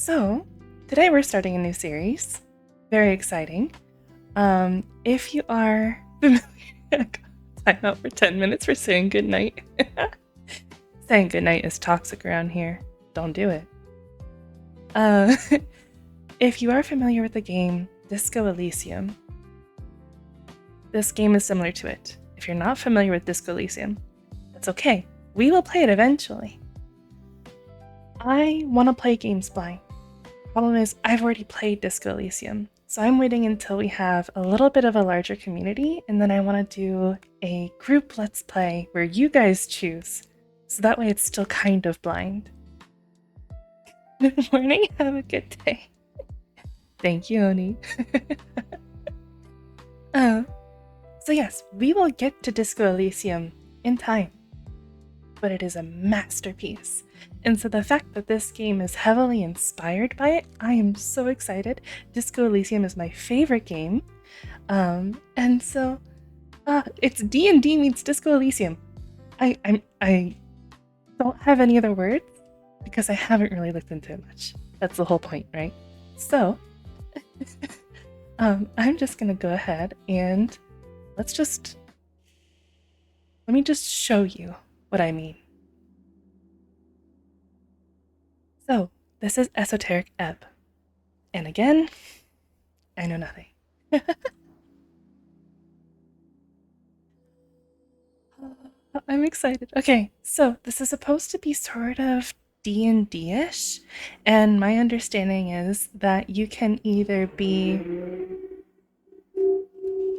So, today we're starting a new series. Very exciting. If you are familiar, time out for 10 minutes for saying goodnight. Saying goodnight is toxic around here. Don't do it. If you are familiar with the game Disco Elysium, this game is similar to it. If you're not familiar with Disco Elysium, that's okay. We will play it eventually. I want to play games blind. Problem is, I've already played Disco Elysium, so I'm waiting until we have a little bit of a larger community, and then I want to do a group let's play where you guys choose, so that way it's still kind of blind. Good morning, have a good day. Thank you, Oni. So yes, we will get to Disco Elysium in time, but it is a masterpiece. And so the fact that this game is heavily inspired by it, I am so excited. Disco Elysium is my favorite game. And so it's D&D meets Disco Elysium. I don't have any other words because I haven't really looked into it much. That's the whole point, right? So I'm just gonna go ahead and let me just show you what I mean. So, this is Esoteric Ebb. And again, I know nothing. I'm excited. Okay, so this is supposed to be sort of D&D-ish, and my understanding is that you can either be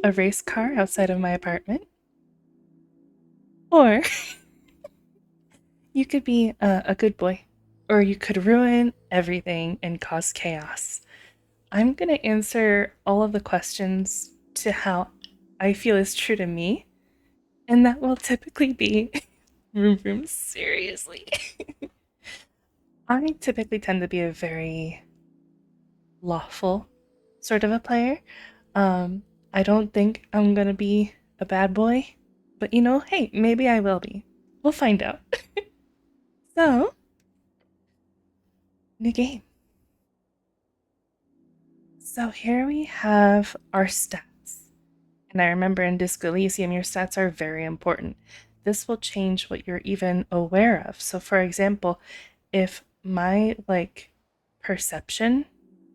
a race car outside of my apartment, or you could be a good boy, or you could ruin everything and cause chaos. I'm going to answer all of the questions to how I feel is true to me, and that will typically be vroom, seriously. I typically tend to be a very lawful sort of a player. I don't think I'm going to be a bad boy, but hey, maybe I will be. We'll find out. So, new game. So here we have our stats. And I remember in Disco Elysium, your stats are very important. This will change what you're even aware of. So for example, if my perception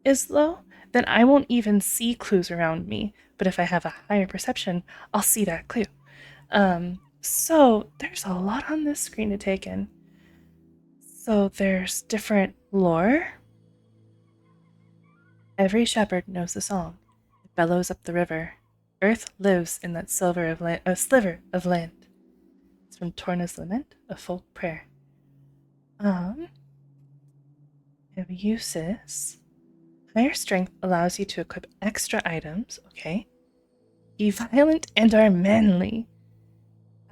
is low, then I won't even see clues around me. But if I have a higher perception, I'll see that clue. So there's a lot on this screen to take in. So there's different lore. Every shepherd knows the song. It bellows up the river. Earth lives in that sliver of land. It's from Torna's Lament, a folk prayer. Have uses. Higher strength allows you to equip extra items, okay? Be violent and are manly,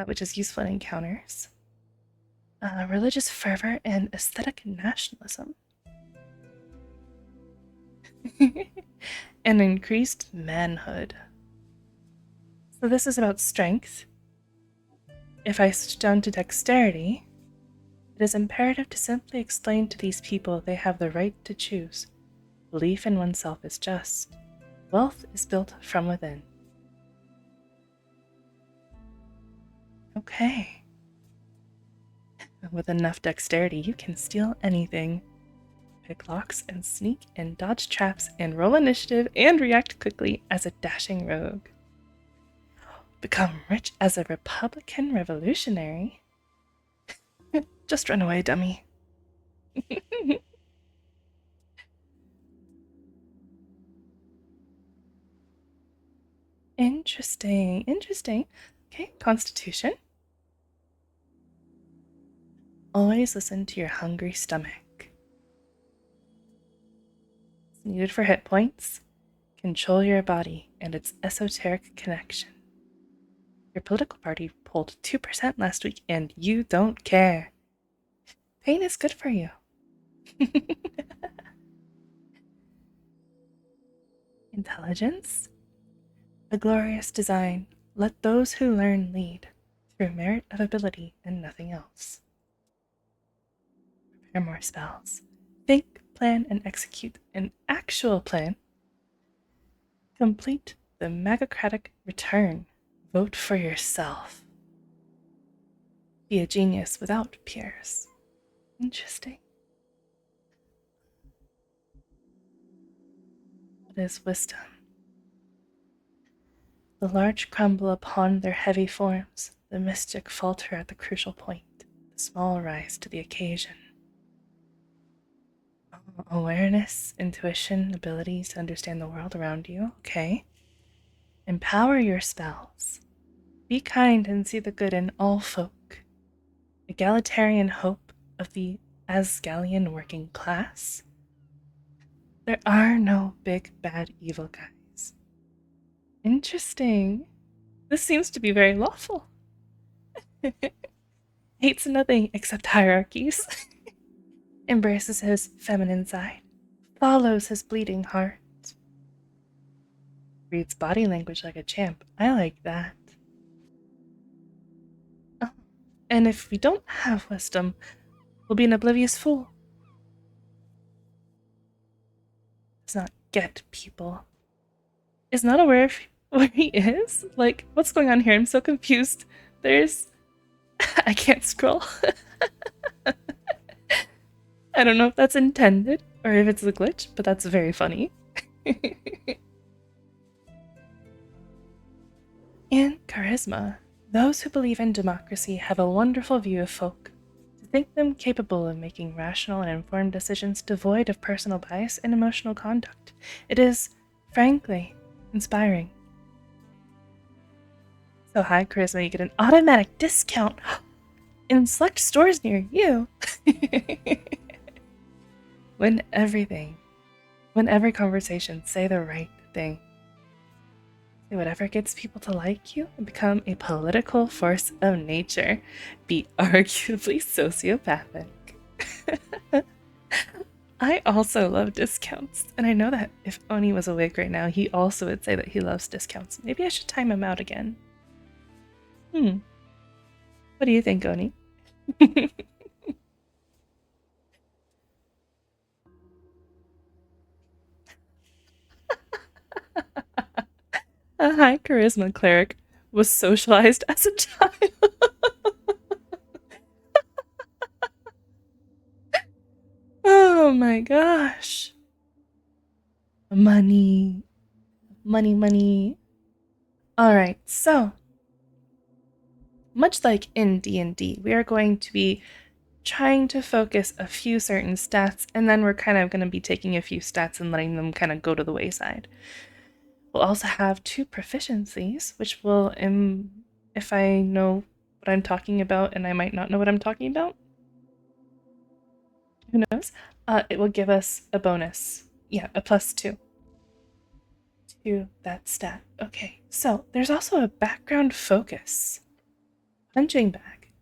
which is useful in encounters. Religious fervor and aesthetic nationalism. And increased manhood. So this is about strength. If I switch down to dexterity, it is imperative to simply explain to these people they have the right to choose. Belief in oneself is just. Wealth is built from within. Okay. With enough dexterity, you can steal anything. Pick locks and sneak and dodge traps and roll initiative and react quickly as a dashing rogue. Become rich as a Republican revolutionary. Just run away, dummy. Interesting. Okay, Constitution. Always listen to your hungry stomach. It's needed for hit points. Control your body and its esoteric connection. Your political party polled 2% last week and you don't care. Pain is good for you. Intelligence. A glorious design. Let those who learn lead, through merit of ability and nothing else. Prepare more spells. Think plan and execute an actual plan. Complete the magocratic return. Vote for yourself. Be a genius without peers. Interesting. What is wisdom? The large crumble upon their heavy forms, the mystic falter at the crucial point, the small rise to the occasion. Awareness, intuition, abilities to understand the world around you, okay. Empower your spells. Be kind and see the good in all folk. Egalitarian hope of the Asgalian working class. There are no big bad evil guys. Interesting. This seems to be very lawful. Hates nothing except hierarchies. Embraces his feminine side. Follows his bleeding heart. Reads body language like a champ. I like that. Oh, and if we don't have wisdom, we'll be an oblivious fool. Does not get people. Is not aware of where he is? Like, what's going on here? I'm so confused. There's... I can't scroll. I don't know if that's intended or if it's a glitch, but that's very funny. And charisma. Those who believe in democracy have a wonderful view of folk. To think them capable of making rational and informed decisions devoid of personal bias and emotional conduct. It is, frankly, inspiring. So high charisma, you get an automatic discount in select stores near you. Win everything. Win every conversation. Say the right thing. Say whatever gets people to like you and become a political force of nature. Be arguably sociopathic. I also love discounts, and I know that if Oni was awake right now, he also would say that he loves discounts. Maybe I should time him out again. What do you think, Oni? A high charisma cleric was socialized as a child. Oh my gosh. Money. Money, money. Alright, so much like in D&D, we are going to be trying to focus a few certain stats, and then we're kind of going to be taking a few stats and letting them kind of go to the wayside. We'll also have 2 proficiencies, which will, if I know what I'm talking about and I might not know what I'm talking about, who knows, it will give us a bonus. Yeah, a +2 to that stat. Okay, so there's also a background focus. Punching bag.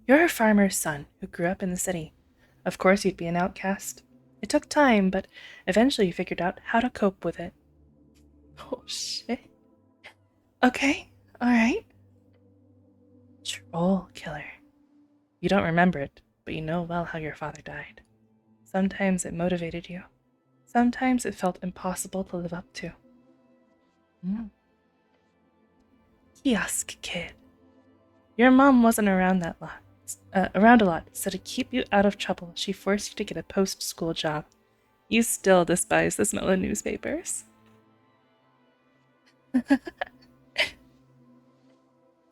You're a farmer's son who grew up in the city. Of course you'd be an outcast. It took time, but eventually you figured out how to cope with it. Oh shit. Okay, alright. Troll killer. You don't remember it, but you know well how your father died. Sometimes it motivated you. Sometimes it felt impossible to live up to. Kiosk kid. Your mom wasn't around a lot, so to keep you out of trouble, she forced you to get a post-school job. You still despise the smell of newspapers.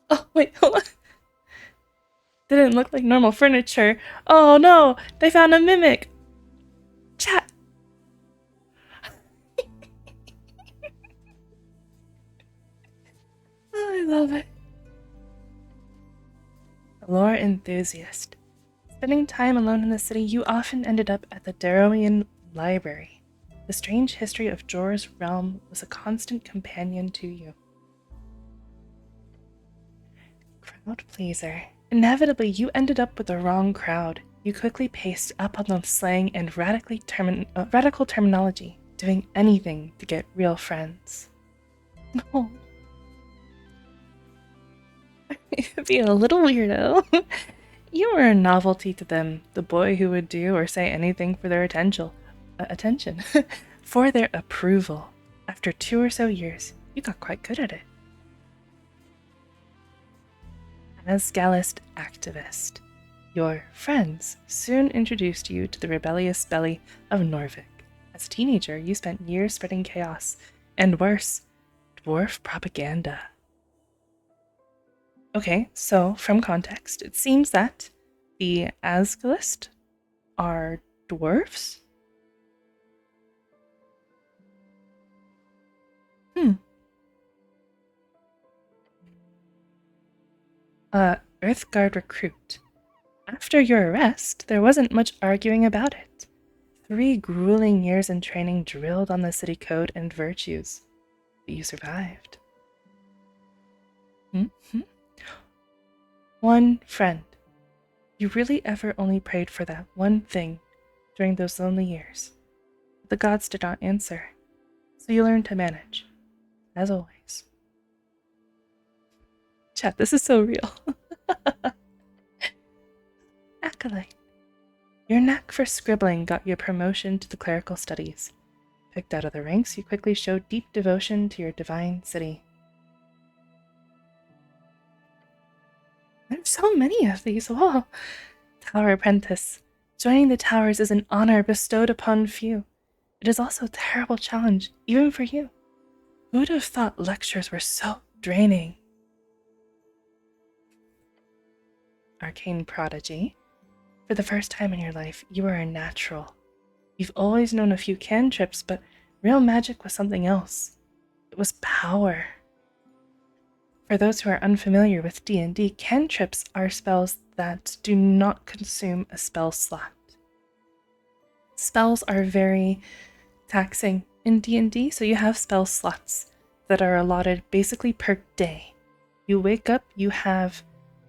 Oh, wait, hold on. Didn't look like normal furniture. Oh no, they found a mimic. Chat. Oh, I love it. Lore enthusiast. Spending time alone in the city, you often ended up at the Darrowian Library. The strange history of Jor's realm was a constant companion to you. Crowd pleaser. Inevitably, you ended up with the wrong crowd. You quickly paced up on the slang and radical terminology, doing anything to get real friends. No. Be a little weirdo. You were a novelty to them, the boy who would do or say anything for their attention, for their approval. After 2 or so years, you got quite good at it. As Gallist activist, your friends soon introduced you to the rebellious belly of Norvik. As a teenager, you spent years spreading chaos, and worse, dwarf propaganda. Okay, so from context, it seems that the Asgalist are dwarfs? Earthguard recruit. After your arrest, there wasn't much arguing about it. 3 grueling years in training drilled on the city code and virtues. But you survived. One friend. You really ever only prayed for that one thing during those lonely years. The gods did not answer, so you learned to manage, as always. Chat, this is so real. Acolyte. Your knack for scribbling got you a promotion to the clerical studies. Picked out of the ranks, you quickly showed deep devotion to your divine city. There's so many of these. Whoa. Tower apprentice. Joining the towers is an honor bestowed upon few. It is also a terrible challenge, even for you. Who would have thought lectures were so draining? Arcane prodigy. For the first time in your life, you are a natural. You've always known a few cantrips, but real magic was something else. It was power. For those who are unfamiliar with D&D, cantrips are spells that do not consume a spell slot. Spells are very taxing in D&D, so you have spell slots that are allotted basically per day. You wake up, you have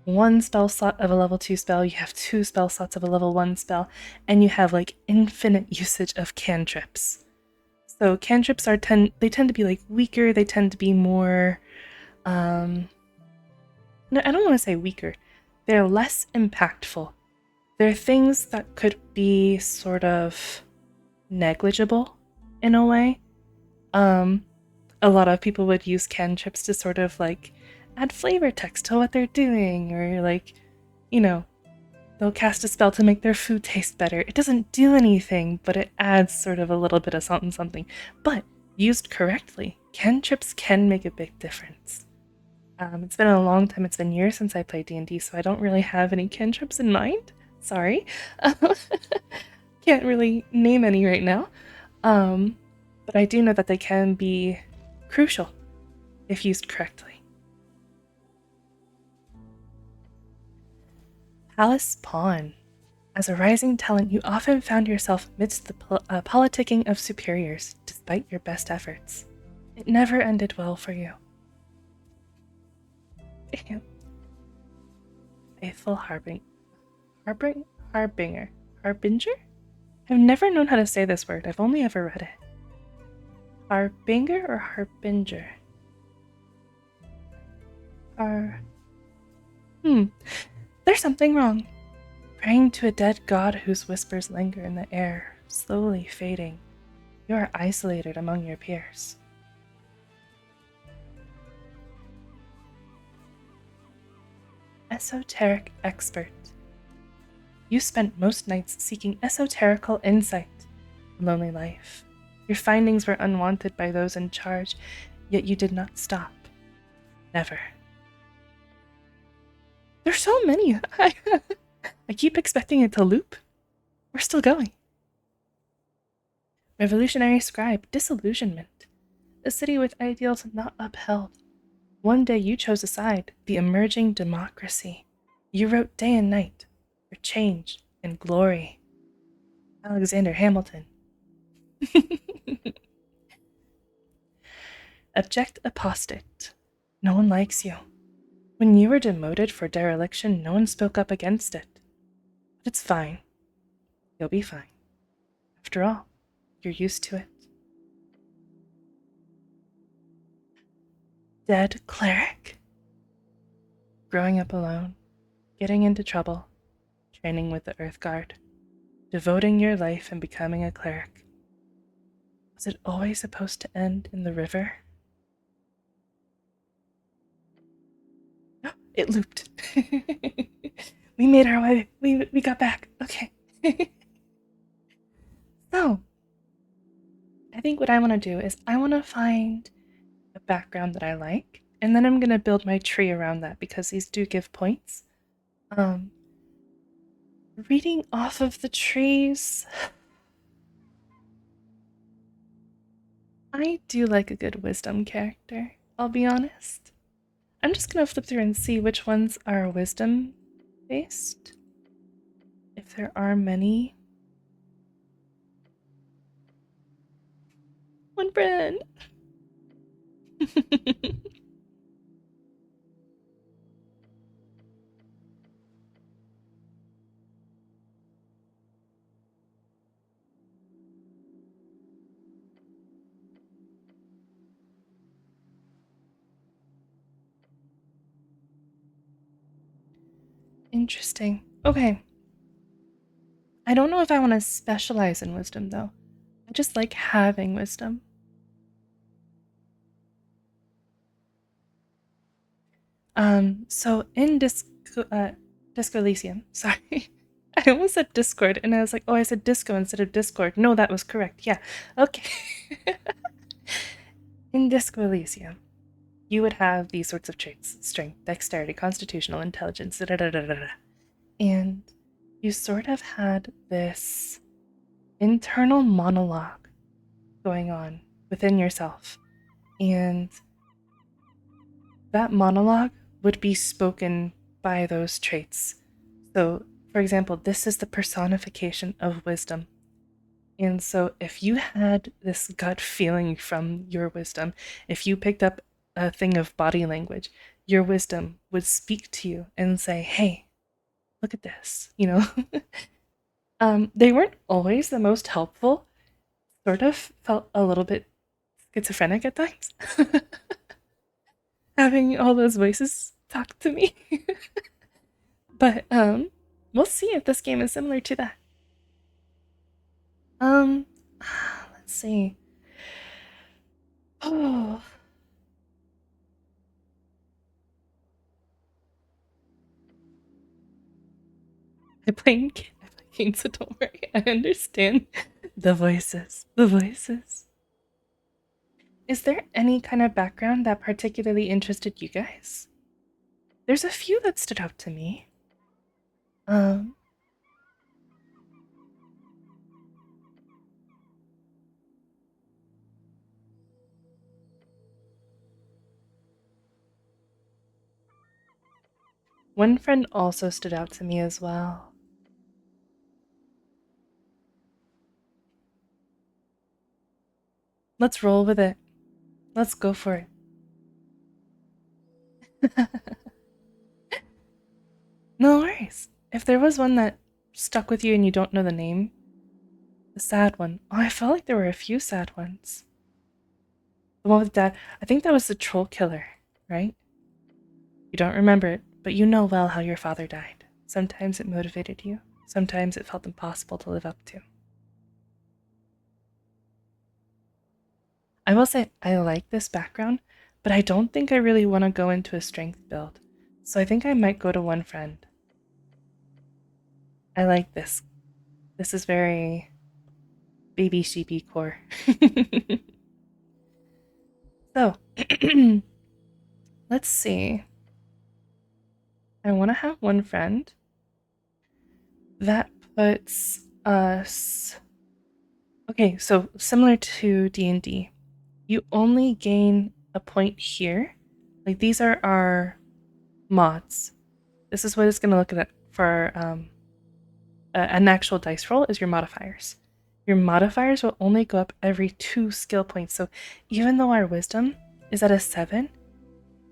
1 spell slot of a level 2 spell, you have 2 spell slots of a level 1 spell, and you have like infinite usage of cantrips. So cantrips tend to be like weaker, they tend to be more no, I don't want to say weaker. They're less impactful. They're things that could be sort of negligible in a way. A lot of people would use cantrips to sort of like add flavor text to what they're doing, or like, they'll cast a spell to make their food taste better. It doesn't do anything, but it adds sort of a little bit of something. But used correctly, cantrips can make a big difference. It's been a long time. It's been years since I played D&D, so I don't really have any cantrips in mind. Sorry. Can't really name any right now. But I do know that they can be crucial if used correctly. Palace Pawn. As a rising talent, you often found yourself amidst the politicking of superiors, despite your best efforts. It never ended well for you. Faithful Harbinger? I've never known how to say this word. I've only ever read it. Harbinger or Harbinger? There's something wrong. Praying to a dead god whose whispers linger in the air, slowly fading. You are isolated among your peers. Esoteric expert. You spent most nights seeking esoterical insight. Lonely life. Your findings were unwanted by those in charge, yet you did not stop. Never. There's so many. I keep expecting it to loop. We're still going. Revolutionary scribe, disillusionment. A city with ideals not upheld. One day you chose a side, the emerging democracy. You wrote day and night, for change and glory. Alexander Hamilton. Abject apostate. No one likes you. When you were demoted for dereliction, no one spoke up against it. But it's fine. You'll be fine. After all, you're used to it. Dead cleric. Growing up alone, getting into trouble, training with the Earth Guard, devoting your life and becoming a cleric. Was it always supposed to end in the river? It looped. We made our way. We got back. Okay. So, I think what I want to do is I want to find a background that I like, and then I'm going to build my tree around that because these do give points. Reading off of the trees, I do like a good wisdom character, I'll be honest. I'm just going to flip through and see which ones are wisdom based. If there are many. One friend! Interesting. Okay. I don't know if I want to specialize in wisdom, though. I just like having wisdom. So in Disco Elysium, sorry. I almost said Discord, and I was like, oh, I said disco instead of Discord. No, that was correct. Yeah. Okay. In Disco Elysium, you would have these sorts of traits: strength, dexterity, constitutional, intelligence, da da da da da. And you sort of had this internal monologue going on within yourself. And that monologue would be spoken by those traits. So, for example, this is the personification of wisdom. And so, if you had this gut feeling from your wisdom, if you picked up a thing of body language, your wisdom would speak to you and say, hey, look at this, you know? They weren't always the most helpful, sort of felt a little bit schizophrenic at times. Having all those voices talk to me. But we'll see if this game is similar to that. Let's see. Oh. I play games, so don't worry. I understand the voices. The voices. Is there any kind of background that particularly interested you guys? There's a few that stood out to me. One friend also stood out to me as well. Let's roll with it. Let's go for it. No worries. If there was one that stuck with you and you don't know the name, the sad one. Oh, I felt like there were a few sad ones. The one with Dad, I think that was the troll killer, right? You don't remember it, but you know well how your father died. Sometimes it motivated you, sometimes it felt impossible to live up to. I will say I like this background, but I don't think I really want to go into a strength build, so I think I might go to one friend. I like this. This is very baby sheepy core. So, let's see. I want to have one friend that puts us. Okay, so similar to D&D, you only gain a point here. Like these are our mods. This is what it's going to look at for an actual dice roll is your modifiers. Your modifiers will only go up every 2 skill points. So even though our wisdom is at a 7,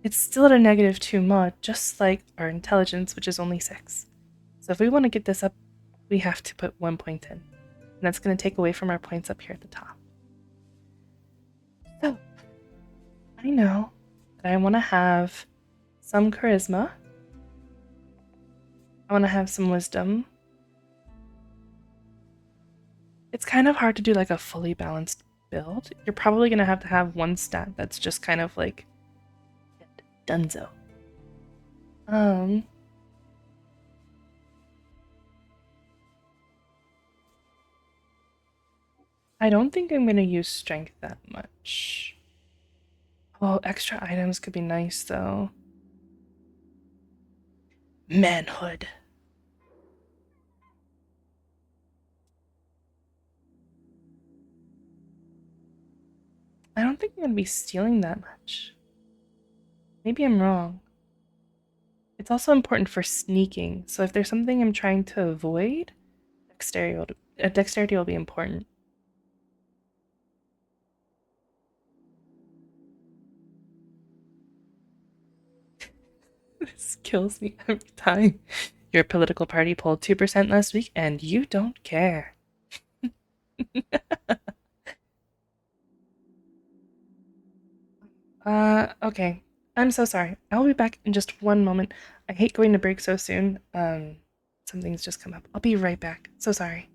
it's still at a -2 mod, just like our intelligence, which is only 6. So if we want to get this up, we have to put 1 point in. And that's going to take away from our points up here at the top. So, I know that I want to have some charisma. I want to have some wisdom. It's kind of hard to do like a fully balanced build. You're probably going to have one stat that's just kind of like dunzo. I don't think I'm going to use strength that much. Oh, extra items could be nice though. Manhood. I don't think I'm going to be stealing that much. Maybe I'm wrong. It's also important for sneaking, so if there's something I'm trying to avoid, dexterity will be important. This kills me every time. Your political party polled 2% last week, and you don't care. Okay. I'm so sorry. I'll be back in just one moment. I hate going to break so soon. Something's just come up. I'll be right back. So sorry.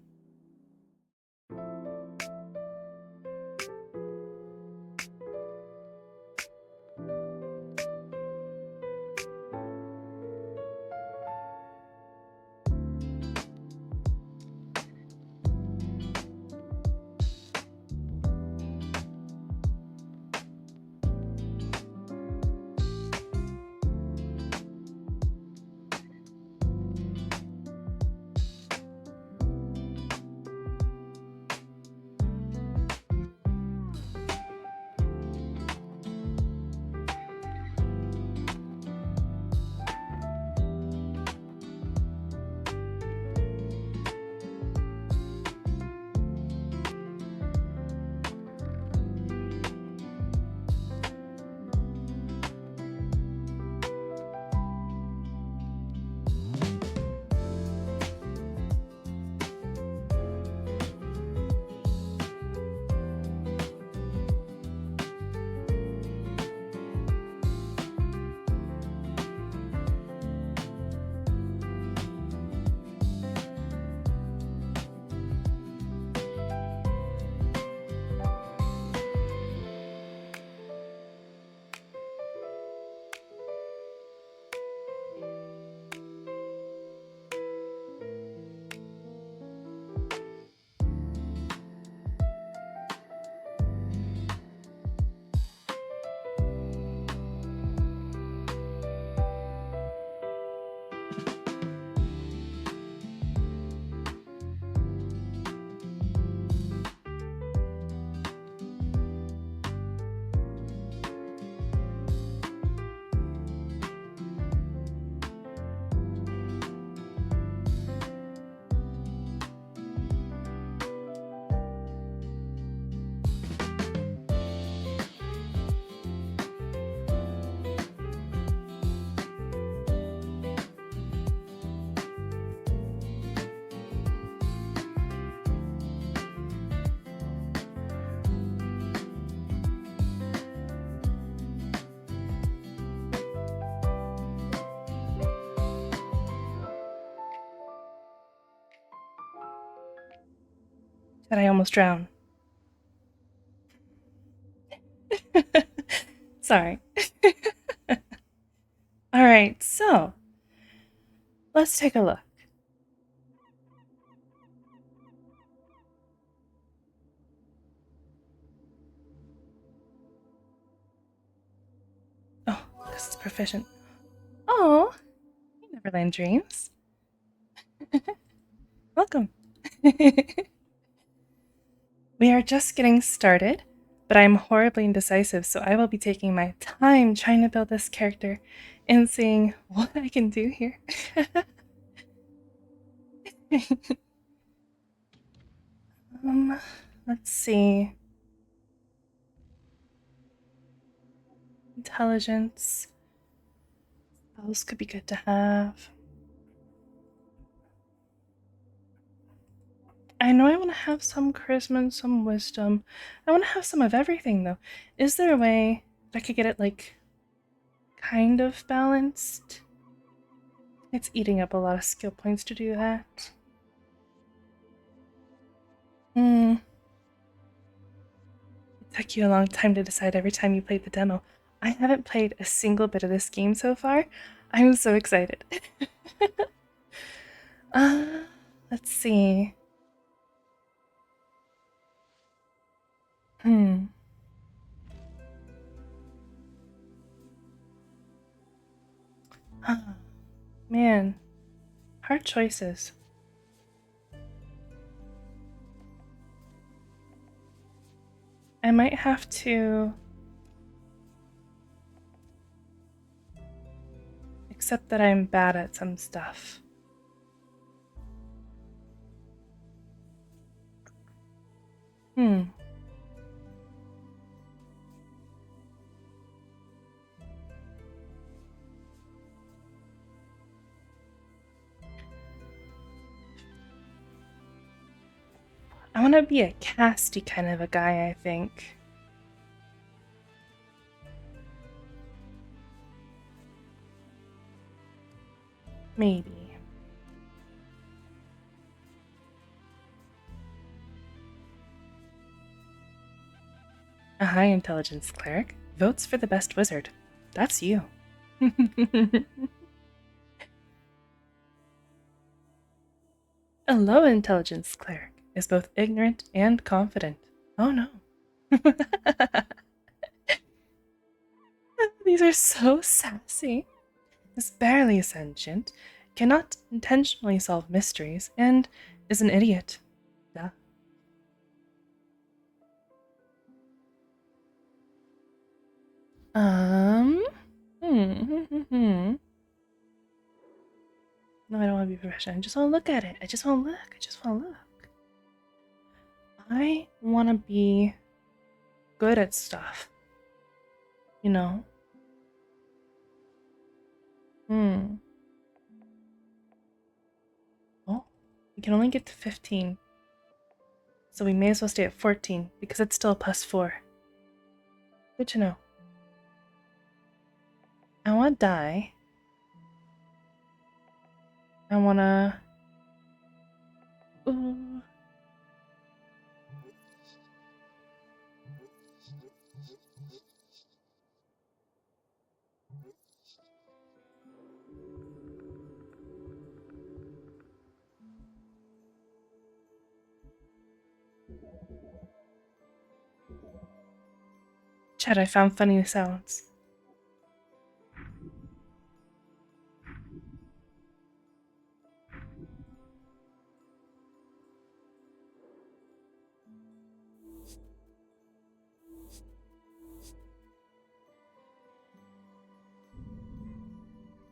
Did I almost drown? Sorry. Alright, so let's take a look. Oh, this is proficient. Oh, Neverland Dreams. Welcome. We are just getting started, but I'm horribly indecisive, so I will be taking my time trying to build this character and seeing what I can do here. Let's see. Intelligence. Those could be good to have. I know I want to have some charisma and some wisdom. I want to have some of everything, though. Is there a way that I could get it, like, kind of balanced? It's eating up a lot of skill points to do that. It took you a long time to decide every time you played the demo. I haven't played a single bit of this game so far. I'm so excited. uh, let's see. Hmm. Man, hard choices. I might have to accept that I'm bad at some stuff. Hmm. I want to be a casty kind of a guy, I think. Maybe. A high intelligence cleric votes for the best wizard. That's you. A low intelligence cleric is both ignorant and confident. Oh no. These are so sassy. Is barely sentient, cannot intentionally solve mysteries, and is an idiot. Duh. Um. No, I don't want to be professional. I just want to look at it. I just want to look. I just want to look. I want to be good at stuff. You know? Hmm. Oh, we can only get to 15. So we may as well stay at 14 because it's still a +4. Good to know. I want to die. I want to. Ooh. Chat, I found funny sounds.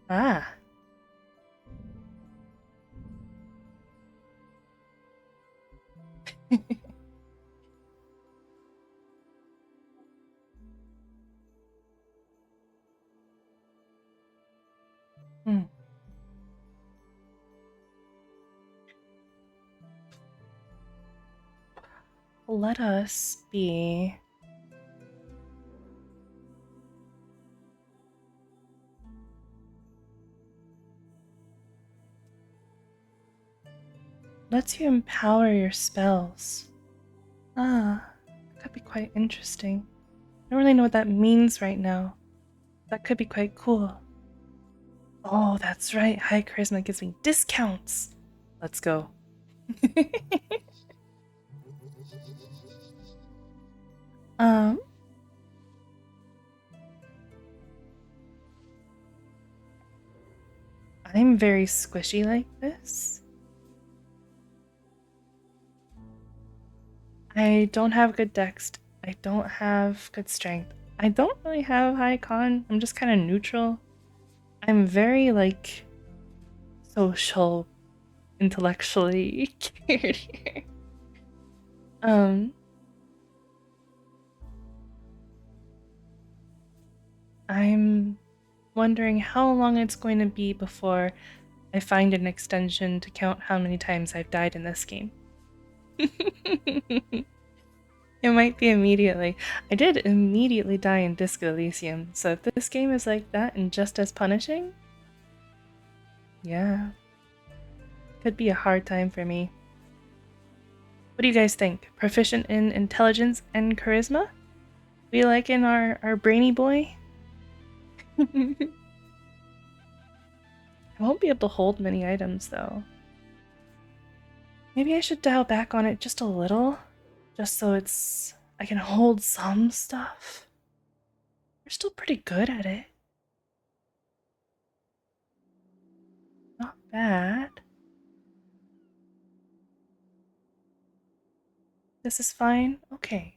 Ah. Hmm. Let us be. Lets you empower your spells. Ah, that could be quite interesting. I don't really know what that means right now. That could be quite cool. Oh, that's right. High charisma gives me discounts. Let's go. um, I'm very squishy like this. I don't have good dex. I don't have good strength. I don't really have high con. I'm just kind of neutral. I'm very like social, intellectually geared here. Um, I'm wondering how long it's going to be before I find an extension to count how many times I've died in this game. It might be immediately. I did immediately die in Disco Elysium, so if this game is like that and just as punishing, yeah, could be a hard time for me. What do you guys think? Proficient in intelligence and charisma? We liking our brainy boy? I won't be able to hold many items though. Maybe I should dial back on it just a little, just so I can hold some stuff. We're still pretty good at it. Not bad. This is fine? Okay.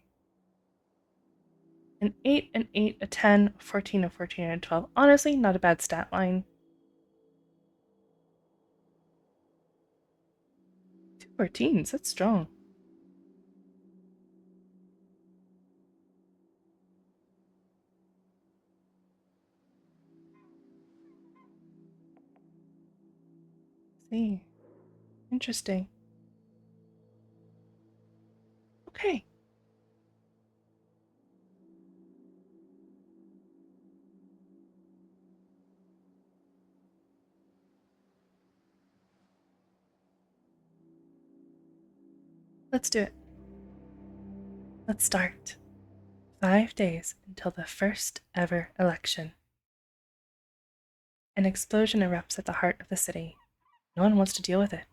An 8, an 8, a 10, a 14, a 14, and a 12. Honestly, not a bad stat line. 2 14s, that's strong. See. Interesting. Okay. Let's do it. Let's start. 5 days until the first ever election. An explosion erupts at the heart of the city. No one wants to deal with it.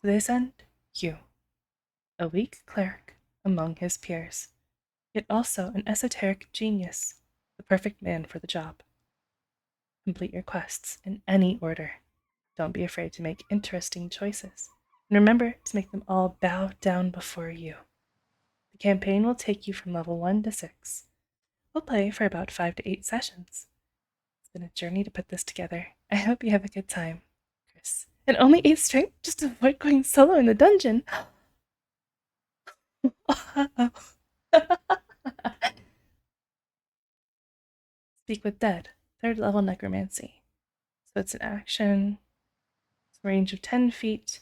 So they send you, a weak cleric among his peers, yet also an esoteric genius, the perfect man for the job. Complete your quests in any order. Don't be afraid to make interesting choices. And remember to make them all bow down before you. The campaign will take you from level 1 to 6. We'll play for about 5 to 8 sessions. It's been a journey to put this together. I hope you have a good time. Chris. And only 8 strength? Just avoid going solo in the dungeon. Speak with Dead. 3rd level necromancy. So it's an action. It's a range of 10 feet.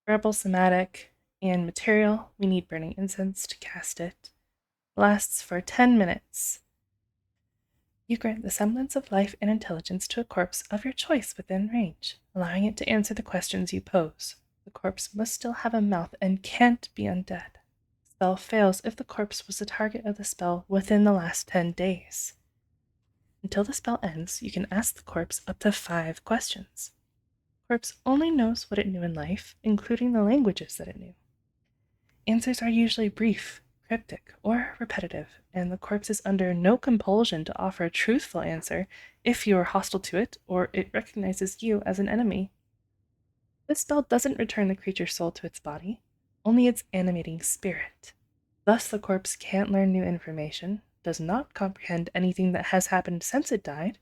Rebel somatic. And material. We need burning incense to cast it. Lasts for 10 minutes. You grant the semblance of life and intelligence to a corpse of your choice within range, allowing it to answer the questions you pose. The corpse must still have a mouth and can't be undead. Spell fails if the corpse was the target of the spell within the last 10 days. Until the spell ends, you can ask the corpse up to 5 questions. The corpse only knows what it knew in life, including the languages that it knew. Answers are usually brief, cryptic, or repetitive, and the corpse is under no compulsion to offer a truthful answer if you are hostile to it or it recognizes you as an enemy. This spell doesn't return the creature's soul to its body, only its animating spirit. Thus, the corpse can't learn new information, does not comprehend anything that has happened since it died,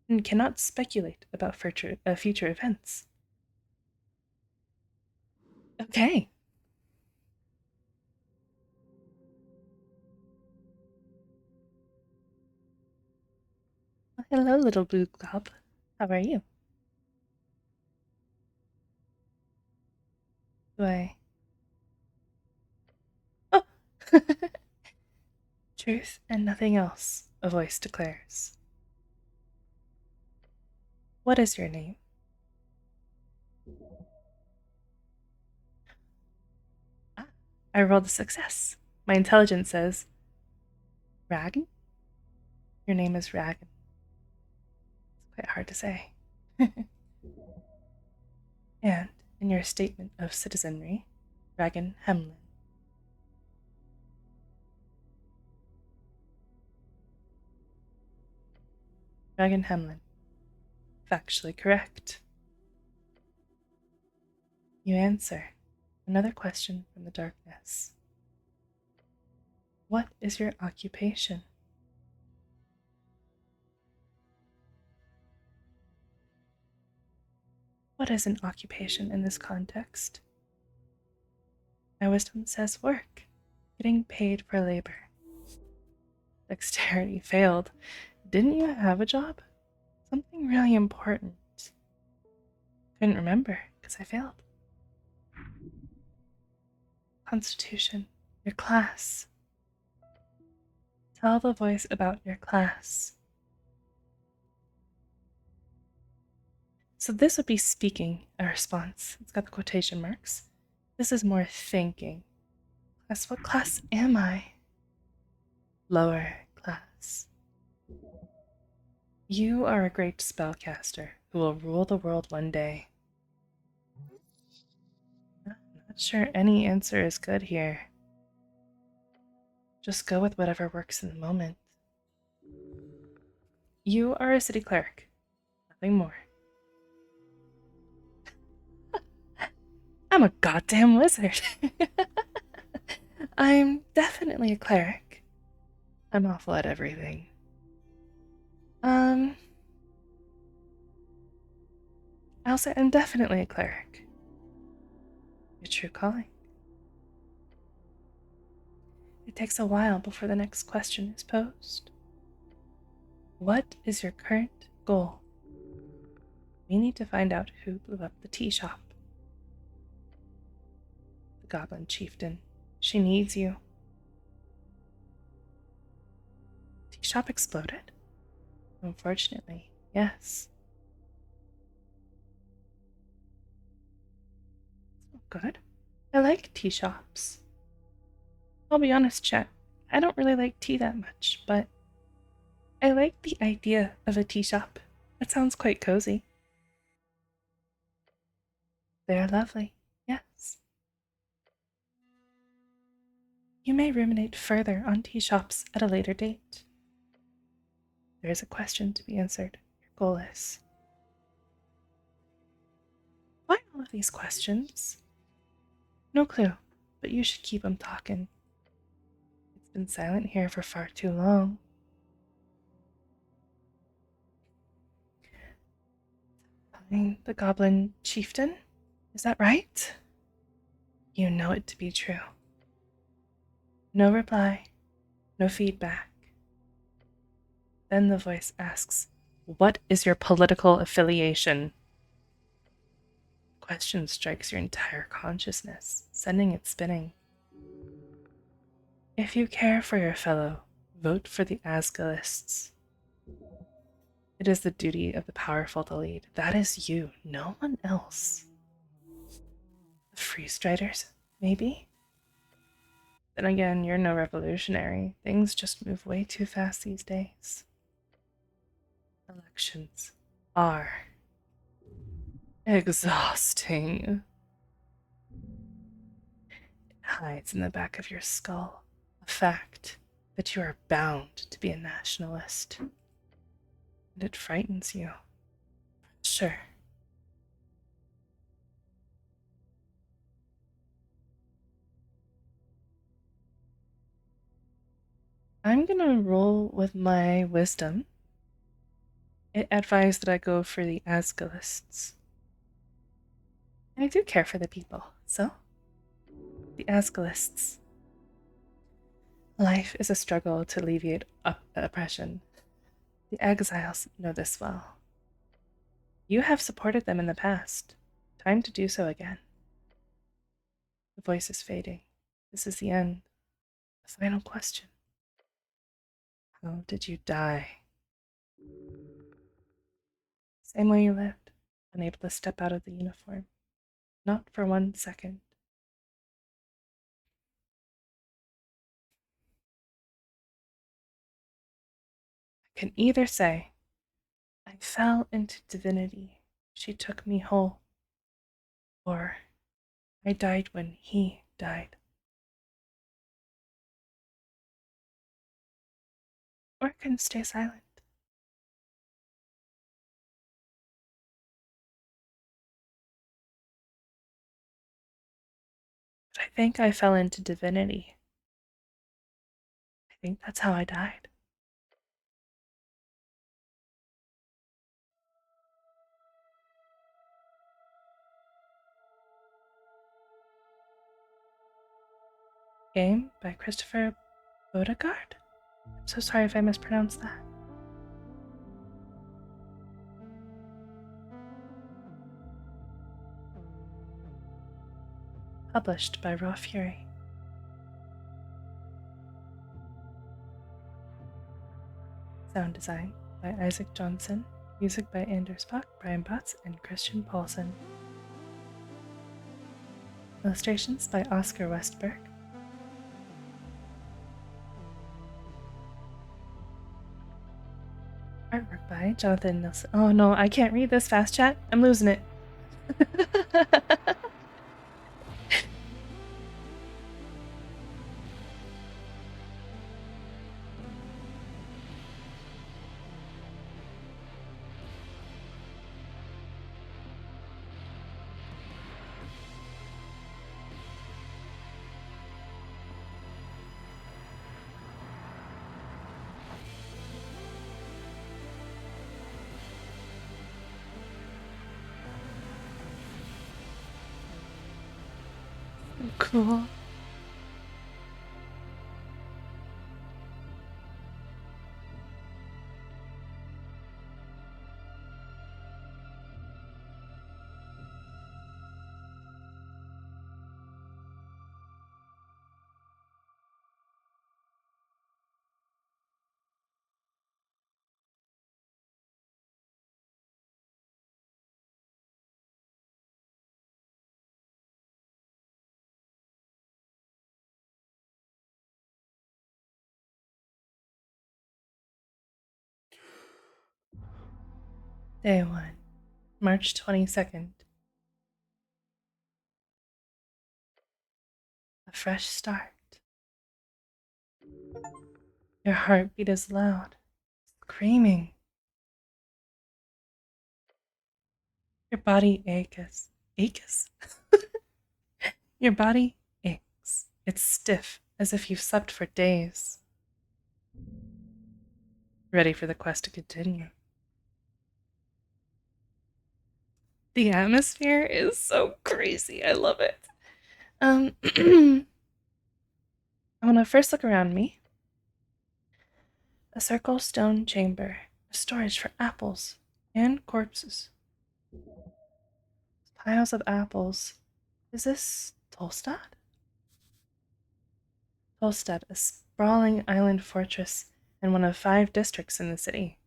and cannot speculate about future events. Okay. Well, hello, little blue glob. How are you? Do I? Oh! Truth and nothing else, a voice declares. What is your name? Ah, I rolled a success. My intelligence says, Ragan? Your name is Ragan. It's quite hard to say. And in your statement of citizenry, Ragan Hemlin. Ragan Hemlin. Factually correct. You answer. Another question from the darkness. What is your occupation? What is an occupation in this context? My wisdom says work, getting paid for labor. Dexterity failed. Didn't you have a job? Something really important. Couldn't remember because I failed. Constitution, your class. Tell the voice about your class. So this would be speaking, a response. It's got the quotation marks. This is more thinking. class. What class am I? Lower class. You are a great spellcaster who will rule the world one day. I'm not sure any answer is good here. Just go with whatever works in the moment. You are a city cleric. Nothing more. I'm a goddamn wizard. I'm definitely a cleric. I'm awful at everything. I'll say I'm definitely a cleric. Your true calling. It takes a while before the next question is posed. What is your current goal? We need to find out who blew up the tea shop. The goblin chieftain. She needs you. Tea shop exploded? Unfortunately, yes. Oh, good. I like tea shops. I'll be honest, chat. I don't really like tea that much, but I like the idea of a tea shop. That sounds quite cozy. They are lovely, yes. You may ruminate further on tea shops at a later date. There is a question to be answered. Your goal is. Why all of these questions? No clue, but you should keep 'em talking. It's been silent here for far too long. The goblin chieftain? Is that right? You know it to be true. No reply, no feedback. Then the voice asks, what is your political affiliation? The question strikes your entire consciousness, sending it spinning. If you care for your fellow, vote for the Asgalists. It is the duty of the powerful to lead. That is you, no one else. The Free Striders, maybe? Then again, you're no revolutionary. Things just move way too fast these days. Elections are exhausting. It hides in the back of your skull, a fact that you are bound to be a nationalist. And it frightens you. Sure. I'm gonna roll with my wisdom. It advised that I go for the Asgalists. And I do care for the people, so the Asgalists. Life is a struggle to alleviate oppression. The exiles know this well. You have supported them in the past. Time to do so again. The voice is fading. This is the end. The final question. How did you die? Same way you lived, unable to step out of the uniform. Not for 1 second. I can either say, I fell into divinity. She took me whole. Or, I died when he died. Or I can stay silent. But I think I fell into divinity. I think that's how I died. Game by Christopher Bodegard? I'm so sorry if I mispronounced that. Published by Raw Fury. Sound design by Isaac Johnson. Music by Anders Bach, Brian Botts, and Christian Paulson. Illustrations by Oscar Westberg. Artwork by Jonathan Nelson. Oh no, I can't read this fast, chat. I'm losing it. Cool. Day 1, March 22nd. A fresh start. Your heartbeat is loud, screaming. Your body aches. Aches? Your body aches. It's stiff, as if you've slept for days. Ready for the quest to continue. The atmosphere is so crazy. I love it. I want to first look around me. A circle stone chamber, a storage for apples and corpses. Piles of apples. Is this Tolstad? Tolstad, a sprawling island fortress and one of 5 districts in the city.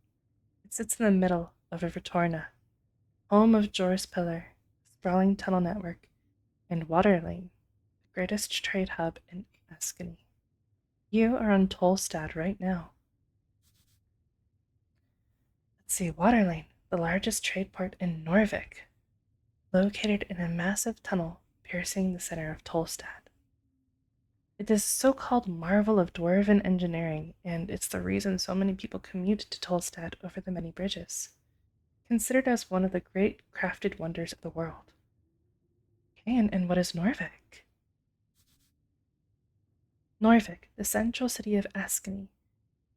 It sits in the middle of River Torna, home of Jor's Pillar, sprawling tunnel network, and Water Lane, the greatest trade hub in Askany. You are on Tolstad right now. Let's see, Water Lane, the largest trade port in Norvik, located in a massive tunnel piercing the center of Tolstad. It is so-called marvel of dwarven engineering, and it's the reason so many people commute to Tolstad over the many bridges, considered as one of the great crafted wonders of the world. Okay, and what is Norvik? Norvik, the central city of Askany,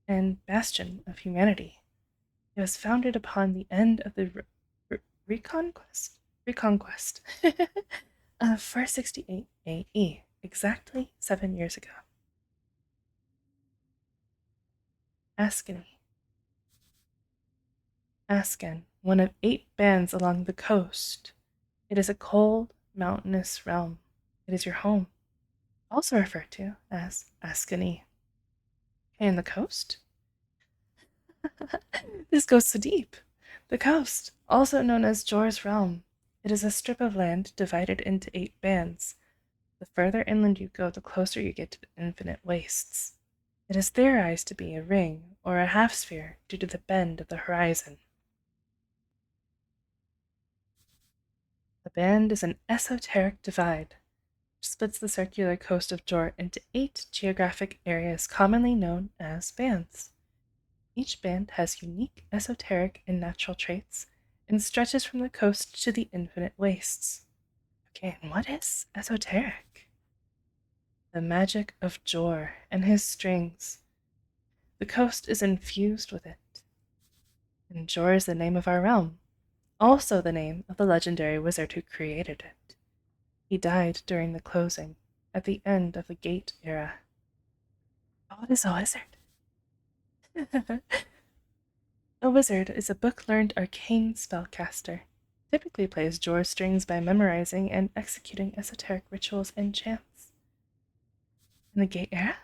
and bastion of humanity. It was founded upon the end of the Reconquest of 468 AE, exactly 7 years ago. Askany. Askan, one of 8 bands along the coast. It is a cold, mountainous realm. It is your home, also referred to as Askany. And the coast? This goes so deep. The coast, also known as Jor's Realm. It is a strip of land divided into 8 bands. The further inland you go, the closer you get to the infinite wastes. It is theorized to be a ring or a half-sphere due to the bend of the horizon. The band is an esoteric divide, which splits the circular coast of Jor into 8 geographic areas commonly known as bands. Each band has unique esoteric and natural traits and stretches from the coast to the infinite wastes. Okay, and what is esoteric? The magic of Jor and his strings. The coast is infused with it. And Jor is the name of our realm, also the name of the legendary wizard who created it. He died during the closing, at the end of the Gate era. Oh, what is a wizard? A wizard is a book-learned arcane spellcaster. Typically plays Jor strings by memorizing and executing esoteric rituals and chants. In the Gate era,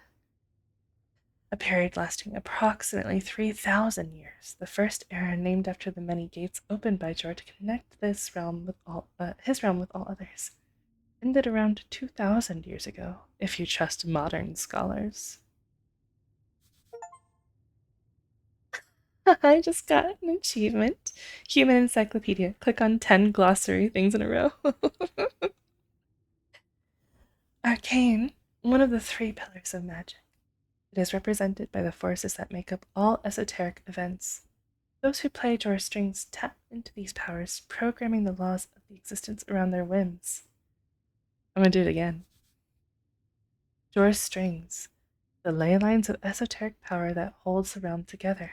a period lasting approximately 3,000 years, the first era named after the many gates opened by Jor to connect his realm with all others, ended around 2,000 years ago, if you trust modern scholars. I just got an achievement. Human Encyclopedia. Click on 10 glossary things in a row. Arcane, one of the three pillars of magic. It is represented by the forces that make up all esoteric events. Those who play drawer strings tap into these powers, programming the laws of the existence around their whims. I'm gonna do it again. Drawer strings, the ley lines of esoteric power that holds the realm together.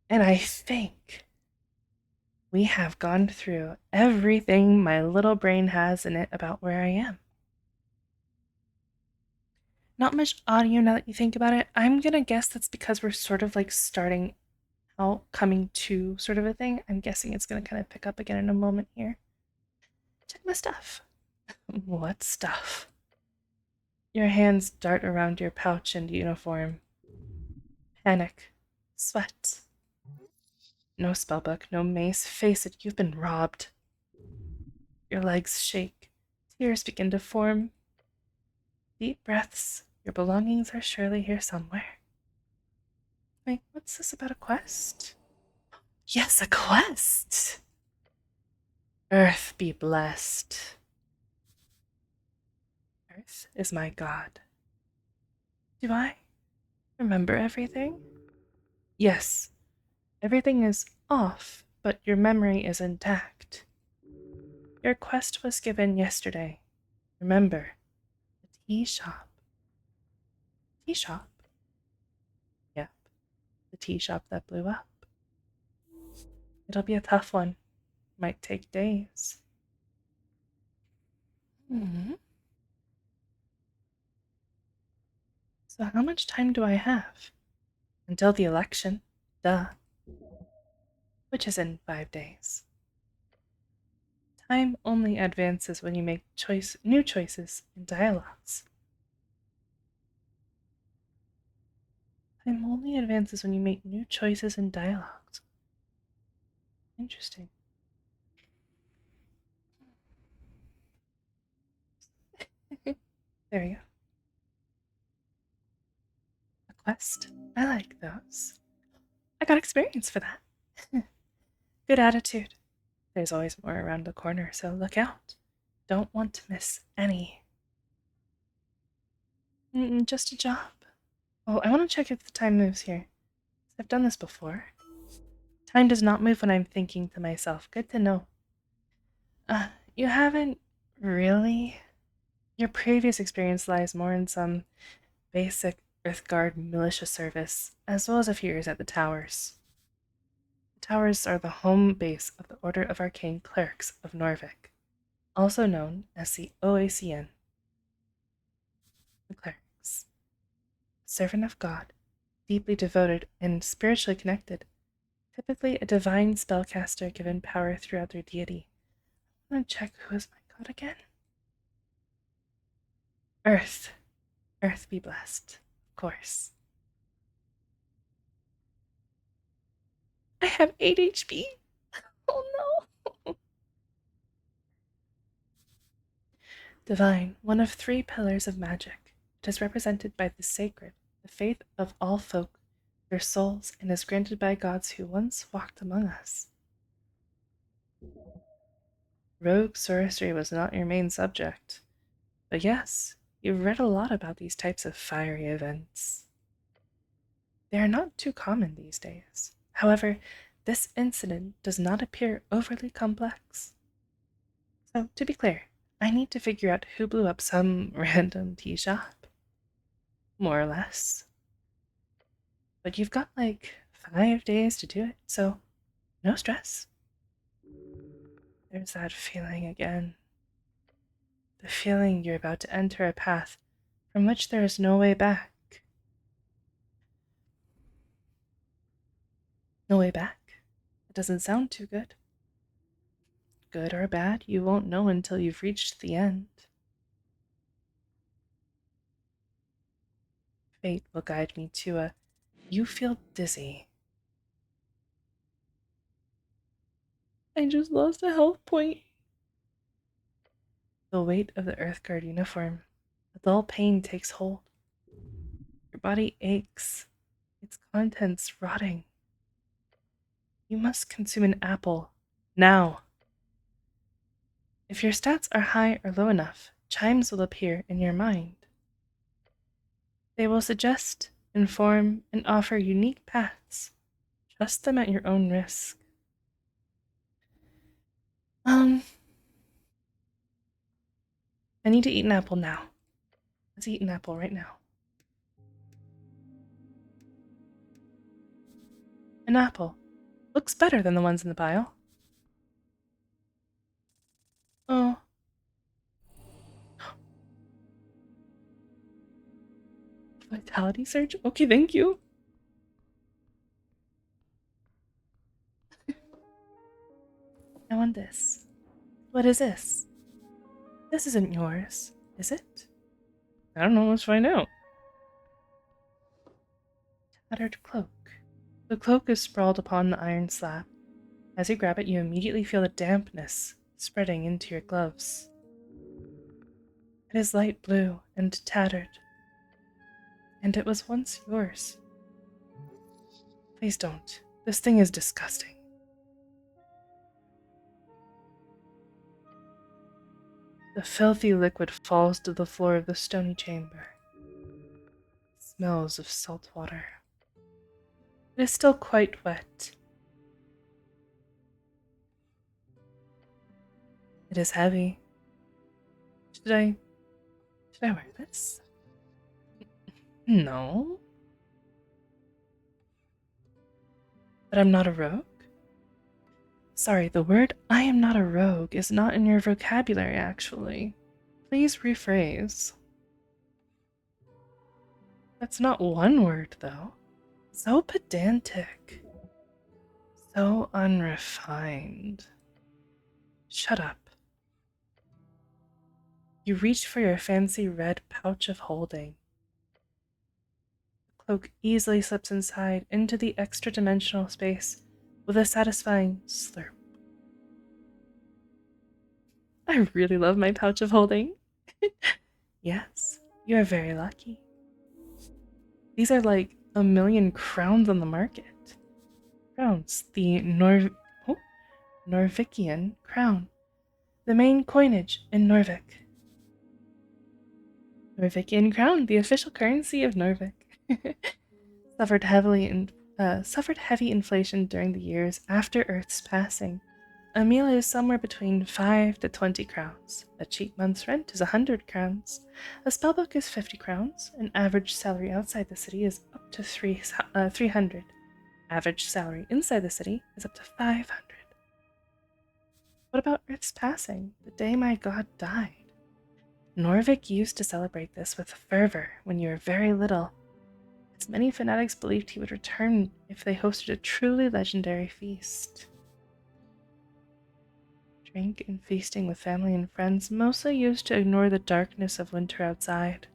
And I think we have gone through everything my little brain has in it about where I am. Not much audio now that you think about it. I'm gonna guess that's because we're sort of like starting out, coming to sort of a thing. I'm guessing it's gonna kind of pick up again in a moment here. Check my stuff. What stuff? Your hands dart around your pouch and uniform. Panic. Sweat. No spellbook, no mace. Face it, you've been robbed. Your legs shake. Tears begin to form. Deep breaths. Your belongings are surely here somewhere. Wait, what's this about a quest? Yes, a quest! Earth be blessed. Earth is my god. Do I remember everything? Yes, everything is off, but your memory is intact. Your quest was given yesterday. Remember, the tea shop. Tea shop? Yep, the tea shop that blew up. It'll be a tough one. Might take days. Hmm. So how much time do I have? Until the election. Duh. Which is in 5 days. Time only advances when you make new choices and dialogues. Time only advances when you make new choices and dialogues. Interesting. There you go. A quest. I like those. I got experience for that. Good attitude. There's always more around the corner, so look out. Don't want to miss any. Just a job. Oh, I want to check if the time moves here. I've done this before. Time does not move when I'm thinking to myself. Good to know. You haven't really. Your previous experience lies more in some basic Earthguard militia service, as well as a few years at the Towers. The Towers are the home base of the Order of Arcane Clerics of Norvik, also known as the OACN. The Clerics. Servant of God, deeply devoted and spiritually connected, typically a divine spellcaster given power throughout their deity. I'm gonna check who is my god again. Earth. Earth be blessed. Of course. I have 8 HP. Oh no. Divine, one of 3 pillars of magic. It is represented by the sacred, the faith of all folk, their souls, and is granted by gods who once walked among us. Rogue sorcery was not your main subject. But yes, you've read a lot about these types of fiery events. They are not too common these days. However, this incident does not appear overly complex. So, to be clear, I need to figure out who blew up some random tea shop. More or less. But you've got like 5 days to do it, so no stress. There's that feeling again. The feeling you're about to enter a path from which there is no way back. No way back? It doesn't sound too good. Good or bad, you won't know until you've reached the end. Fate will guide me to a you feel dizzy. I just lost a health point. The weight of the Earthguard uniform. A dull pain takes hold. Your body aches. its contents rotting. You must consume an apple now. If your stats are high or low enough, chimes will appear in your mind. They will suggest, inform, and offer unique paths. Trust them at your own risk. I need to eat an apple now. Let's eat an apple right now. An apple. Looks better than the ones in the pile. Oh. Vitality surge? Okay, thank you. I want this. What is this? This isn't yours, is it? I don't know, let's find out. Tattered cloak. The cloak is sprawled upon the iron slab. As you grab it, you immediately feel the dampness spreading into your gloves. It is light blue and tattered, and it was once yours. Please don't. This thing is disgusting. The filthy liquid falls to the floor of the stony chamber. It smells of salt water. It is still quite wet. It is heavy. Should I wear this? No. But I'm not a rogue? Sorry, the word I am not a rogue is not in your vocabulary, actually. Please rephrase. That's not one word, though. So pedantic. So unrefined. Shut up. You reach for your fancy red pouch of holding. The cloak easily slips inside into the extra-dimensional space with a satisfying slurp. I really love my pouch of holding. Yes, you are very lucky. These are like 1,000,000 crowns on the market. Crowns, the Norvikian crown, the main coinage in Norvik. Norvikian crown, the official currency of Norvik. suffered heavy inflation during the years after Earth's passing. A meal is somewhere between 5 to 20 crowns. A cheap month's rent is 100 crowns. A spellbook is 50 crowns. An average salary outside the city is up to 300. Average salary inside the city is up to 500. What about Earth's passing, the day my god died? Norvik used to celebrate this with fervor when you were very little, as many fanatics believed he would return if they hosted a truly legendary feast. Drink and feasting with family and friends, mostly used to ignore the darkness of winter outside.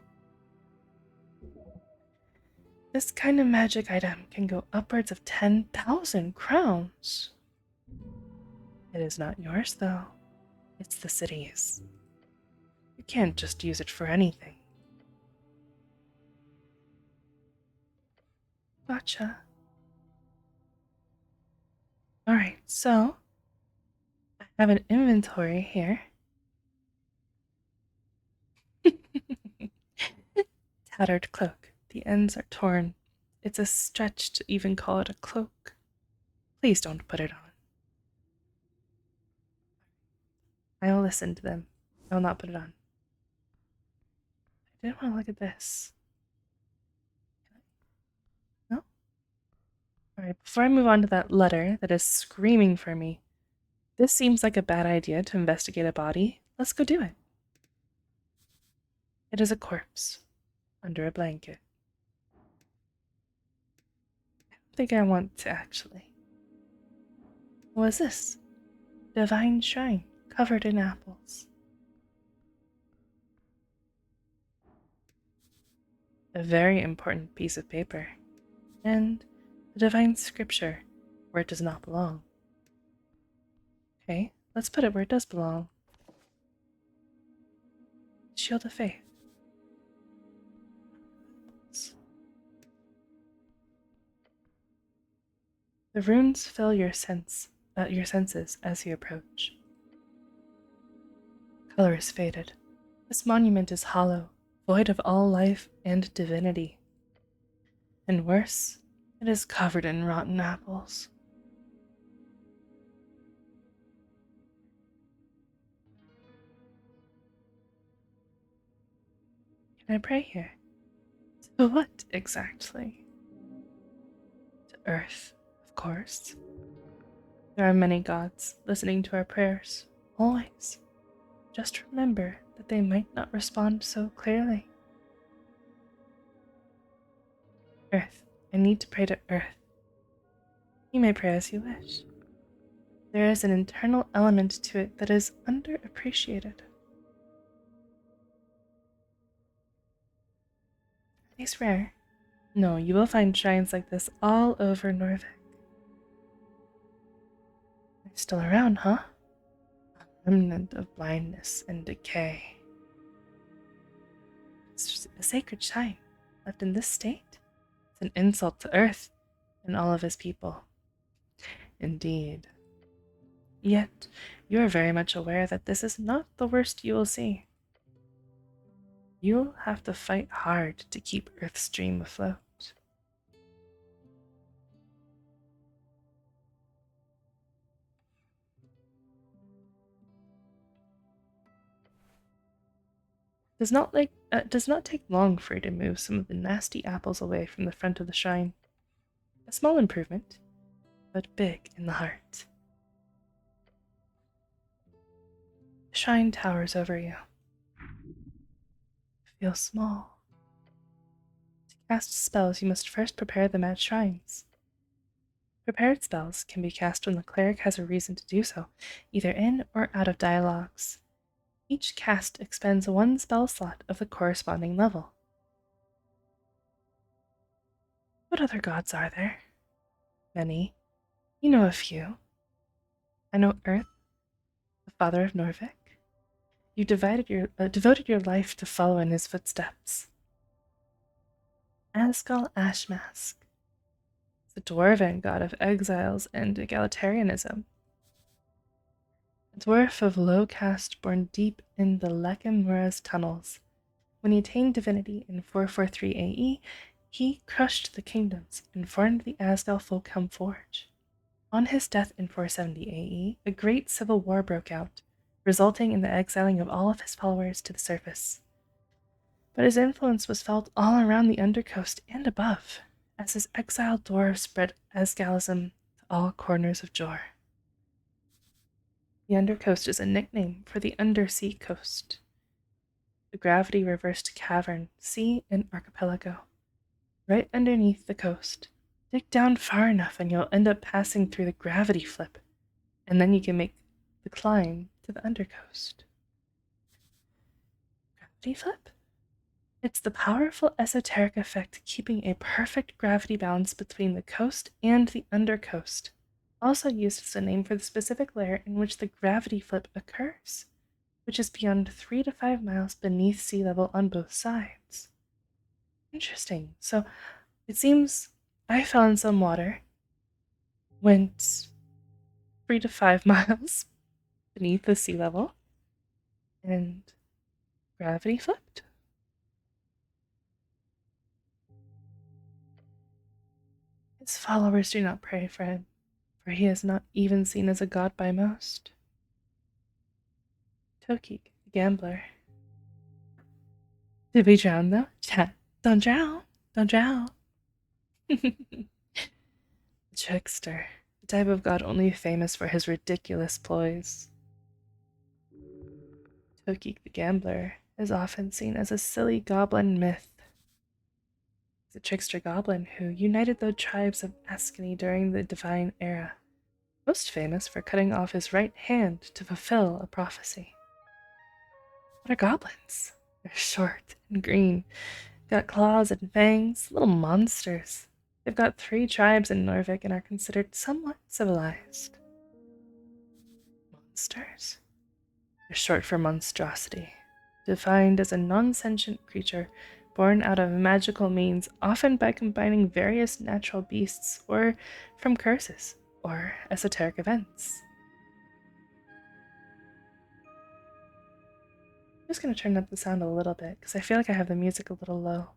This kind of magic item can go upwards of 10,000 crowns. It is not yours, though. It's the city's. You can't just use it for anything. Gotcha. Alright, so I have an inventory here. Tattered cloak. The ends are torn. It's a stretch to even call it a cloak. Please don't put it on. I will listen to them. I will not put it on. I didn't want to look at this. No? Alright, before I move on to that letter that is screaming for me, this seems like a bad idea to investigate a body. Let's go do it. It is a corpse under a blanket. I don't think I want to actually. What is this? Divine shrine covered in apples. A very important piece of paper, and the divine scripture where it does not belong. Okay, let's put it where it does belong. Shield of Faith. The runes fill your senses as you approach. Color is faded. This monument is hollow, void of all life and divinity. And worse, it is covered in rotten apples. Can I pray here? To what exactly? To Earth, of course. There are many gods listening to our prayers, always. Just remember that they might not respond so clearly. Earth, I need to pray to Earth. You may pray as you wish. There is an internal element to it that is underappreciated. Are these rare? No, you will find shrines like this all over Norvik. They're still around, huh? A remnant of blindness and decay. It's just a sacred shrine left in this state. It's an insult to Earth and all of his people. Indeed. Yet, you are very much aware that this is not the worst you will see. You'll have to fight hard to keep Earth's dream afloat. Does not take long for you to move some of the nasty apples away from the front of the shrine. A small improvement, but big in the heart. The shrine towers over you. Feel small. To cast spells, you must first prepare them at shrines. Prepared spells can be cast when the cleric has a reason to do so, either in or out of dialogues. Each cast expends one spell slot of the corresponding level. What other gods are there? Many. You know a few. I know Earth, the father of Norvik. You devoted your life to follow in his footsteps. Asgal Ashmask, the dwarven god of exiles and egalitarianism. A dwarf of low caste born deep in the Lekimura's tunnels. When he attained divinity in 443 AE, he crushed the kingdoms and formed the Asgal Folkhelm Forge. On his death in 470 AE, a great civil war broke out, resulting in the exiling of all of his followers to the surface. But his influence was felt all around the Undercoast and above, as his exiled dwarves spread Asgalism to all corners of Jor. The Undercoast is a nickname for the undersea coast. The gravity-reversed cavern, sea, and archipelago. Right underneath the coast. Dig down far enough and you'll end up passing through the gravity flip, and then you can make the climb to the Undercoast. Gravity flip? It's the powerful esoteric effect keeping a perfect gravity balance between the coast and the Undercoast, also used as a name for the specific layer in which the gravity flip occurs, which is beyond 3 to 5 miles beneath sea level on both sides. Interesting. So it seems I fell in some water, went 3 to 5 miles beneath the sea level, and gravity flipped. His followers do not pray for him, for he is not even seen as a god by most. Tokik, the gambler. Did we drown though? Chat. Don't drown. Don't drown. The trickster, the type of god only famous for his ridiculous ploys. Tokik the gambler is often seen as a silly goblin myth. He's a trickster goblin who united the tribes of Askani during the Divine Era, most famous for cutting off his right hand to fulfill a prophecy. What are goblins? They're short and green, got claws and fangs, little monsters. They've got 3 tribes in Norvik and are considered somewhat civilized. Monsters? They're short for monstrosity, defined as a non-sentient creature born out of magical means, often by combining various natural beasts or from curses or esoteric events. I'm just going to turn up the sound a little bit because I feel like I have the music a little low.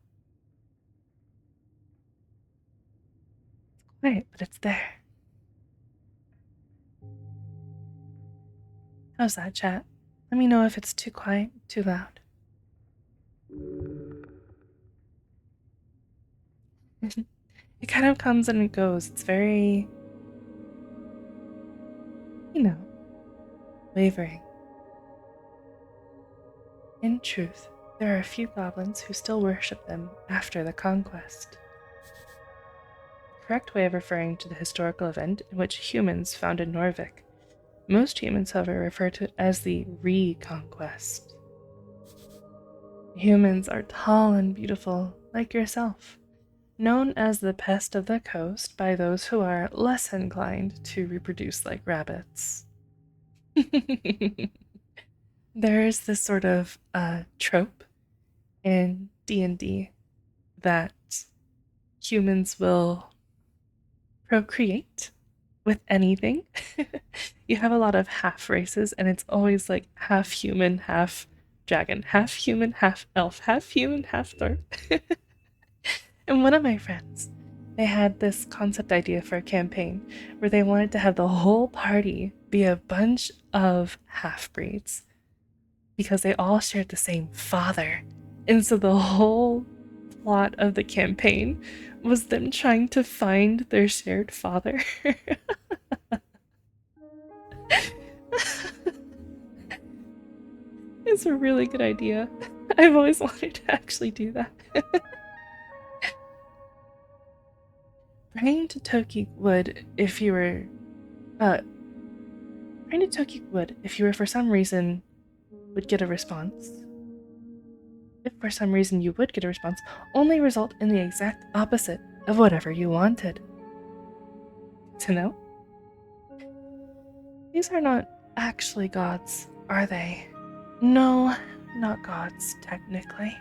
It's quiet, but it's there. How's that, chat? Let me know if it's too quiet, too loud. It kind of comes and it goes. It's very, wavering. In truth, there are a few goblins who still worship them after the conquest. The correct way of referring to the historical event in which humans founded Norvik. Most humans, however, refer to it as the reconquest. Humans are tall and beautiful, like yourself, known as the pest of the coast by those who are less inclined to reproduce like rabbits. There is this sort of trope in D&D that humans will procreate with anything. You have a lot of half races, and it's always like half human, half dragon, half human, half elf, half human, half dwarf. And one of my friends, they had this concept idea for a campaign where they wanted to have the whole party be a bunch of half-breeds because they all shared the same father. And so the whole plot of the campaign was them trying to find their shared father. It's a really good idea. I've always wanted to actually do that. Praying to Toki would if you were for some reason would get a response. If for some reason you would get a response, only result in the exact opposite of whatever you wanted. To know? These are not actually gods, are they? No, not gods, technically.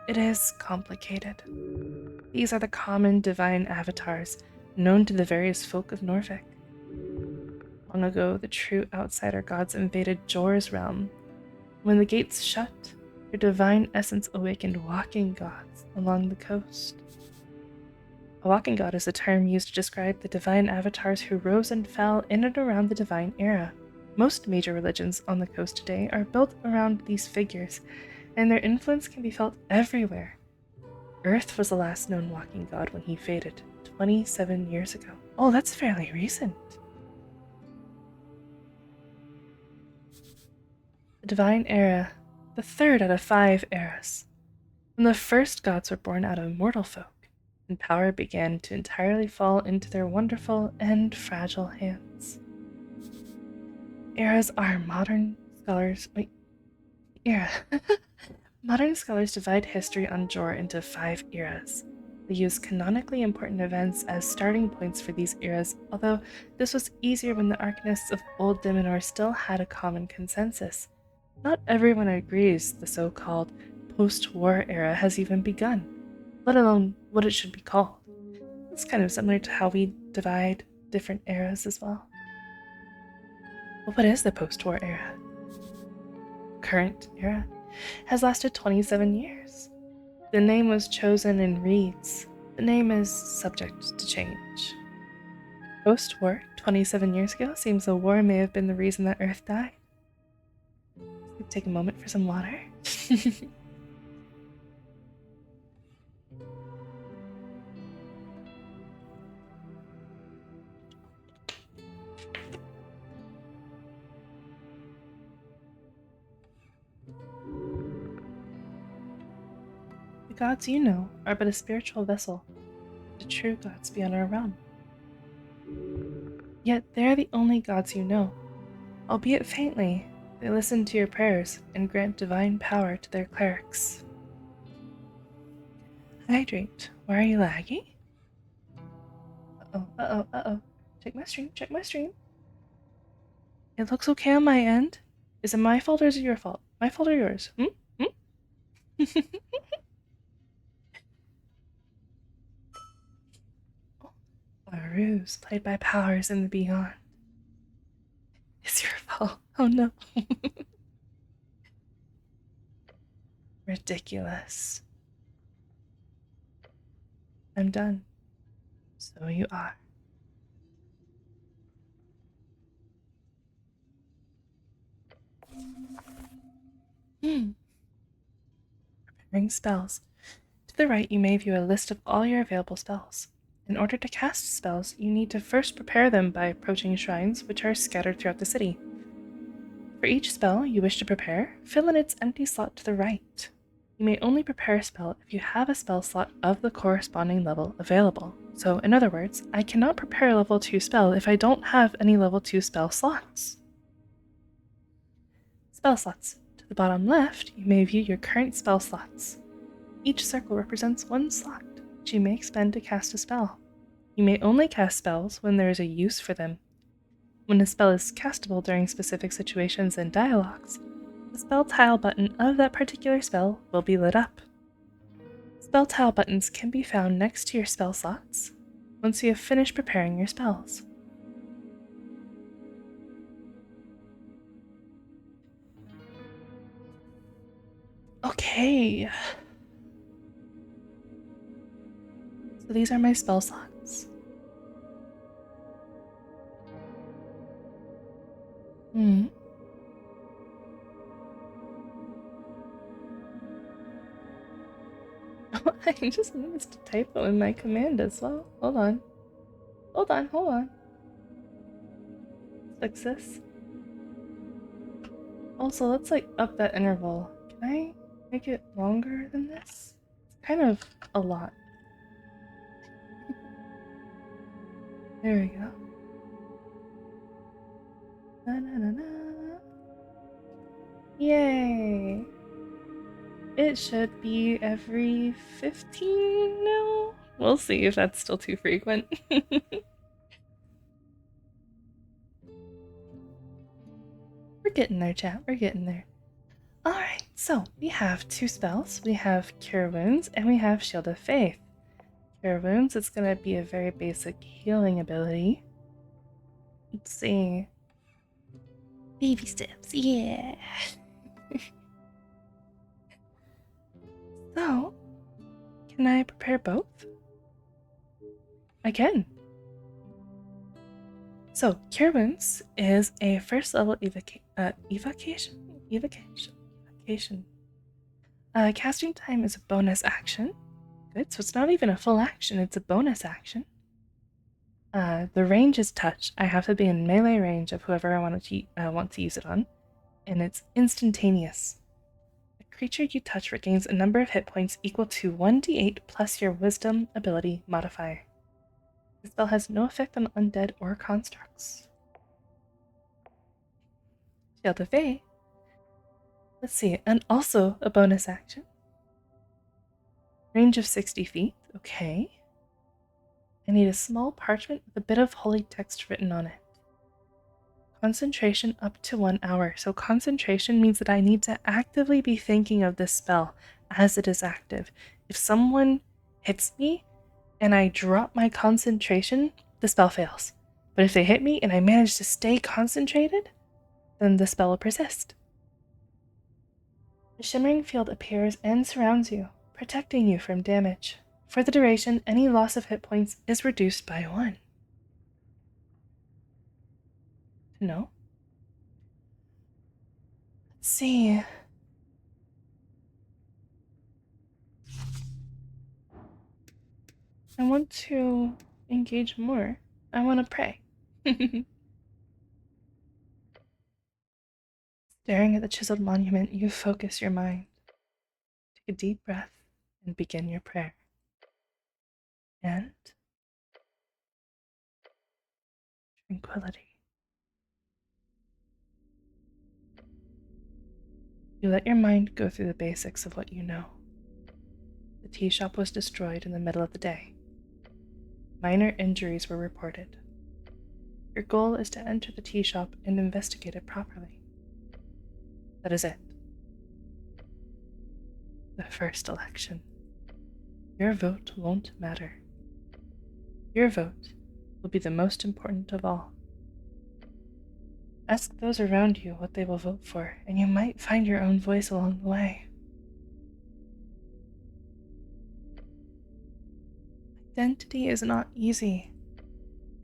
It is complicated. These are the common divine avatars known to the various folk of Norvik. Long ago, the true outsider gods invaded Jor's realm. When the gates shut, their divine essence awakened walking gods along the coast. A walking god is a term used to describe the divine avatars who rose and fell in and around the divine era. Most major religions on the coast today are built around these figures, and their influence can be felt everywhere. Earth was the last known walking god when he faded 27 years ago. Oh, that's fairly recent. The divine era, the third out of 5 eras. When the first gods were born out of mortal folk, and power began to entirely fall into their wonderful and fragile hands. Eras are modern scholars divide history on Jor into 5 eras. They use canonically important events as starting points for these eras, although this was easier when the arcanists of Old Numenor still had a common consensus. Not everyone agrees the so-called post-war era has even begun, let alone what it should be called. It's kind of similar to how we divide different eras as well. But what is the post-war era? Current era has lasted 27 years. The name was chosen in reeds. The name is subject to change. Post-war, 27 years ago, seems the war may have been the reason that Earth died. Take a moment for some water. The gods you know are but a spiritual vessel. The true gods beyond our realm. Yet they are the only gods you know. Albeit faintly, they listen to your prayers and grant divine power to their clerics. Hydrate. Why are you laggy? Uh-oh. Check my stream. It looks okay on my end. Is it my fault or is it your fault? My fault or yours? ruse played by powers in the beyond. It's your fault. Oh no. Ridiculous. I'm done. So you are. Preparing spells. To the right, you may view a list of all your available spells. In order to cast spells, you need to first prepare them by approaching shrines, which are scattered throughout the city. For each spell you wish to prepare, fill in its empty slot to the right. You may only prepare a spell if you have a spell slot of the corresponding level available. So, in other words, I cannot prepare a level 2 spell if I don't have any level 2 spell slots. Spell slots. To the bottom left, you may view your current spell slots. Each circle represents one slot, which you may expend to cast a spell. You may only cast spells when there is a use for them. When a spell is castable during specific situations and dialogues, the spell tile button of that particular spell will be lit up. Spell tile buttons can be found next to your spell slots once you have finished preparing your spells. Okay. So these are my spell slots. I just noticed a typo in my command as well. Hold on. Let's fix this. Also, let's up that interval. Can I make it longer than this? It's kind of a lot. There we go. Yay! It should be every 15 now? We'll see if that's still too frequent. We're getting there, chat. We're getting there. Alright, so we have 2 spells. We have Cure Wounds and we have Shield of Faith. Cure Wounds is going to be a very basic healing ability. Let's see. Baby steps, yeah. So, can I prepare both? I can. So, Cure Wounds is a first level evocation. Casting time is a bonus action. Good, so it's not even a full action, it's a bonus action. The range is touch. I have to be in melee range of whoever I want to use it on, and it's instantaneous. The creature you touch regains a number of hit points equal to 1d8 plus your wisdom ability modifier. The spell has no effect on undead or constructs. Shield of Faith. Let's see, and also a bonus action. Range of 60 feet, okay. I need a small parchment with a bit of holy text written on it. Concentration up to 1 hour. So concentration means that I need to actively be thinking of this spell as it is active. If someone hits me and I drop my concentration, the spell fails. But if they hit me and I manage to stay concentrated, then the spell will persist. A shimmering field appears and surrounds you, protecting you from damage. For the duration, any loss of hit points is reduced by 1. No? Let's see. I want to engage more. I want to pray. Staring at the chiseled monument, you focus your mind. Take a deep breath and begin your prayer. And tranquility. You let your mind go through the basics of what you know. The tea shop was destroyed in the middle of the day. Minor injuries were reported. Your goal is to enter the tea shop and investigate it properly. That is it. The first election. Your vote won't matter. Your vote will be the most important of all. Ask those around you what they will vote for, and you might find your own voice along the way. Identity is not easy.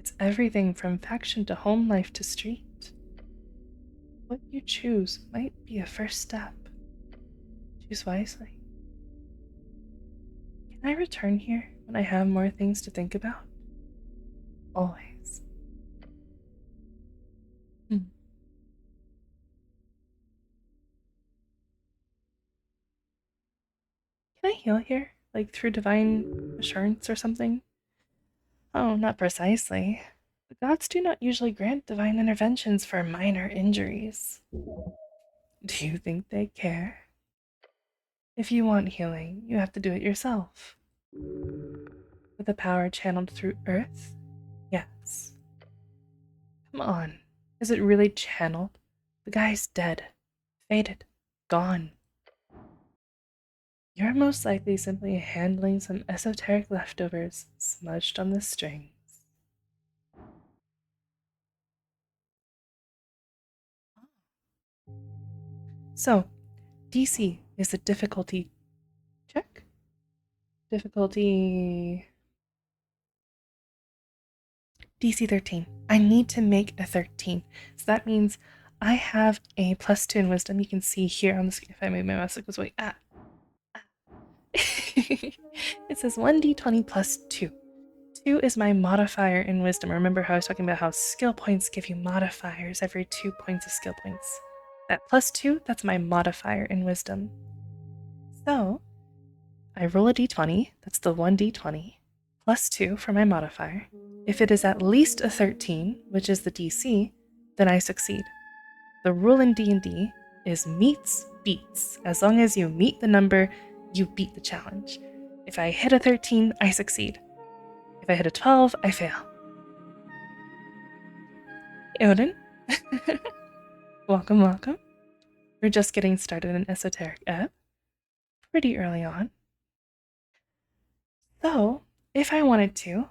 It's everything from faction to home life to street. What you choose might be a first step. Choose wisely. Can I return here when I have more things to think about? Always. Can I heal here? Like through divine assurance or something? Oh, not precisely. The gods do not usually grant divine interventions for minor injuries. Do you think they care? If you want healing, you have to do it yourself. With the power channeled through Earth? Yes. Come on. Is it really channeled? The guy's dead. Faded. Gone. You're most likely simply handling some esoteric leftovers smudged on the strings. So, DC is a difficulty check? Difficulty DC 13. I need to make a 13. So that means I have a +2 in wisdom. You can see here on the screen if I move my mouse, it goes away. It says 1d20 plus 2. 2 is my modifier in wisdom. Remember how I was talking about how skill points give you modifiers every 2 points of skill points. That +2, that's my modifier in wisdom. So, I roll a d20, that's the 1d20, +2 for my modifier. If it is at least a 13, which is the DC, then I succeed. The rule in D&D is meets beats. As long as you meet the number, you beat the challenge. If I hit a 13, I succeed. If I hit a 12, I fail. Hey, Odin. Welcome, welcome. We're just getting started in Esoteric Ebb. Pretty early on. So, if I wanted to,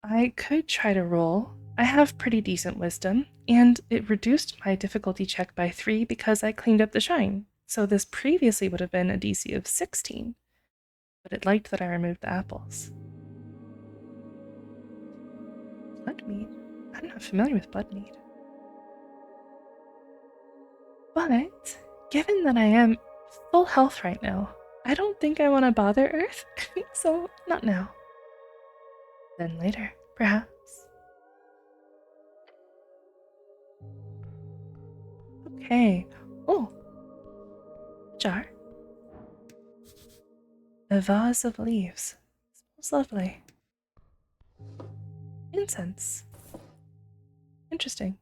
I could try to roll. I have pretty decent wisdom, and it reduced my difficulty check by 3 because I cleaned up the shrine. So this previously would have been a DC of 16, but it liked that I removed the apples. Bloodmead? I'm not familiar with Bloodmead. But, given that I am full health right now, I don't think I want to bother Earth, so not now. Then later, perhaps. Okay. Oh! Jar. A vase of leaves. Smells lovely. Incense. Interesting.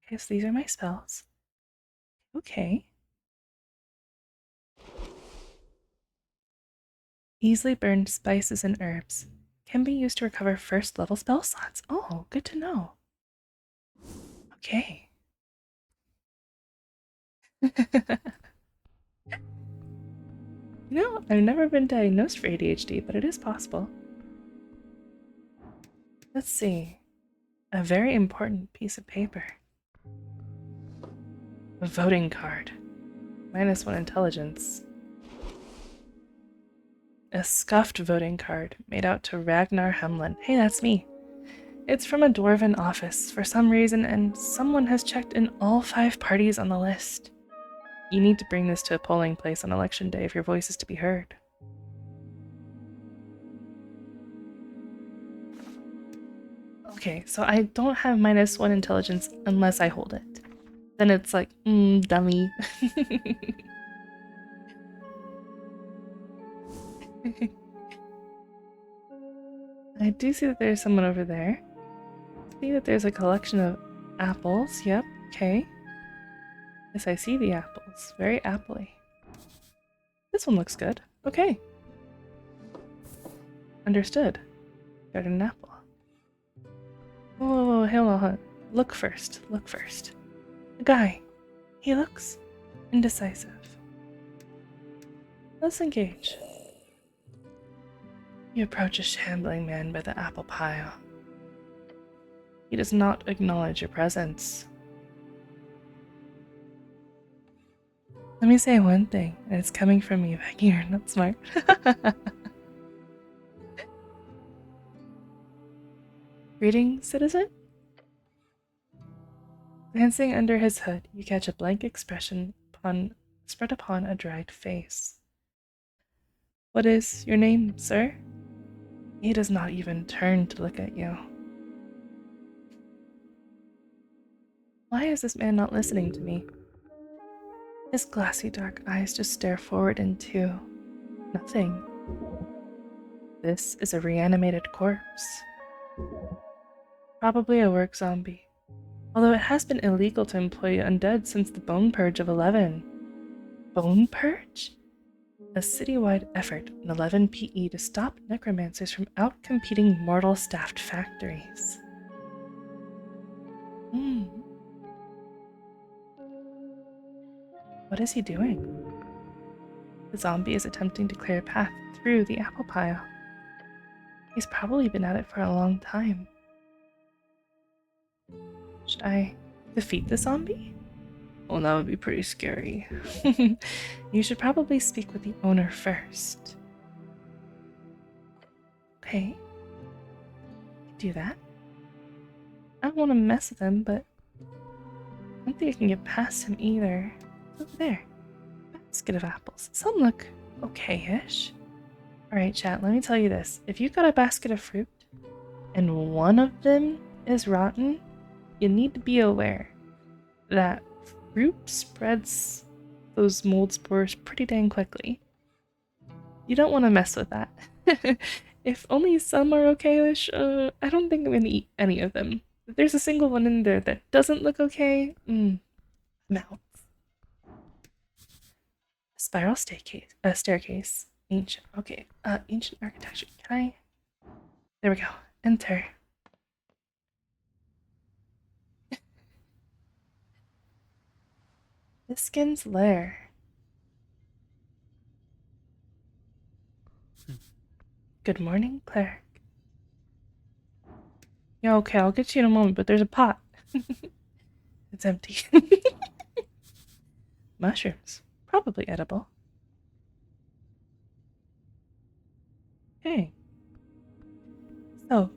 Okay, so these are my spells. Okay. Easily burned spices and herbs. Can be used to recover first level spell slots. Oh, good to know. Okay. You know, I've never been diagnosed for ADHD, but it is possible. Let's see. A very important piece of paper. A voting card. -1 intelligence. A scuffed voting card made out to Ragnar Hemlin. Hey, that's me. It's from a dwarven office for some reason, and someone has checked in all 5 parties on the list. You need to bring this to a polling place on election day if your voice is to be heard. Okay, so I don't have -1 intelligence unless I hold it. Then it's like, dummy. I do see that there's someone over there. I see that there's a collection of apples. Yep, okay. Yes, I see the apples. Very appley. This one looks good. Okay. Understood. Got an apple. Oh, hold on. Look first. Look first. The guy. He looks indecisive. Let's engage. You approach a shambling man by the apple pile. He does not acknowledge your presence. Let me say one thing, and it's coming from me, but you're not smart. Greetings, citizen? Glancing under his hood, you catch a blank expression spread upon a dried face. What is your name, sir? He does not even turn to look at you. Why is this man not listening to me? His glassy dark eyes just stare forward into nothing. This is a reanimated corpse. Probably a work zombie. Although it has been illegal to employ undead since the Bone Purge of 11. Bone Purge? A citywide effort in 11 PE to stop necromancers from outcompeting mortal staffed factories. What is he doing? The zombie is attempting to clear a path through the apple pile. He's probably been at it for a long time. Should I defeat the zombie? Well, that would be pretty scary. You should probably speak with the owner first. Okay. Do that. I don't want to mess with him, but I don't think I can get past him either. Over there. Basket of apples. Some look okay-ish. Alright, chat, let me tell you this. If you've got a basket of fruit, and one of them is rotten, you need to be aware that fruit spreads those mold spores pretty dang quickly. You don't want to mess with that. If only some are okay-ish, I don't think I'm going to eat any of them. If there's a single one in there that doesn't look okay, I'm out. Spiral staircase. Ancient. Okay. Ancient architecture. Can I? There we go. Enter. Biskin's lair. Good morning, cleric. Yeah, okay, I'll get to you in a moment, but there's a pot. It's empty. Mushrooms. Probably edible. Okay. So,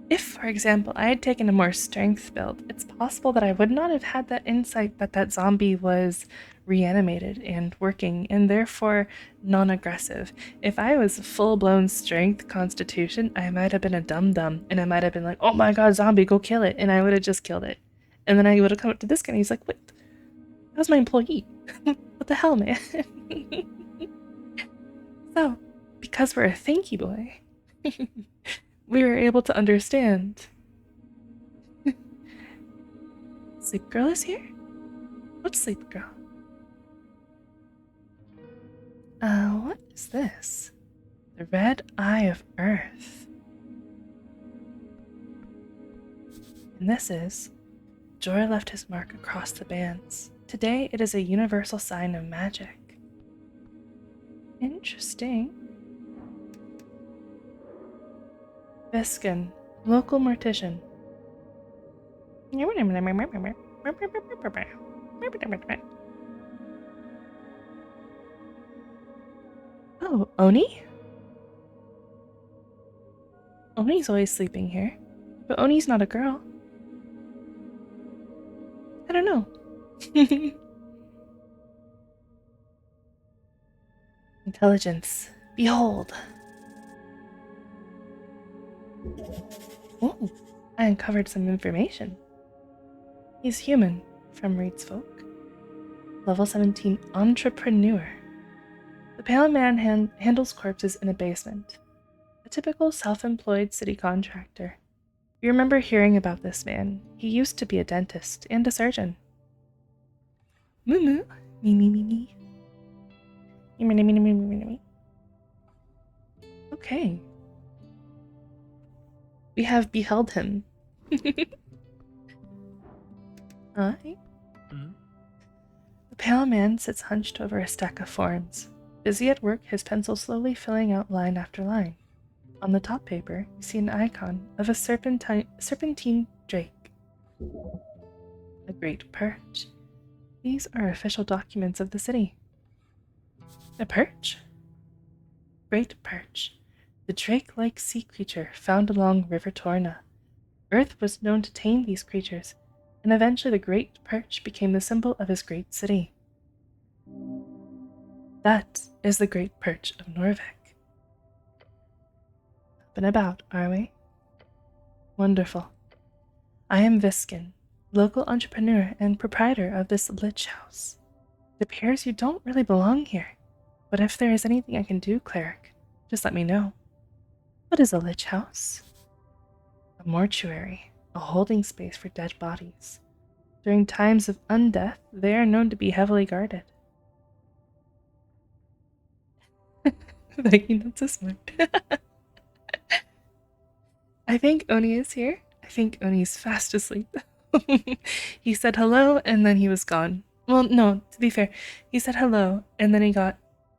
if, for example, I had taken a more strength build, it's possible that I would not have had that insight that that zombie was reanimated and working, and therefore non-aggressive. If I was full-blown strength constitution, I might have been a dum-dum, and I might have been like, oh my god, zombie, go kill it, and I would have just killed it. And then I would have come up to this guy, and he's like, wait, that was my employee. What the hell, man? So, because we're a thanky boy, we were able to understand. Sleep Girl is here? What's Sleep Girl? What is this? The Red Eye of Earth. And this is, Joy left his mark across the bands. Today it is a universal sign of magic. Interesting. Biskin, local mortician. Oh, Oni? Oni's always sleeping here, but Oni's not a girl. I don't know. Intelligence. Behold. Oh, I uncovered some information. He's human, from Reed's folk. Level 17 entrepreneur. The pale man handles corpses in a basement. A typical self-employed city contractor. You remember hearing about this man. He used to be a dentist and a surgeon. Moo moo. Me me me me. Okay. We have beheld him. Hi. Mm-hmm. The pale man sits hunched over a stack of forms. Busy at work, his pencil slowly filling out line after line. On the top paper, you see an icon of a serpentine drake. A great perch. These are official documents of the city. A perch? Great perch. The drake-like sea creature found along River Torna. Earth was known to tame these creatures, and eventually the great perch became the symbol of his great city. That is the great perch of Norvik. Up and about, are we? Wonderful. I am Viskin, local entrepreneur and proprietor of this lich house. It appears you don't really belong here, but if there is anything I can do, cleric, just let me know. What is a lich house? A mortuary, a holding space for dead bodies. During times of undeath, they are known to be heavily guarded. Thank you, not so smart. I think Oni is here. I think Oni's fast asleep. He said hello and then he was gone. Well, no, to be fair, he said hello and then he got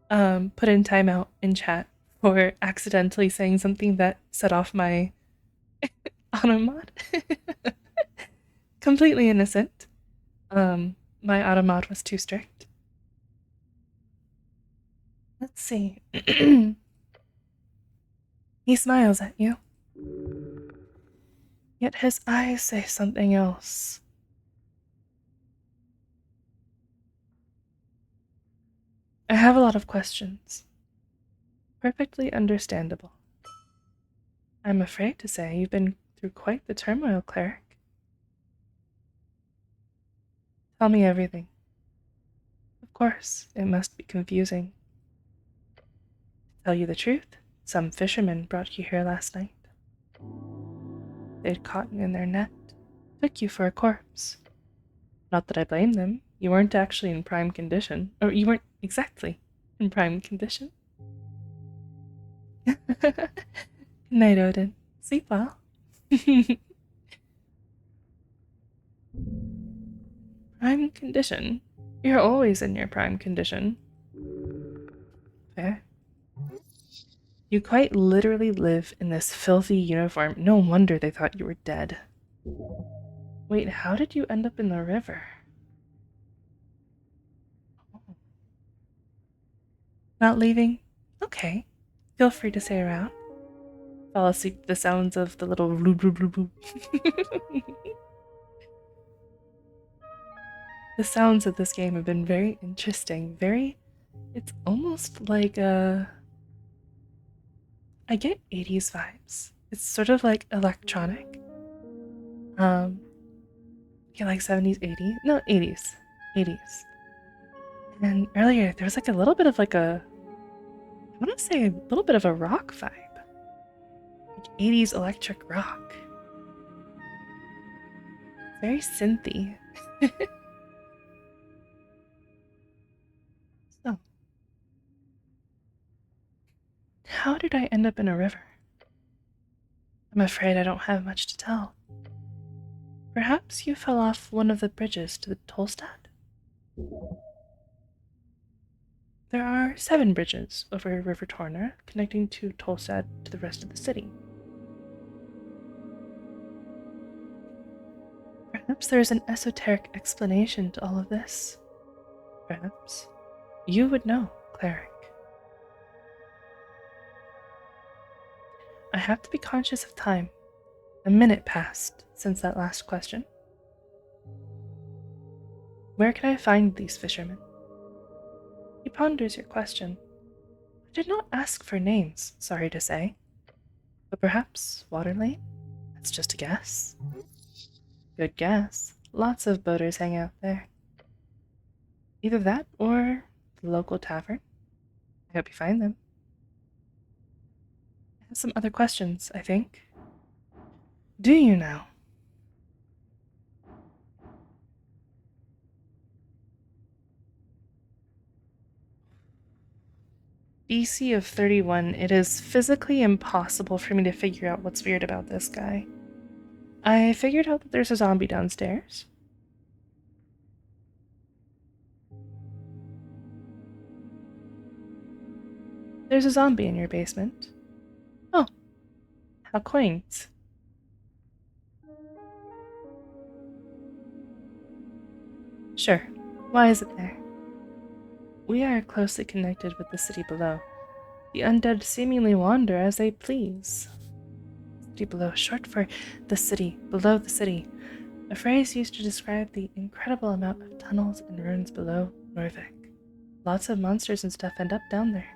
put in timeout in chat for accidentally saying something that set off my automod. Completely innocent. My automod was too strict. Let's see. He smiles at you. Yet his eyes say something else. I have a lot of questions. Perfectly understandable. I'm afraid to say you've been through quite the turmoil, cleric. Tell me everything. Of course, it must be confusing. To tell you the truth, some fishermen brought you here last night. They'd caught you in their net, took you for a corpse. Not that I blame them. You weren't actually in prime condition. Or you weren't exactly in prime condition. Good night, Odin. Sleep well. Prime condition? You're always in your prime condition. Fair. You quite literally live in this filthy uniform. No wonder they thought you were dead. Wait, how did you end up in the river? Oh. Not leaving? Okay. Feel free to stay around. Fall asleep to the sounds of the little bloop bloop bloop bloop. The sounds of this game have been very interesting. It's almost like I get 80s vibes. It's sort of like electronic. Yeah, like 70s, 80s? No, 80s. 80s. And earlier, there was like a little bit of like I want to say a little bit of a rock vibe. Like 80s electric rock. Very synthy. So, how did I end up in a river? I'm afraid I don't have much to tell. Perhaps you fell off one of the bridges to the Tolstad? There are 7 bridges over River Torna connecting to Tolstad to the rest of the city. Perhaps there is an esoteric explanation to all of this. Perhaps you would know, cleric. I have to be conscious of time. A minute passed since that last question. Where can I find these fishermen? He ponders your question. I did not ask for names, sorry to say. But perhaps Waterlane? That's just a guess. Good guess. Lots of boaters hang out there. Either that or the local tavern. I hope you find them. I have some other questions, I think. Do you now? DC of 31, it is physically impossible for me to figure out what's weird about this guy. I figured out that there's a zombie downstairs. There's a zombie in your basement. Oh, How quaint. Sure. Why is it there? We are closely connected with the city below. The undead seemingly wander as they please. City below, short for the city, below the city. A phrase used to describe the incredible amount of tunnels and ruins below Norvik. Lots of monsters and stuff end up down there.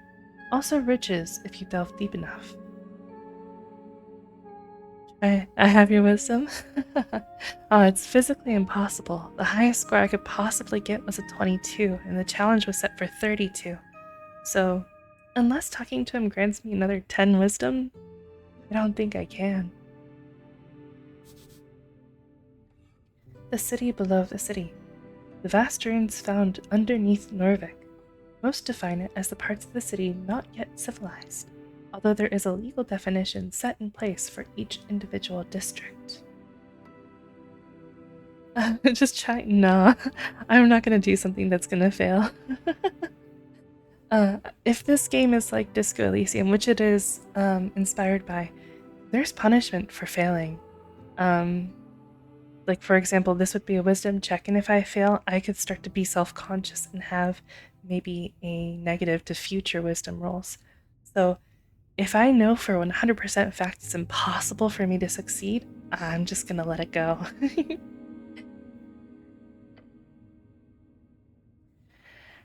Also riches if you delve deep enough. I have your wisdom? Oh, it's physically impossible. The highest score I could possibly get was a 22, and the challenge was set for 32. So, unless talking to him grants me another 10 wisdom, I don't think I can. The city below the city. The vast ruins found underneath Norvik. Most define it as the parts of the city not yet civilized, although there is a legal definition set in place for each individual district. Just try. No, I'm not gonna do something that's gonna fail. If this game is like Disco Elysium, which it is inspired by, there's punishment for failing. Like, for example, this would be a wisdom check, and if I fail, I could start to be self-conscious and have maybe a negative to future wisdom rolls. So if I know for 100% fact it's impossible for me to succeed, I'm just gonna let it go.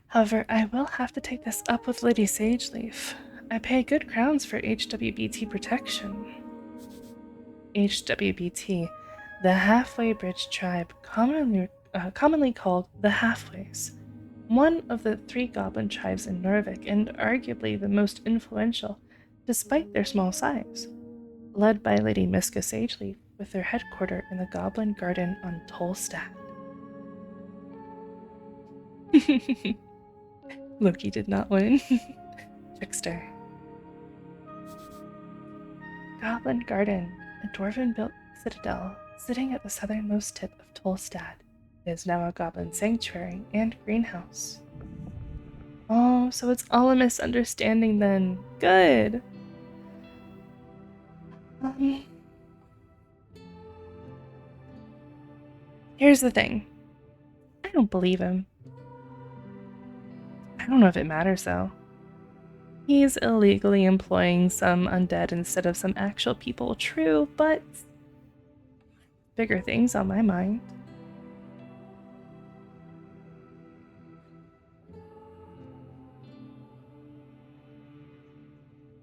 However, I will have to take this up with Lady Sageleaf. I pay good crowns for HWBT protection. HWBT, the Halfway Bridge tribe, commonly called the Halfways. One of the 3 goblin tribes in Norvik, and arguably the most influential, despite their small size. Led by Lady Miska Sageleaf, with their headquarters in the Goblin Garden on Tolstad. Loki did not win. Trickster. Goblin Garden, a dwarven-built citadel sitting at the southernmost tip of Tolstad. It is now a goblin sanctuary and greenhouse. Oh, so it's all a misunderstanding then. Good. Here's the thing. I don't believe him. I don't know if it matters though. He's illegally employing some undead instead of some actual people, true, but bigger things on my mind.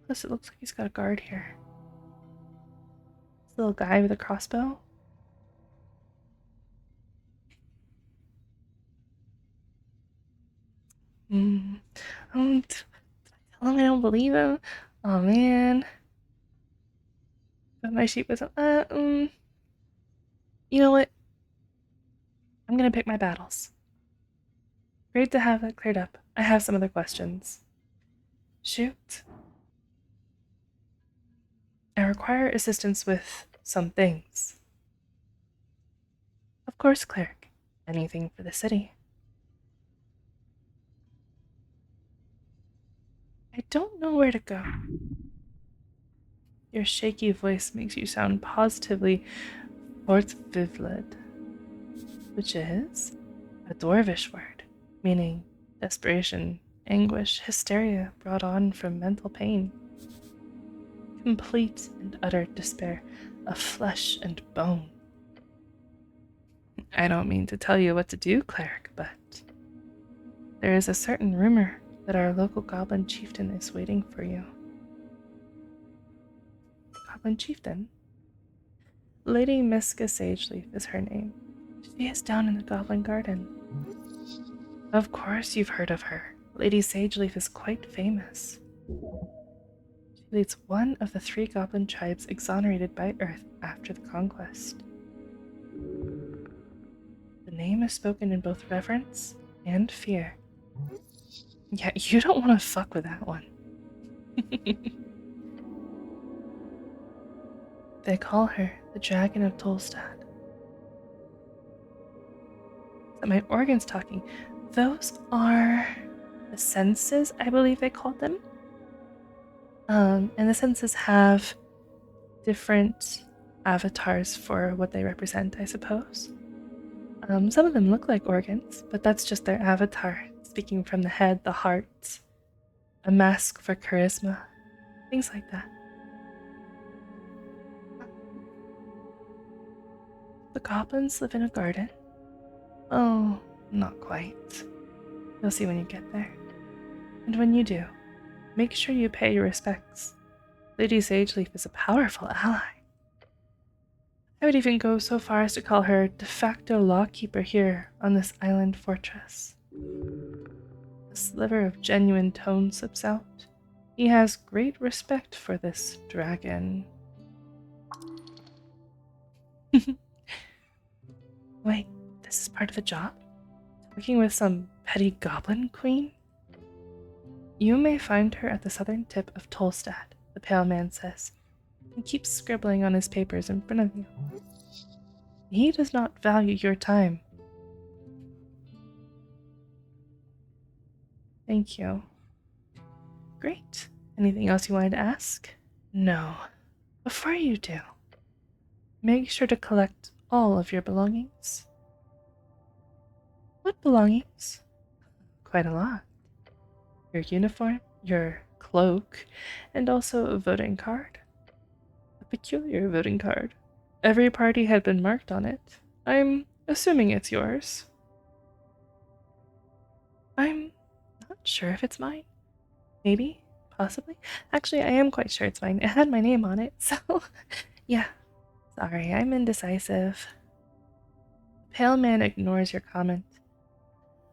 Plus, it looks like he's got a guard here. This little guy with a crossbow. Tell him I don't believe him. Oh man. But my sheep was you know what? I'm gonna pick my battles. Great to have that cleared up. I have some other questions. Shoot. I require assistance with some things. Of course, cleric. Anything for the city. I don't know where to go. Your shaky voice makes you sound positively fortvivled, which is a dwarvish word, meaning desperation, anguish, hysteria brought on from mental pain. Complete and utter despair of flesh and bone. I don't mean to tell you what to do, cleric, but there is a certain rumor that our local goblin chieftain is waiting for you. Goblin chieftain? Lady Miska Sageleaf is her name. She is down in the Goblin Garden. Of course you've heard of her. Lady Sageleaf is quite famous. She leads one of the 3 goblin tribes exonerated by Earth after the conquest. The name is spoken in both reverence and fear. Yeah, you don't want to fuck with that one. They call her the Dragon of Tolstad. So my organs talking. Those are the senses, I believe they called them. And the senses have different avatars for what they represent, I suppose. Some of them look like organs, but that's just their avatar, speaking from the head, the heart, a mask for charisma, things like that. The goblins live in a garden. Oh, not quite. You'll see when you get there. And when you do, make sure you pay your respects. Lady Sageleaf is a powerful ally. I would even go so far as to call her de facto lawkeeper here on this island fortress. A sliver of genuine tone slips out. He has great respect for this dragon. Wait, this is part of a job? Working with some petty goblin queen? You may find her at the southern tip of Tolstad, the pale man says. He keeps scribbling on his papers in front of you. He does not value your time. Thank you. Great. Anything else you wanted to ask? No. Before you do, make sure to collect all of your belongings. What belongings? Quite a lot. Your uniform, your cloak, and also a voting card. A peculiar voting card. Every party had been marked on it. I'm assuming it's yours. I'm not sure if it's mine. Maybe, possibly. Actually, I am quite sure it's mine. It had my name on it, so yeah. Sorry, I'm indecisive. The pale man ignores your comment.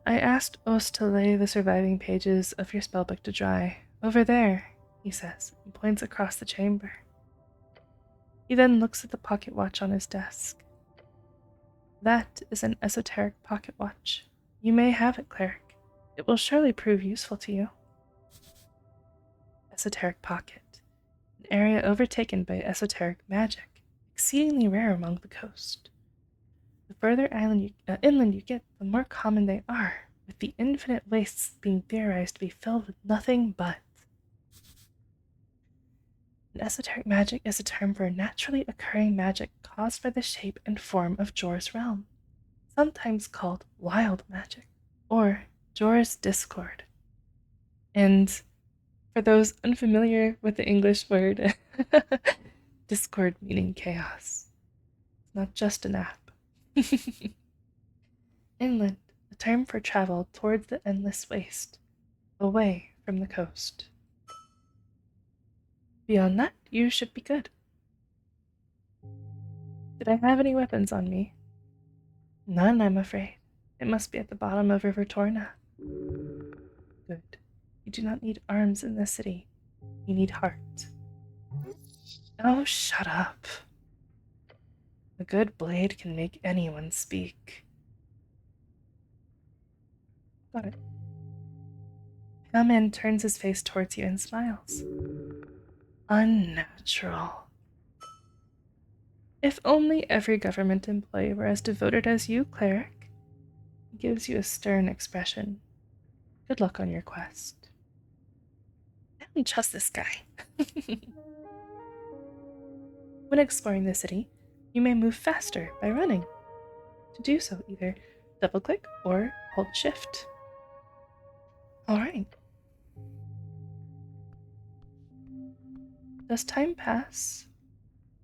I asked Os to lay the surviving pages of your spellbook to dry. Over there, he says, and points across the chamber. He then looks at the pocket watch on his desk. That is an esoteric pocket watch. You may have it, cleric. It will surely prove useful to you. Esoteric pocket. An area overtaken by esoteric magic, exceedingly rare among the coast. The further inland you get, the more common they are, with the infinite wastes being theorized to be filled with nothing but. An esoteric magic is a term for naturally occurring magic caused by the shape and form of Jor's realm, sometimes called wild magic, or Jor's discord. And for those unfamiliar with the English word, discord meaning chaos. It's not just an app. Inland, a term for travel towards the endless waste, away from the coast. Beyond that, you should be good. Did I have any weapons on me? None, I'm afraid. It must be at the bottom of River Torna. Good. You do not need arms in this city. You need heart. Oh, shut up. A good blade can make anyone speak. Got it. Pale man turns his face towards you and smiles. Unnatural. If only every government employee were as devoted as you, cleric. He gives you a stern expression. Good luck on your quest. I don't trust this guy. When exploring the city, you may move faster by running. To do so, either double-click or hold shift. Alright. Does time pass?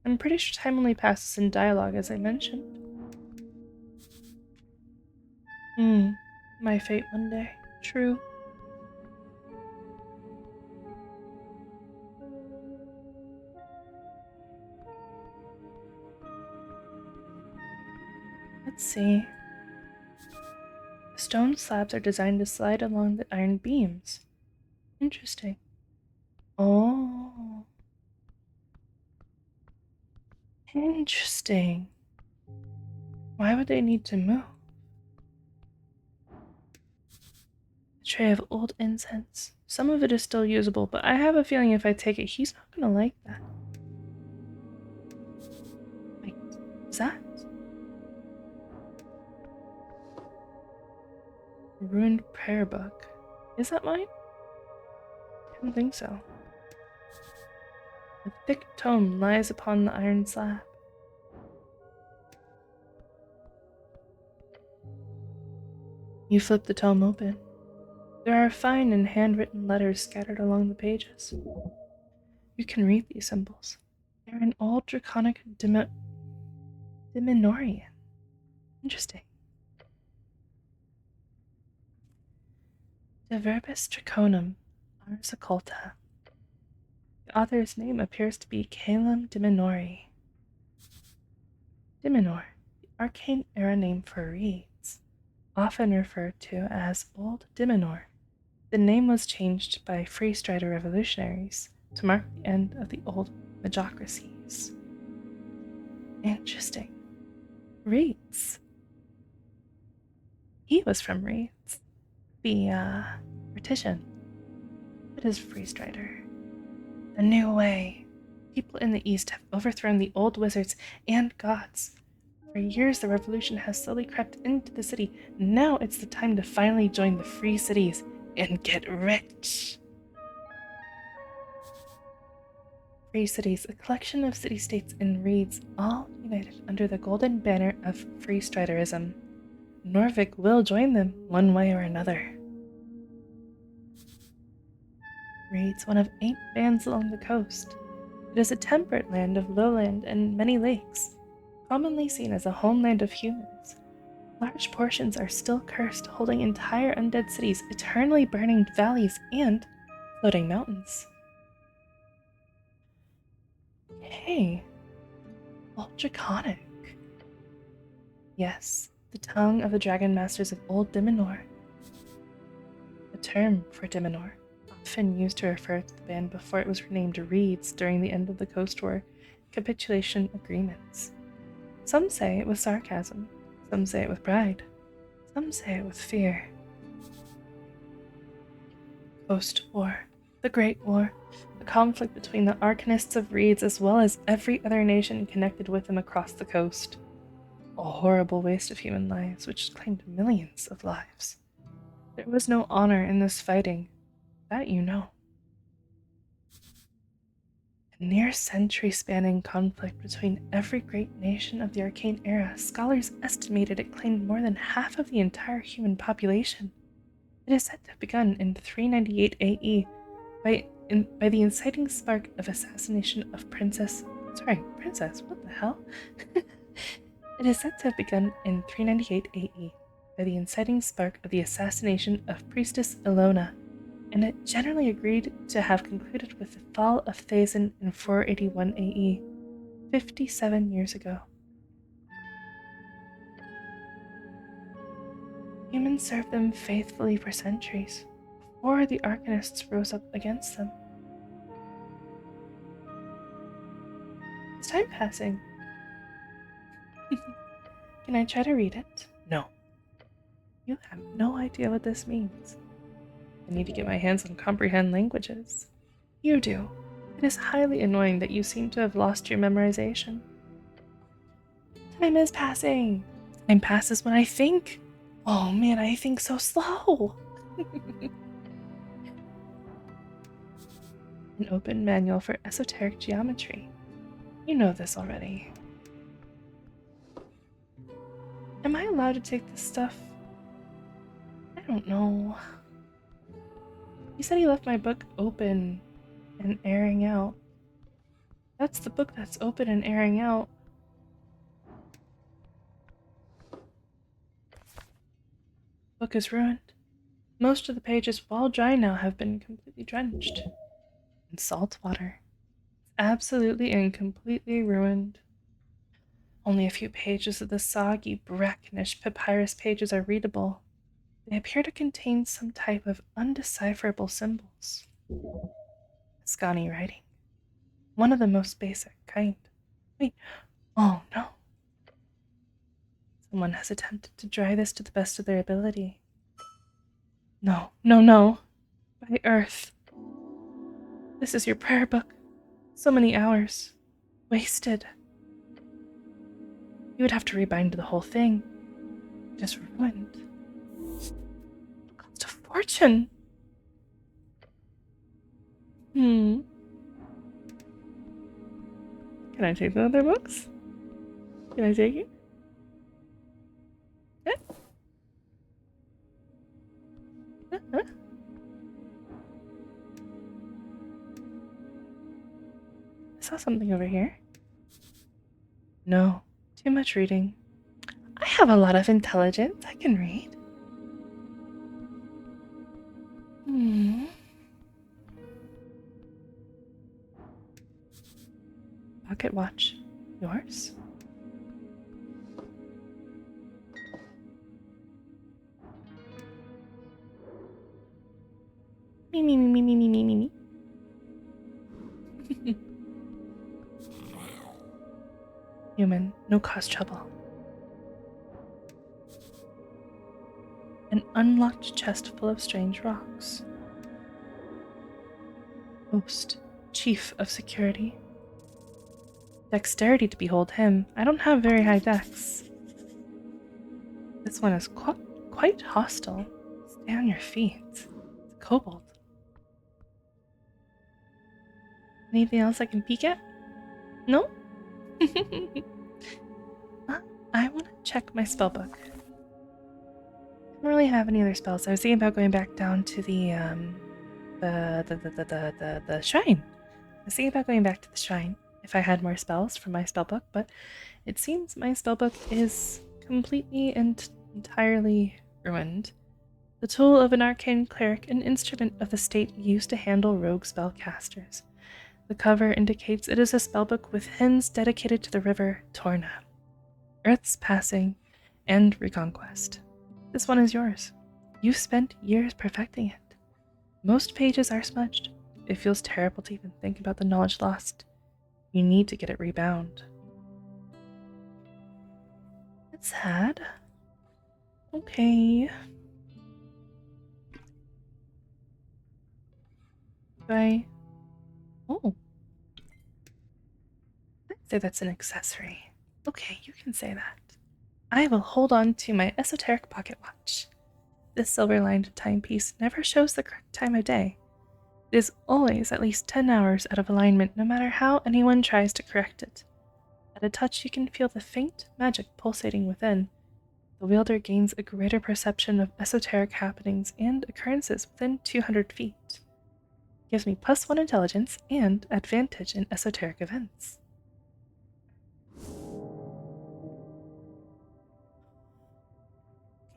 I'm pretty sure time only passes in dialogue, as I mentioned. My fate one day. True. Let's see. The stone slabs are designed to slide along the iron beams. Interesting. Oh. Interesting. Why would they need to move? A tray of old incense. Some of it is still usable, but I have a feeling if I take it, he's not gonna like that. Wait, is that? A ruined prayer book. Is that mine? I don't think so. A thick tome lies upon the iron slab. You flip the tome open. There are fine and handwritten letters scattered along the pages. You can read these symbols. They're in old draconic Diminorian. Interesting. De verbis draconum ars occulta. The author's name appears to be Calum Diminori. Diminor, the arcane era name for reeds, often referred to as Old Diminor. The name was changed by Free Strider revolutionaries to mark the end of the old magocracies. Interesting. Reeds. He was from Reeds. The, partition. It is Free Strider. The new way. People in the East have overthrown the old wizards and gods. For years, the revolution has slowly crept into the city. Now it's the time to finally join the free cities and get rich. Free cities, a collection of city-states and reeds, all united under the golden banner of Free Striderism. Norvik will join them one way or another. Reeds, one of 8 bands along the coast. It is a temperate land of lowland and many lakes, commonly seen as a homeland of humans. Large portions are still cursed, holding entire undead cities, eternally burning valleys, and floating mountains. Hey, old draconic. Yes, the tongue of the dragon masters of Old Diminor. A term for Diminor, often used to refer to the band before it was renamed Reeds during the end of the Coast War capitulation agreements. Some say it with sarcasm, some say it with pride, some say it with fear. Coast War, the Great War, a conflict between the Arcanists of Reeds as well as every other nation connected with them across the coast. A horrible waste of human lives which claimed millions of lives. There was no honor in this fighting, that you know. A near century-spanning conflict between every great nation of the Arcane Era, scholars estimated it claimed more than half of the entire human population. It is said to have begun in 398 AE by the inciting spark of assassination of Princess, what the hell? It is said to have begun in 398 AE by the inciting spark of the assassination of Priestess Ilona, and it generally agreed to have concluded with the fall of Thazin in 481 AE, 57 years ago. Humans served them faithfully for centuries, before the Arcanists rose up against them. Is time passing? Can I try to read it? No. You have no idea what this means. I need to get my hands on comprehend languages. You do. It is highly annoying that you seem to have lost your memorization. Time is passing. Time passes when I think. Oh man, I think so slow. An open manual for esoteric geometry. You know this already. Am I allowed to take this stuff? I don't know. He said he left my book open and airing out. That's the book that's open and airing out. Book is ruined. Most of the pages, while dry now, have been completely drenched in salt water. Absolutely and completely ruined. Only a few pages of the soggy, brackenish papyrus pages are readable. They appear to contain some type of undecipherable symbols. Ascani writing. One of the most basic kind. Wait, oh no. Someone has attempted to dry this to the best of their ability. No, no, no. By Earth. This is your prayer book. So many hours. Wasted. You would have to rebind the whole thing. Just ruined. It cost a fortune. Can I take the other books? Can I take it? Huh? Huh? I saw something over here. No, too much reading. I have a lot of intelligence. I can read. Hmm. Pocket watch. Yours? Me, me, me, me, me, me, me, me, me. Human, no cause trouble. An unlocked chest full of strange rocks. Host, chief of security. Dexterity to behold him. I don't have very high dex. This one is quite hostile. Stay on your feet. It's a kobold. Anything else I can peek at? No? I want to check my spellbook. I don't really have any other spells. I was thinking about going back down to the shrine. I was thinking about going back to the shrine if I had more spells from my spellbook, but it seems my spellbook is completely and entirely ruined. The tool of an arcane cleric, an instrument of the state used to handle rogue spellcasters. The cover indicates it is a spellbook with hymns dedicated to the river Torna, Earth's passing, and reconquest. This one is yours. You've spent years perfecting it. Most pages are smudged. It feels terrible to even think about the knowledge lost. You need to get it rebound. It's sad. Okay. Oh. I'd say that's an accessory. Okay, you can say that. I will hold on to my esoteric pocket watch. This silver-lined timepiece never shows the correct time of day. It is always at least 10 hours out of alignment, no matter how anyone tries to correct it. At a touch, you can feel the faint magic pulsating within. The wielder gains a greater perception of esoteric happenings and occurrences within 200 feet. It gives me +1 intelligence and advantage in esoteric events.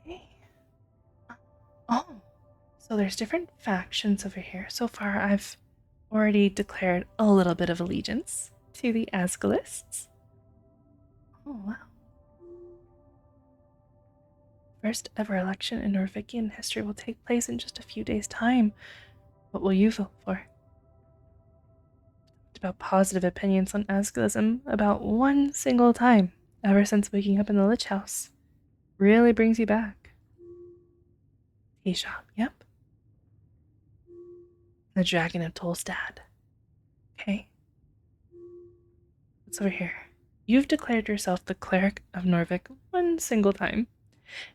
Okay. Oh, so there's different factions over here. So far, I've already declared a little bit of allegiance to the Asgalists. Oh, wow. First ever election in Norvikian history will take place in just a few days' time. What will you vote for? About positive opinions on Asgalism about one single time ever since waking up in the Lich House. Really brings you back. Tea shop, yep. The Dragon of Tolstad. Okay. What's over here? You've declared yourself the Cleric of Norvik one single time.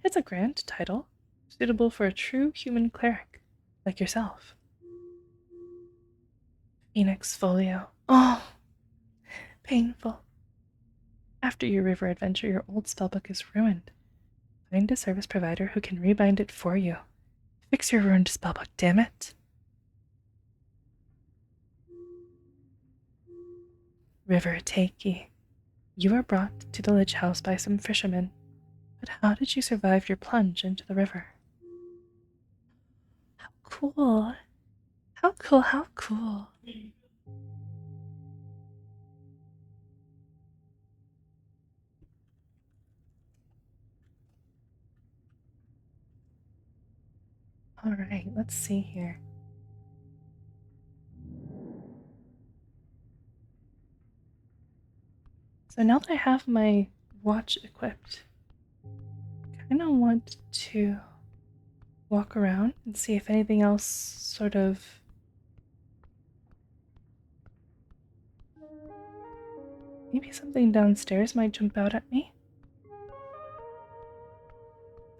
It's a grand title, suitable for a true human cleric, like yourself. Phoenix Folio. Oh, painful. After your river adventure, your old spellbook is ruined. Find a service provider who can rebind it for you. Fix your ruined spellbook, damn it. River Takey. You were brought to the Lich House by some fishermen, but how did you survive your plunge into the river? How cool. How cool, how cool. Alright, let's see here. So now that I have my watch equipped, I kind of want to walk around and see if anything else sort of maybe something downstairs might jump out at me.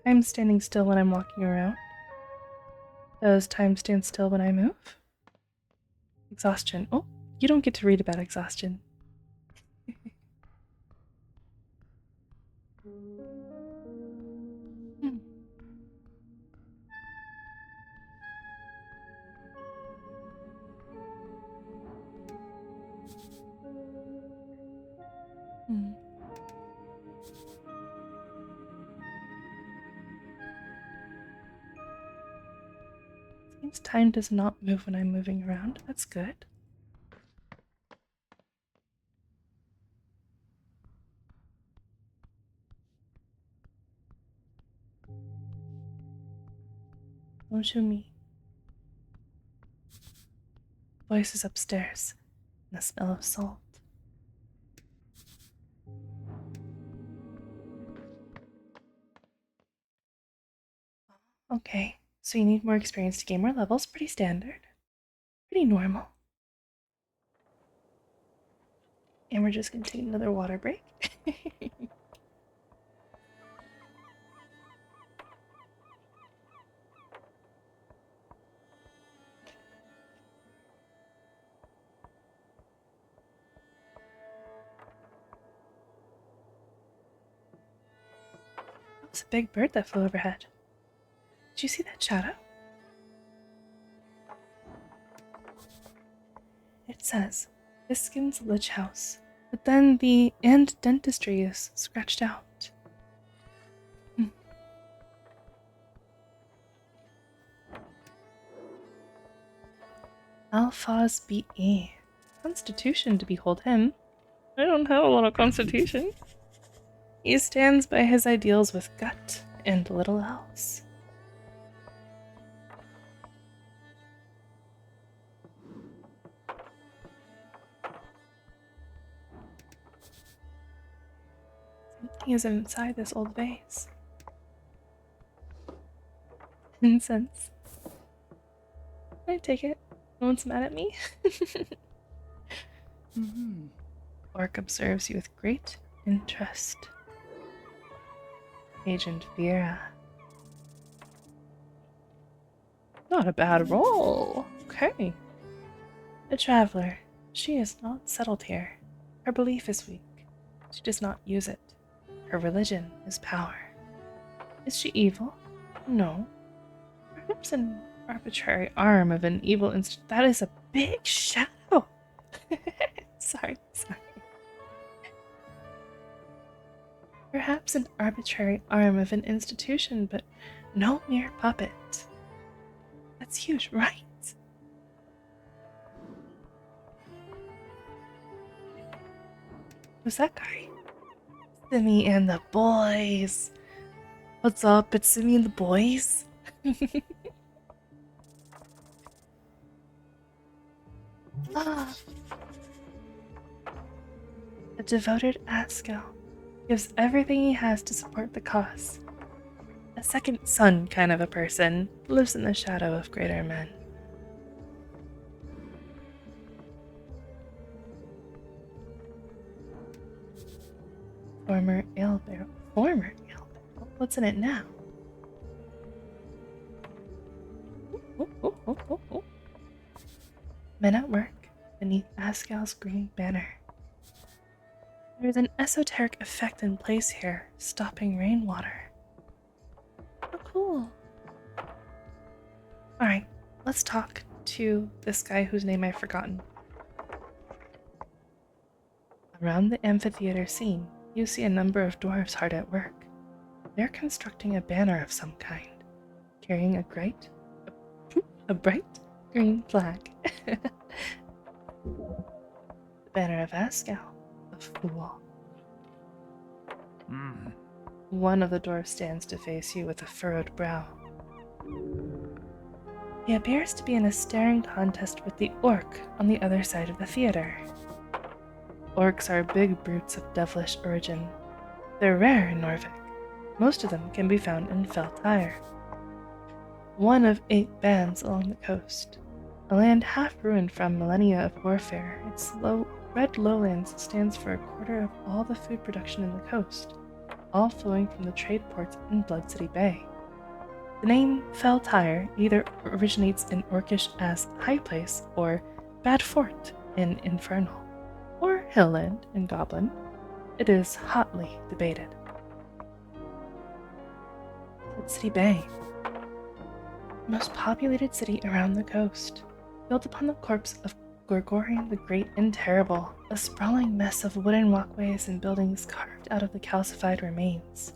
I'm standing still when I'm walking around. Does time stand still when I move? Exhaustion. Oh, you don't get to read about exhaustion. Means time does not move when I'm moving around. That's good. Don't shoot me. Voices upstairs. And the smell of salt. Okay, so you need more experience to gain more levels. Pretty standard. Pretty normal. And we're just gonna take another water break. That was a big bird that flew overhead. Did you see that shadow? It says, Biskin's Lich House, but then the "and dentistry" is scratched out. Alphas BE. Constitution to behold him. I don't have a lot of constitution. He stands by his ideals with gut and little else. Something is inside this old vase. Incense. Can I take it? No one's mad at me. Orc observes you with great interest. Agent Vera. Not a bad roll. Okay. A traveler. She is not settled here. Her belief is weak. She does not use it. Her religion is power. Is she evil? No. Perhaps an arbitrary arm of an evil that is a big shadow. Sorry. Perhaps an arbitrary arm of an institution, but no mere puppet. That's huge, right? Who's that guy? Simi and the boys. What's up? It's Simi and the boys. A devoted Askell gives everything he has to support the cause. A second son kind of a person, lives in the shadow of greater men. Former ale barrel. What's in it now? Ooh. Men at work beneath Askell's green banner. There is an esoteric effect in place here, stopping rainwater. Oh, cool. Alright, let's talk to this guy whose name I've forgotten. Around the amphitheater scene, you see a number of dwarves hard at work. They're constructing a banner of some kind, carrying a bright green flag. The banner of Askell, a fool. One of the dwarves stands to face you with a furrowed brow. He appears to be in a staring contest with the orc on the other side of the theater. Orcs are big brutes of devilish origin. They're rare in Norvik. Most of them can be found in Feltyre, one of 8 bands along the coast. A land half ruined from millennia of warfare, its red lowlands stands for a quarter of all the food production in the coast, all flowing from the trade ports in Blood City Bay. The name Feltyre either originates in Orcish as High Place or Bad Fort in Infernal, or Hillland in Goblin. It is hotly debated. Blood City Bay, the most populated city around the coast, built upon the corpse of Gorgorian the Great and Terrible, a sprawling mess of wooden walkways and buildings carved out of the calcified remains.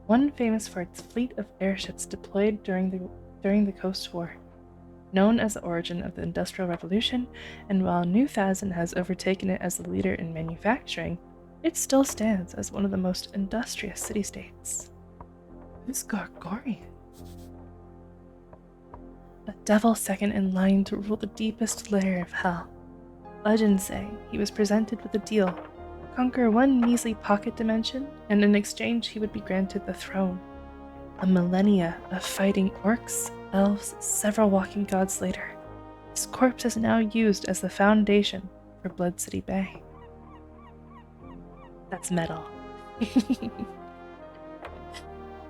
One famous for its fleet of airships deployed during the Coast War. Known as the origin of the Industrial Revolution, and while New Thousand has overtaken it as the leader in manufacturing, it still stands as one of the most industrious city-states. Who's Gargorian? A devil second in line to rule the deepest layer of hell. Legends say he was presented with a deal: conquer one measly pocket dimension, and in exchange he would be granted the throne. A millennia of fighting orcs, elves, several walking gods later, his corpse is now used as the foundation for Blood City Bay. That's metal.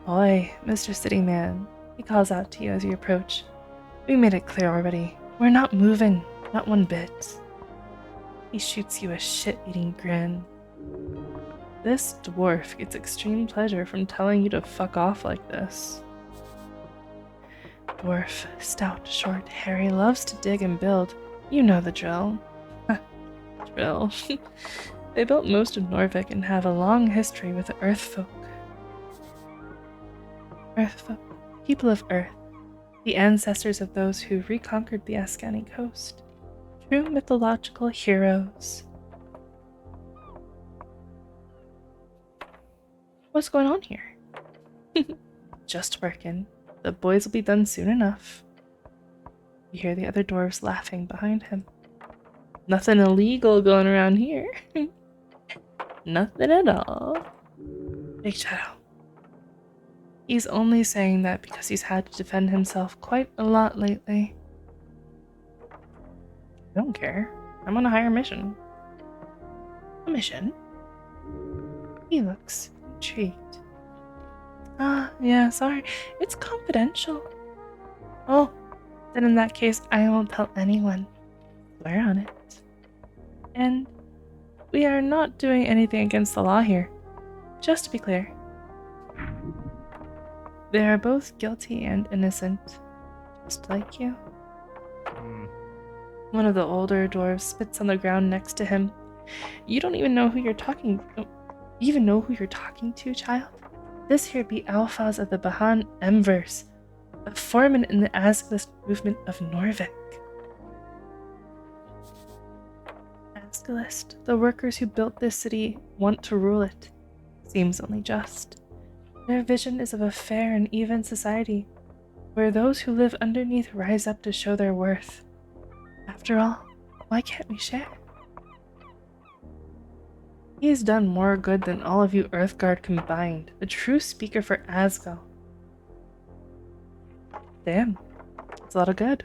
Oi, Mr. City Man, he calls out to you as you approach. We made it clear already. We're not moving, not one bit. He shoots you a shit-eating grin. This dwarf gets extreme pleasure from telling you to fuck off like this. Dwarf, stout, short, hairy, loves to dig and build. You know the drill. Drill. They built most of Norvik and have a long history with the Earthfolk. Earthfolk, people of Earth, the ancestors of those who reconquered the Ascani coast. True mythological heroes. What's going on here? Just working. The boys will be done soon enough. You hear the other dwarves laughing behind him. Nothing illegal going around here. Nothing at all. Big Shadow. He's only saying that because he's had to defend himself quite a lot lately. I don't care. I'm on a higher mission. A mission? He looks intrigued. Yeah, sorry. It's confidential. Oh, then in that case, I won't tell anyone. Swear on it. And we are not doing anything against the law here. Just to be clear. They are both guilty and innocent. Just like you. One of the older dwarves spits on the ground next to him. You don't even know who you're talking to, child? This here be Alphas of the Bahan Embers, a foreman in the Asgalist movement of Norvik. Asgalist, the workers who built this city, want to rule it. Seems only just. Their vision is of a fair and even society, where those who live underneath rise up to show their worth. After all, why can't we share? He has done more good than all of you Earthguard combined, a true speaker for Asgal. Damn, that's a lot of good.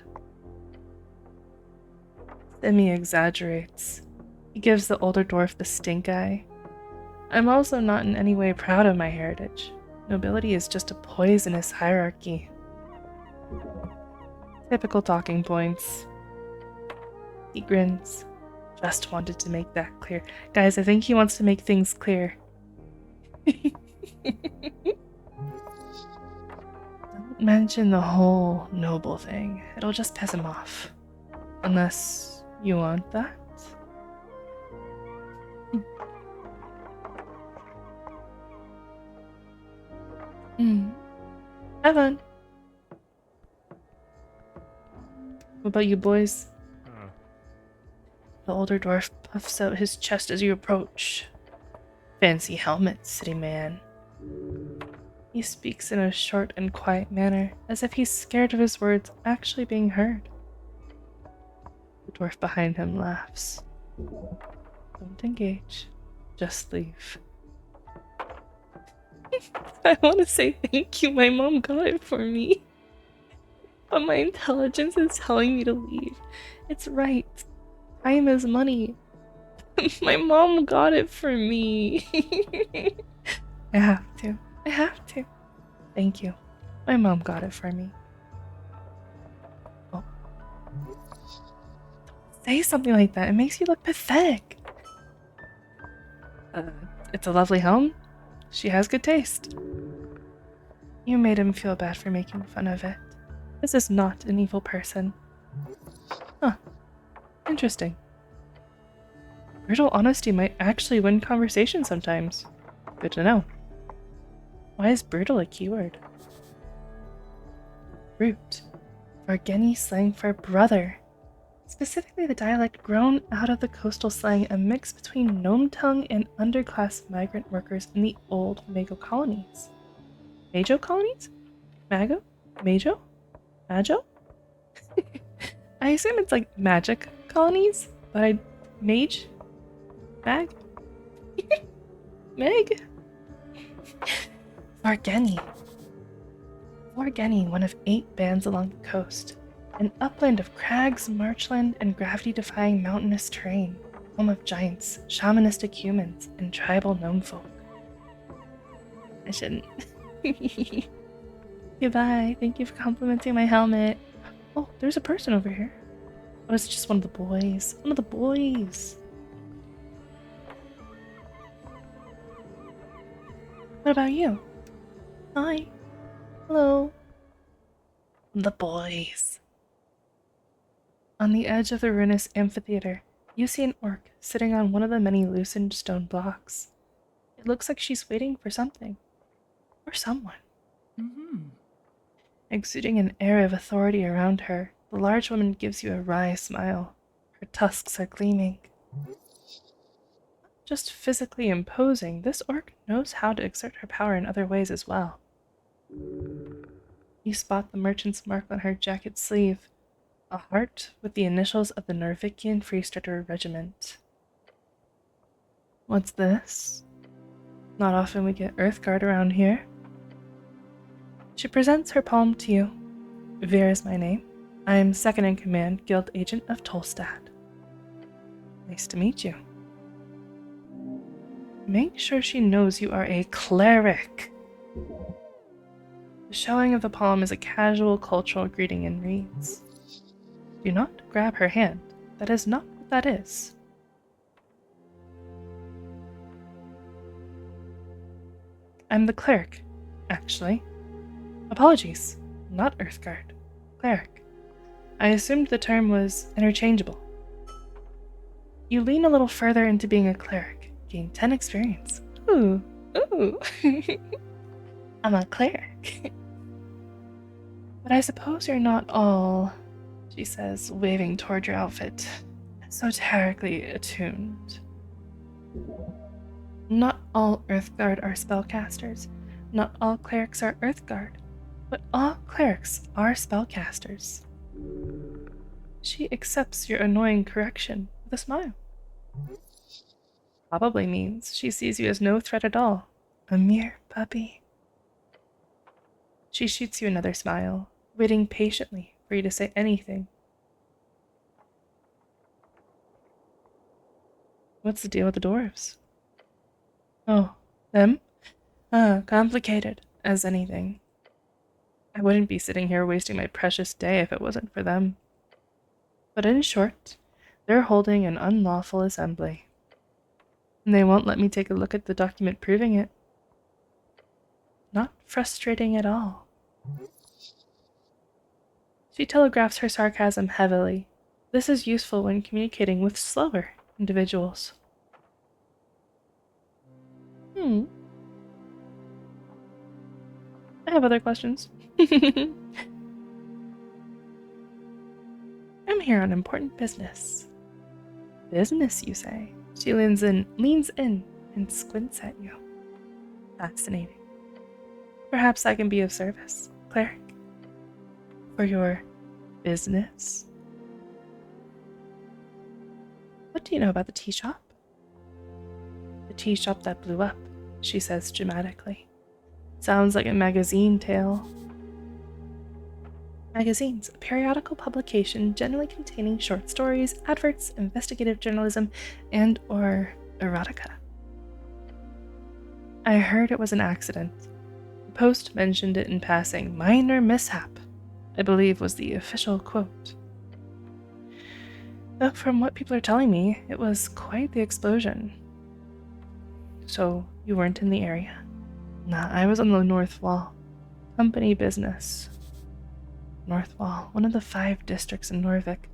Simi exaggerates. He gives the older dwarf the stink eye. I'm also not in any way proud of my heritage. Nobility is just a poisonous hierarchy. Typical talking points. He grins. Just wanted to make that clear. Guys, I think he wants to make things clear. Don't mention the whole noble thing. It'll just piss him off. Unless you want that. Have fun. What about you boys? The older dwarf puffs out his chest as you approach. Fancy helmet, city man. He speaks in a short and quiet manner, as if he's scared of his words actually being heard. The dwarf behind him laughs. Don't engage. Just leave. I want to say thank you. My mom got it for me. But my intelligence is telling me to leave. It's right. Time is money. My mom got it for me. I have to. I have to. Thank you. My mom got it for me. Oh. Don't say something like that. It makes you look pathetic. It's a lovely home. She has good taste. You made him feel bad for making fun of it. This is not an evil person. Huh. Interesting. Brutal honesty might actually win conversation sometimes. Good to know. Why is brutal a keyword? Brute. Vargeni slang for brother. Specifically the dialect grown out of the coastal slang, a mix between gnome tongue and underclass migrant workers in the old Mago colonies. Majo colonies? Mago? Majo? Majo? I assume it's like magic colonies, but Mage? Mag? Meg? Vargeni. Vargeni, one of 8 bands along the coast. An upland of crags, marshland, and gravity-defying mountainous terrain. Home of giants, shamanistic humans, and tribal gnome folk. I shouldn't. Goodbye. Thank you for complimenting my helmet. Oh, there's a person over here. Oh, it's just one of the boys. One of the boys. What about you? Hi. Hello. The boys. On the edge of the ruinous amphitheater, you see an orc sitting on one of the many loosened stone blocks. It looks like she's waiting for something. Or someone. Exuding an air of authority around her, the large woman gives you a wry smile. Her tusks are gleaming. Just physically imposing, this orc knows how to exert her power in other ways as well. You spot the merchant's mark on her jacket sleeve, a heart with the initials of the Norvikian Freestarter Regiment. What's this? Not often we get Earthguard around here. She presents her palm to you. Veer is my name. I am second in command, Guild Agent of Tolstad. Nice to meet you. Make sure she knows you are a cleric. The showing of the palm is a casual cultural greeting and reads, do not grab her hand. That is not what that is. I'm the cleric, actually. Apologies, not Earthguard. Cleric. I assumed the term was interchangeable. You lean a little further into being a cleric, gain 10 experience. Ooh. I'm a cleric. But I suppose you're not all, she says, waving toward your outfit, esoterically attuned. Not all Earthguard are spellcasters. Not all clerics are Earthguard. But all clerics are spellcasters. She accepts your annoying correction with a smile. Probably means she sees you as no threat at all. A mere puppy. She shoots you another smile, waiting patiently for you to say anything. What's the deal with the dwarves? Oh, them? Complicated as anything. I wouldn't be sitting here wasting my precious day if it wasn't for them. But in short, they're holding an unlawful assembly. And they won't let me take a look at the document proving it. Not frustrating at all. She telegraphs her sarcasm heavily. This is useful when communicating with slower individuals. I have other questions. I'm here on important business. Business, you say? She leans in and squints at you. Fascinating. Perhaps I can be of service, cleric. For your business? What do you know about the tea shop? The tea shop that blew up, she says dramatically. Sounds like a magazine tale. Magazines, a periodical publication generally containing short stories, adverts, investigative journalism, and or erotica. I heard it was an accident. The Post mentioned it in passing. Minor mishap, I believe was the official quote. Though from what people are telling me, it was quite the explosion. So, you weren't in the area? Nah, I was on the North Wall. Company business. North Wall, one of the 5 districts in Norvik,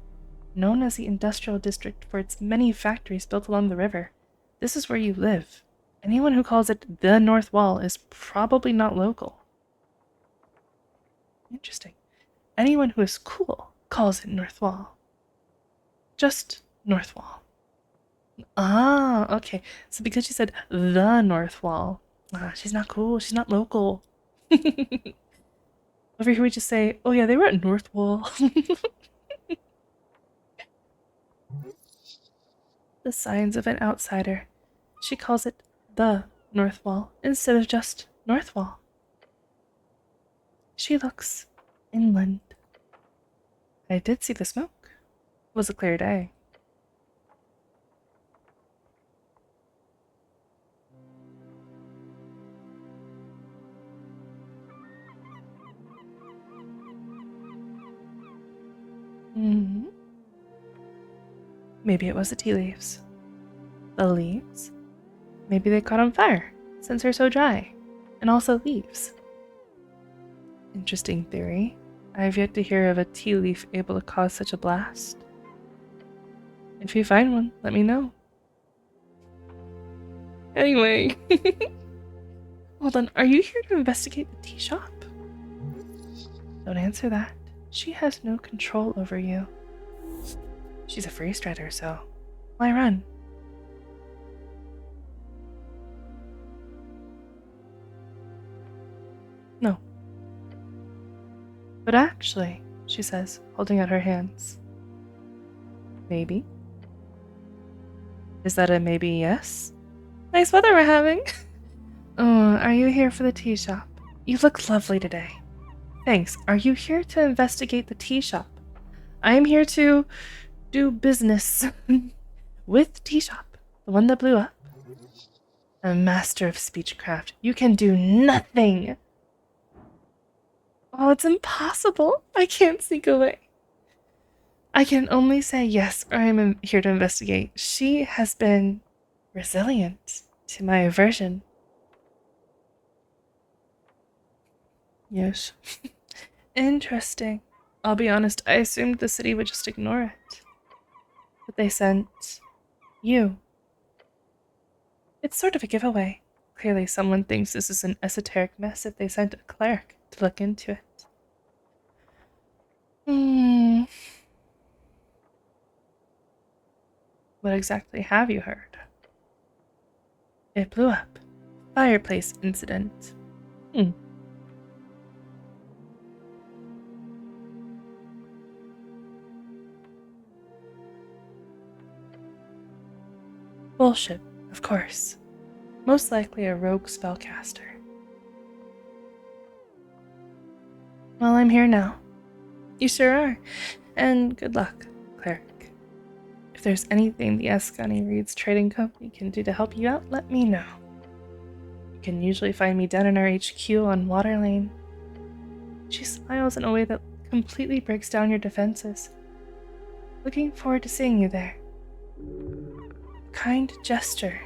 known as the Industrial District for its many factories built along the river. This is where you live. Anyone who calls it the North Wall is probably not local. Interesting. anyone who is cool calls it North Wall. Just North Wall. Ah, okay. So because she said the North Wall, she's not cool. She's not local. Over here we just say, oh yeah, they were at North Wall. The signs of an outsider. She calls it the North Wall instead of just North Wall. She looks inland. I did see the smoke. It was a clear day. Hmm. Maybe it was the tea leaves. The leaves? Maybe they caught on fire, since they're so dry. And also leaves. Interesting theory. I've yet to hear of a tea leaf able to cause such a blast. If you find one, let me know. Anyway. Hold on, are you here to investigate the tea shop? Don't answer that. She has no control over you. She's a free strider, so why run? No. But actually, she says, holding out her hands. Maybe. Is that a maybe yes? Nice weather we're having. Oh, are you here for the tea shop? You look lovely today. Thanks. Are you here to investigate the tea shop? I am here to do business with tea shop, the one that blew up. A master of speechcraft. You can do nothing. Oh, it's impossible. I can't sneak away. I can only say yes, or I'm here to investigate. She has been resilient to my aversion. Yes. Interesting. I'll be honest, I assumed the city would just ignore it. But they sent you. It's sort of a giveaway. Clearly someone thinks this is an esoteric mess if they sent a cleric to look into it. What exactly have you heard? It blew up. Fireplace incident. Bullshit, of course. Most likely a rogue spellcaster. Well, I'm here now. You sure are. And good luck, cleric. If there's anything the Ascani Reed's trading company can do to help you out, let me know. You can usually find me down in our HQ on Water Lane. She smiles in a way that completely breaks down your defenses. Looking forward to seeing you there. A kind gesture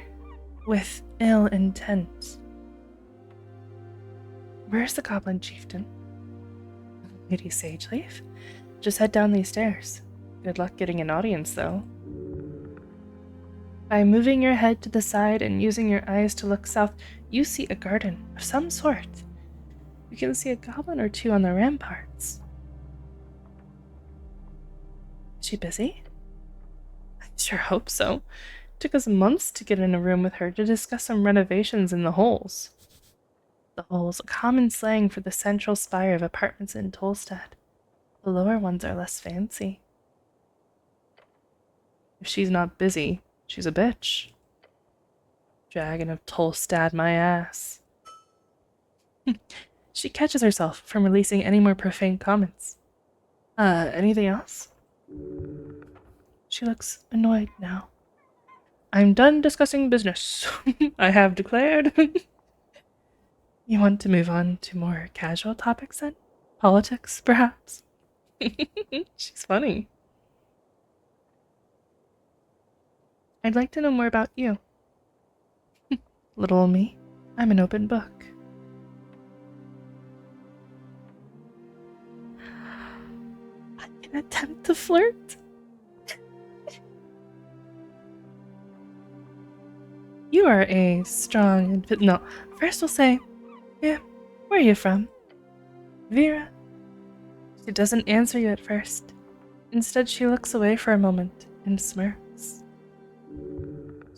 with ill intent. Where's the goblin chieftain? Lady Sageleaf? Just head down these stairs. Good luck getting an audience, though. By moving your head to the side and using your eyes to look south, you see a garden of some sort. You can see a goblin or two on the ramparts. Is she busy? I sure hope so. It took us months to get in a room with her to discuss some renovations in the holes. The holes, a common slang for the central spire of apartments in Tolstad. The lower ones are less fancy. If she's not busy, she's a bitch. Dragon of Tolstad, my ass. She catches herself from releasing any more profane comments. Anything else? She looks annoyed now. I'm done discussing business. I have declared. You want to move on to more casual topics then? Politics, perhaps? She's funny. I'd like to know more about you. Little old me, I'm an open book. I can attempt to flirt. You are a strong... No, first we'll say, yeah, where are you from? Vera? She doesn't answer you at first. Instead, she looks away for a moment and smirks.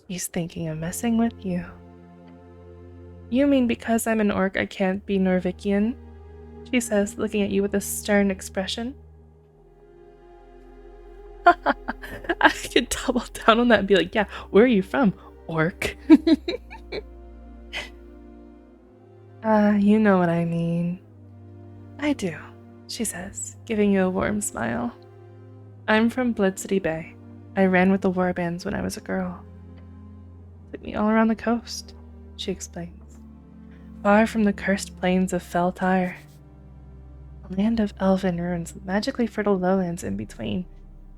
She's thinking of messing with you. You mean because I'm an orc I can't be Norvikian? She says, looking at you with a stern expression. I could double down on that and be like, yeah, where are you from, orc? You know what I mean. I do, she says, giving you a warm smile. I'm from Blood City Bay. I ran with the warbands when I was a girl. Took me all around the coast, she explains. Far from the cursed plains of Fell Tyre. A land of elven ruins, magically fertile lowlands in between.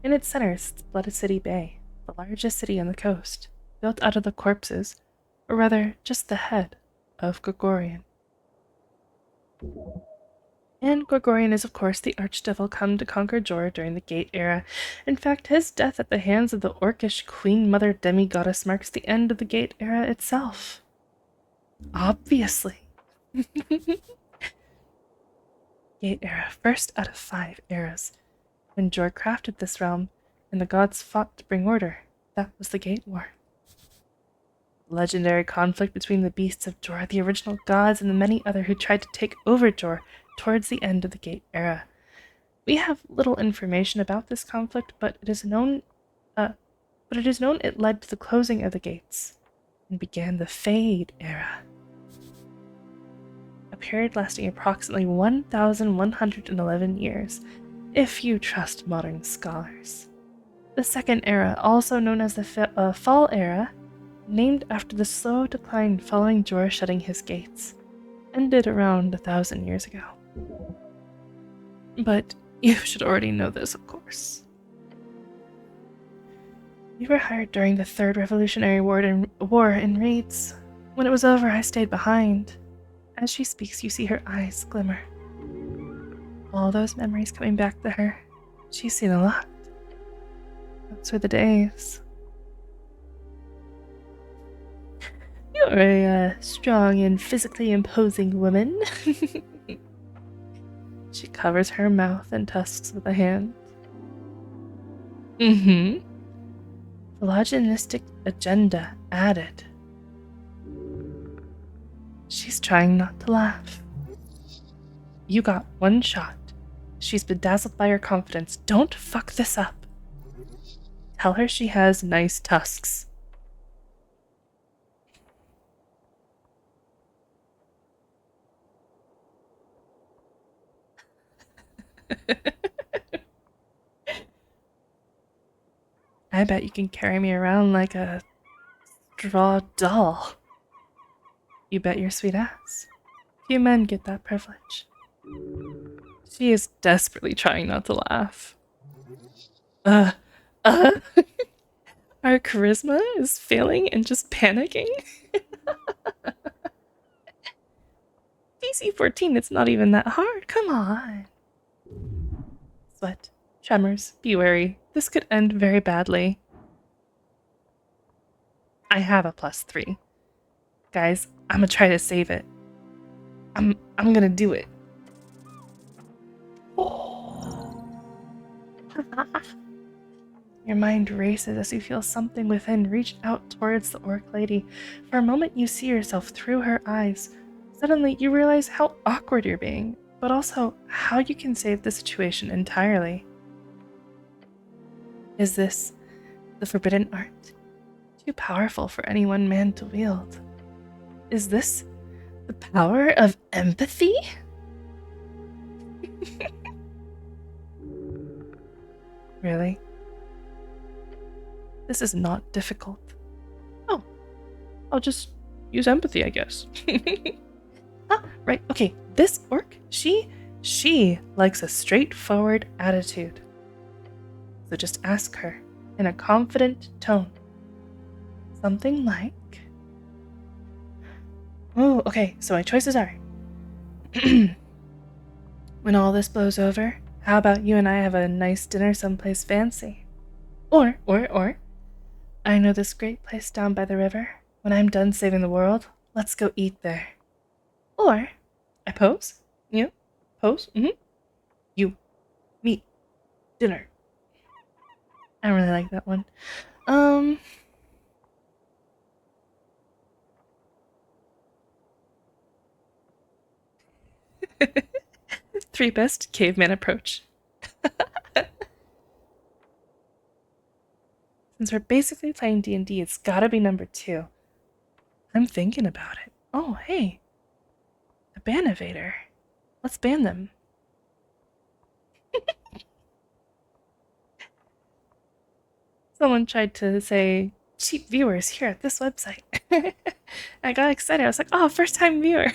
In its center sits Blood City Bay, the largest city on the coast, built out of the corpses, or rather, just the head, of Gregorian. And Gregorian is, of course, the archdevil come to conquer Jor during the Gate era. In fact, his death at the hands of the orcish Queen Mother demi-goddess marks the end of the Gate era itself. Obviously. Gate era, first out of 5 eras. When Jor crafted this realm, and the gods fought to bring order, that was the Gate War. Legendary conflict between the beasts of Jor, the original gods, and the many other who tried to take over Jor towards the end of the Gate era. We have little information about this conflict, but it is known it led to the closing of the gates and began the Fade era. A period lasting approximately 1,111 years, if you trust modern scholars. The Second Era, also known as the Fall Era, named after the slow decline following Jor shutting his gates, ended around 1,000 years ago. But you should already know this, of course. You were hired during the Third Revolutionary War in Raids. When it was over, I stayed behind. As she speaks, you see her eyes glimmer. All those memories coming back to her. She's seen a lot. Those were the days. You're a strong and physically imposing woman. She covers her mouth and tusks with a hand. Phylogenistic agenda added. She's trying not to laugh. You got one shot. She's bedazzled by her confidence. Don't fuck this up. Tell her she has nice tusks. I bet you can carry me around like a straw doll. You bet your sweet ass. Few men get that privilege. She is desperately trying not to laugh. Our charisma is failing and just panicking? DC 14, it's not even that hard, come on. Sweat, tremors, be wary. This could end very badly. I have a +3. Guys, I'm gonna try to save it. I'm gonna do it. Your mind races as you feel something within reach out towards the orc lady. For a moment you see yourself through her eyes. Suddenly you realize how awkward you're being, but also how you can save the situation entirely. Is this the forbidden art? Too powerful for any one man to wield. Is this the power of empathy? Really? This is not difficult. Oh, I'll just use empathy, I guess. Right, okay, this orc, she likes a straightforward attitude. So just ask her in a confident tone. Something like... Oh, okay, so my choices are... When all this blows over, how about you and I have a nice dinner someplace fancy? Or, I know this great place down by the river. When I'm done saving the world, let's go eat there. Or, I pose, you pose, you dinner. I don't really like that one. Three best caveman approach. Since we're basically playing D&D, it's gotta be number 2. I'm thinking about it. Oh, hey. A ban evader. Let's ban them. Someone tried to say cheap viewers here at this website. I got excited. I was like, oh, first time viewer.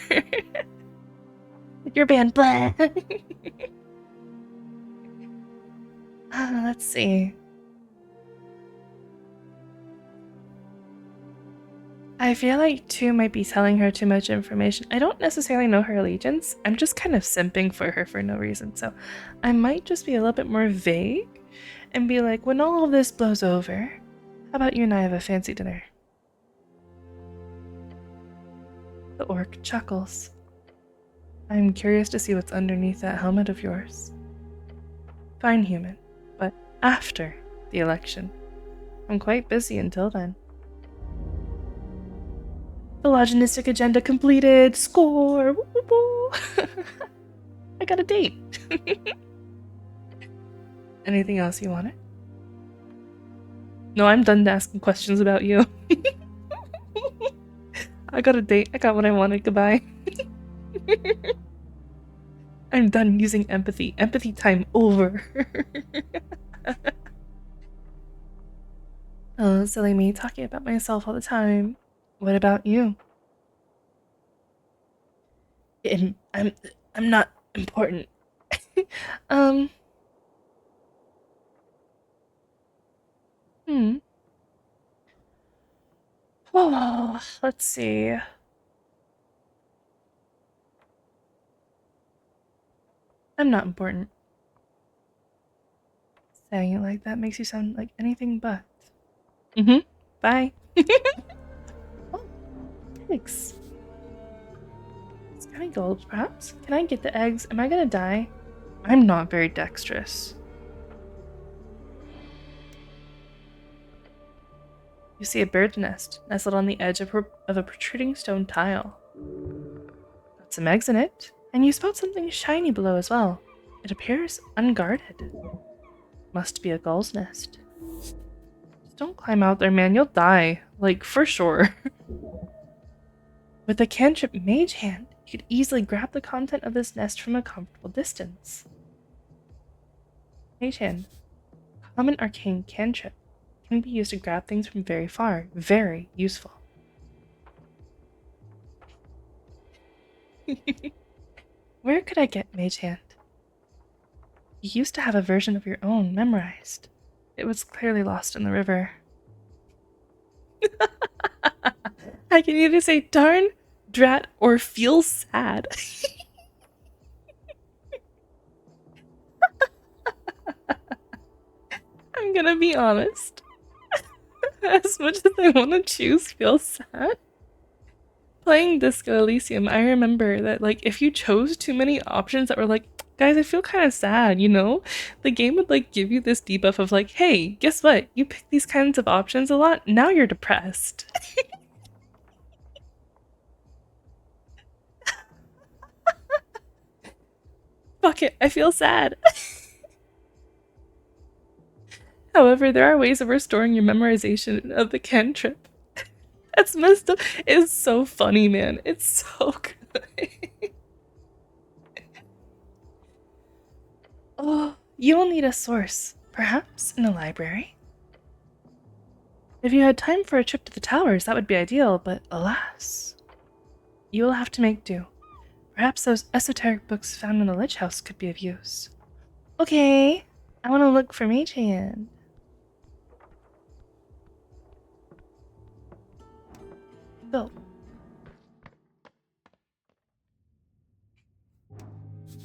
You're banned. Blah. Let's see. I feel like 2 might be telling her too much information. I don't necessarily know her allegiance. I'm just kind of simping for her for no reason. So I might just be a little bit more vague and be like, when all of this blows over, how about you and I have a fancy dinner? The orc chuckles. I'm curious to see what's underneath that helmet of yours. Fine, human, but after the election. I'm quite busy until then. Phylogenistic agenda completed. Score! Woo -woo -woo. I got a date. Anything else you wanted? No, I'm done asking questions about you. I got a date. I got what I wanted. Goodbye. I'm done using empathy. Empathy time over. Oh, silly me talking about myself all the time. What about you? I'm not important. Oh, let's see. I'm not important. Saying it like that makes you sound like anything but. Bye. Oh, thanks. It's kind of gold, perhaps? Can I get the eggs? Am I gonna die? I'm not very dexterous. You see a bird's nest nestled on the edge of a protruding stone tile. Got some eggs in it, and you spot something shiny below as well. It appears unguarded. Must be a gull's nest. Just don't climb out there, man. You'll die. Like, for sure. With a cantrip mage hand, you could easily grab the content of this nest from a comfortable distance. Mage hand. Common arcane cantrip. Can be used to grab things from very far. Very useful. Where could I get Mage Hand? You used to have a version of your own memorized. It was clearly lost in the river. I can either say darn, drat, or feel sad. I'm gonna be honest. As much as I want to choose feel sad, playing Disco Elysium, I remember that, like, if you chose too many options that were like, guys, I feel kind of sad, you know? The game would, like, give you this debuff of, like, hey, guess what? You pick these kinds of options a lot, now you're depressed. Fuck it, I feel sad. However, there are ways of restoring your memorization of the cantrip. That's messed up. It's so funny, man. It's so good. Oh, you will need a source. Perhaps in the library? If you had time for a trip to the towers, that would be ideal, but alas. You will have to make do. Perhaps those esoteric books found in the Lich House could be of use. Okay, I want to look for Mage Hand. Go.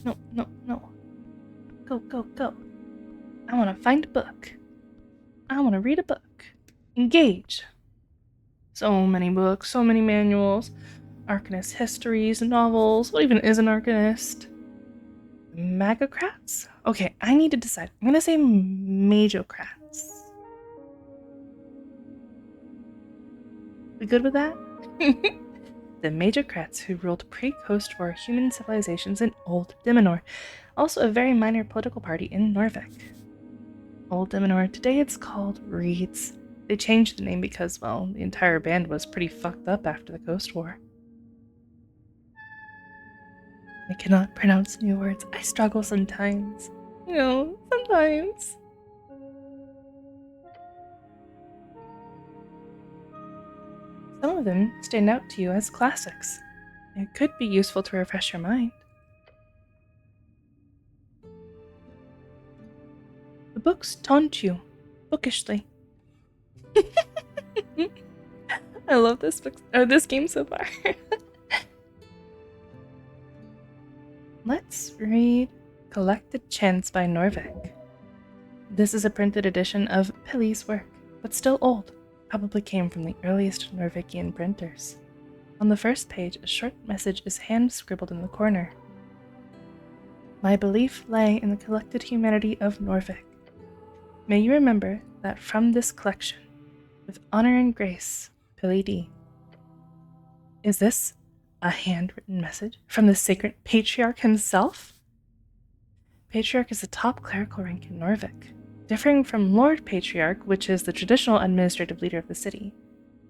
No, no, no. Go, go, go. I want to find a book. I want to read a book. Engage. So many books, so many manuals, Arcanist histories, novels. What even is an Arcanist? Magocrats? Okay, I need to decide. I'm gonna say Majocrats. We good with that? The Majocrats who ruled pre-post-war human civilizations in Old Dimenor, also a very minor political party in Norvik. Old Dimenor, today it's called Reeds. They changed the name because, well, the entire band was pretty fucked up after the Coast War. I cannot pronounce new words. I struggle sometimes. You know, sometimes. Some of them stand out to you as classics. It could be useful to refresh your mind. The books taunt you, bookishly. I love this book or this game so far. Let's read Collected Chants by Norvik. This is a printed edition of Pili's work, but still old. Probably came from the earliest Norvikian printers. On the first page, a short message is hand-scribbled in the corner. My belief lay in the collected humanity of Norvik. May you remember that from this collection, with honor and grace, Pili D. Is this a handwritten message from the sacred patriarch himself? Patriarch is the top clerical rank in Norvik, differing from Lord Patriarch, which is the traditional administrative leader of the city.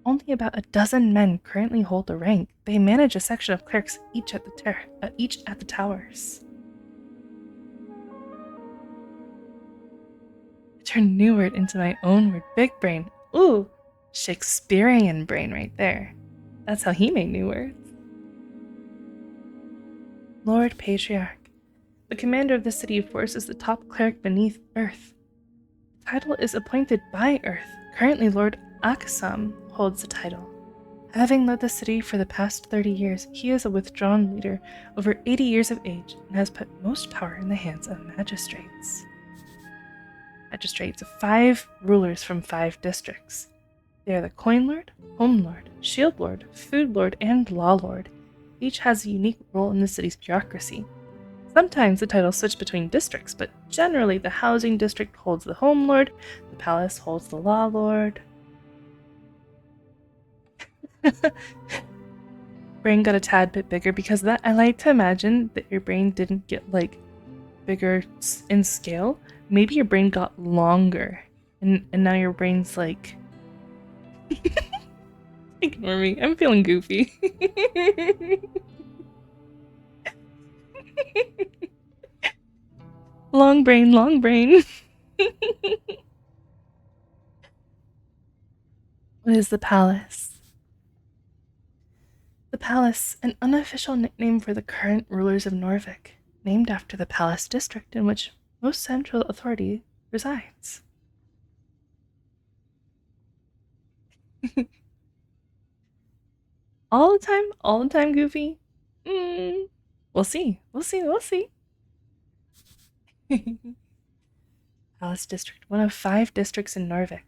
Only about a dozen men currently hold the rank. They manage a section of clerks each at the towers. I turned new word into my own word, big brain. Ooh, Shakespearean brain right there. That's how he made new words. Lord Patriarch. The commander of the city forces the top cleric beneath Earth. The title is appointed by Earth. Currently, Lord Akasam holds the title. Having led the city for the past 30 years, he is a withdrawn leader, over 80 years of age, and has put most power in the hands of magistrates. Magistrates, 5 rulers from 5 districts. They are the Coin Lord, Home Lord, Shield Lord, Food Lord, and Law Lord. Each has a unique role in the city's bureaucracy. Sometimes the titles switch between districts, but generally the housing district holds the Home Lord, the palace holds the Law Lord. Brain got a tad bit bigger because of that. I like to imagine that your brain didn't get like bigger in scale. Maybe your brain got longer and now your brain's like ignore me. I'm feeling goofy. Long brain, long brain. What is the palace? The palace, an unofficial nickname for the current rulers of Norvik, named after the palace district in which most central authority resides. All the time, Goofy? We'll see. Palace District, one of 5 districts in Norvik.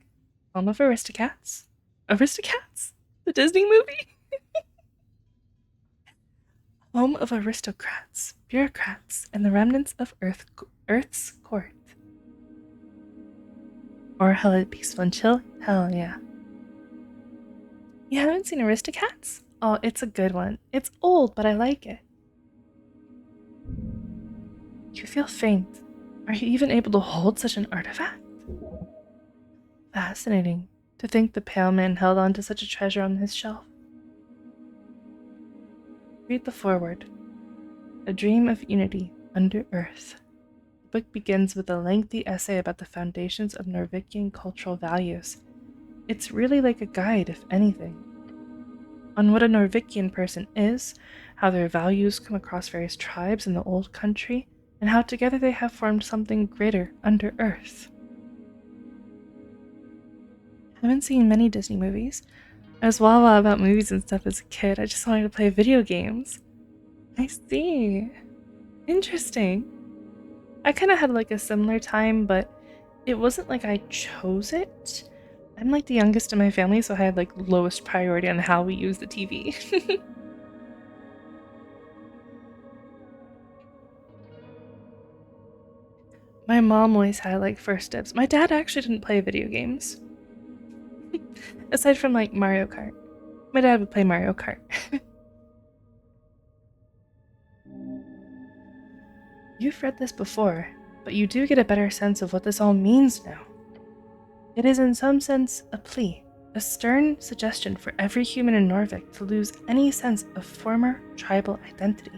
Home of Aristocats. Aristocats? The Disney movie? Home of aristocrats, bureaucrats, and the remnants of Earth's court. Or hell it peaceful and chill? Hell yeah. You haven't seen Aristocats? Oh, it's a good one. It's old, but I like it. You feel faint. Are you even able to hold such an artifact? Fascinating. To think the pale man held on to such a treasure on his shelf. Read the foreword. A dream of unity under Earth. The book begins with a lengthy essay about the foundations of Norvikian cultural values. It's really like a guide, if anything, on what a Norvikian person is, how their values come across various tribes in the old country, and how together they have formed something greater under Earth. I haven't seen many Disney movies. I was wawa about movies and stuff as a kid. I just wanted to play video games. I see. Interesting. I kind of had like a similar time, but it wasn't like I chose it. I'm like the youngest in my family, so I had like lowest priority on how we use the TV. My mom always had like first dibs. My dad actually didn't play video games. Aside from like Mario Kart. My dad would play Mario Kart. You've read this before, but you do get a better sense of what this all means now. It is in some sense a plea, a stern suggestion for every human in Norvik to lose any sense of former tribal identity.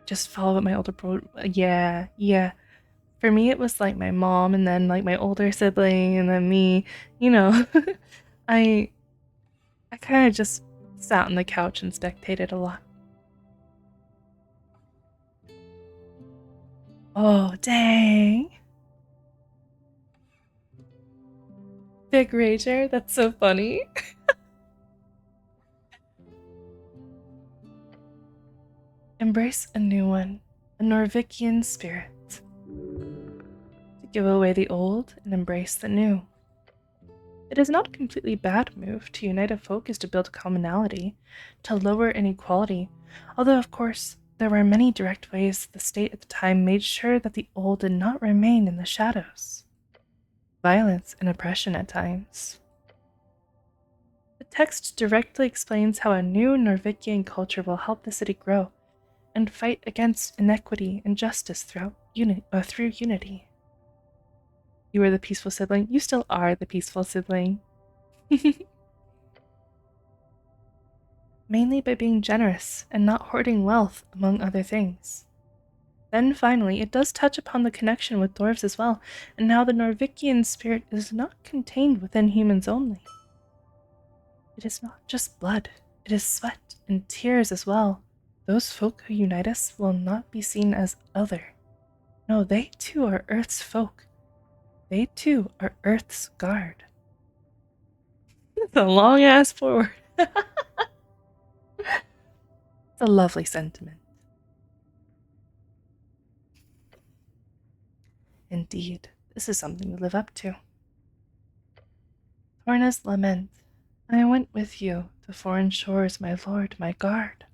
Just follow what my older brother. Yeah. For me, it was like my mom, and then like my older sibling, and then me. You know, I kind of just sat on the couch and spectated a lot. Oh, dang. Big Rager? That's so funny. Embrace a new one, a Norvikian spirit. To give away the old and embrace the new. It is not a completely bad move. To unite a folk is to build commonality, to lower inequality, although of course there were many direct ways the state at the time made sure that the old did not remain in the shadows. Violence and oppression at times. The text directly explains how a new Norvikian culture will help the city grow and fight against inequity and justice through unity. You were the peaceful sibling. You still are the peaceful sibling. Mainly by being generous and not hoarding wealth, among other things. Then finally, it does touch upon the connection with dwarves as well, and how the Norvikian spirit is not contained within humans only. It is not just blood, it is sweat and tears as well. Those folk who unite us will not be seen as other. No, they too are Earth's folk. They too are Earth's guard. It's a long-ass forward. It's a lovely sentiment. Indeed, this is something to live up to. Torna's lament. I went with you to foreign shores, my lord, my guard.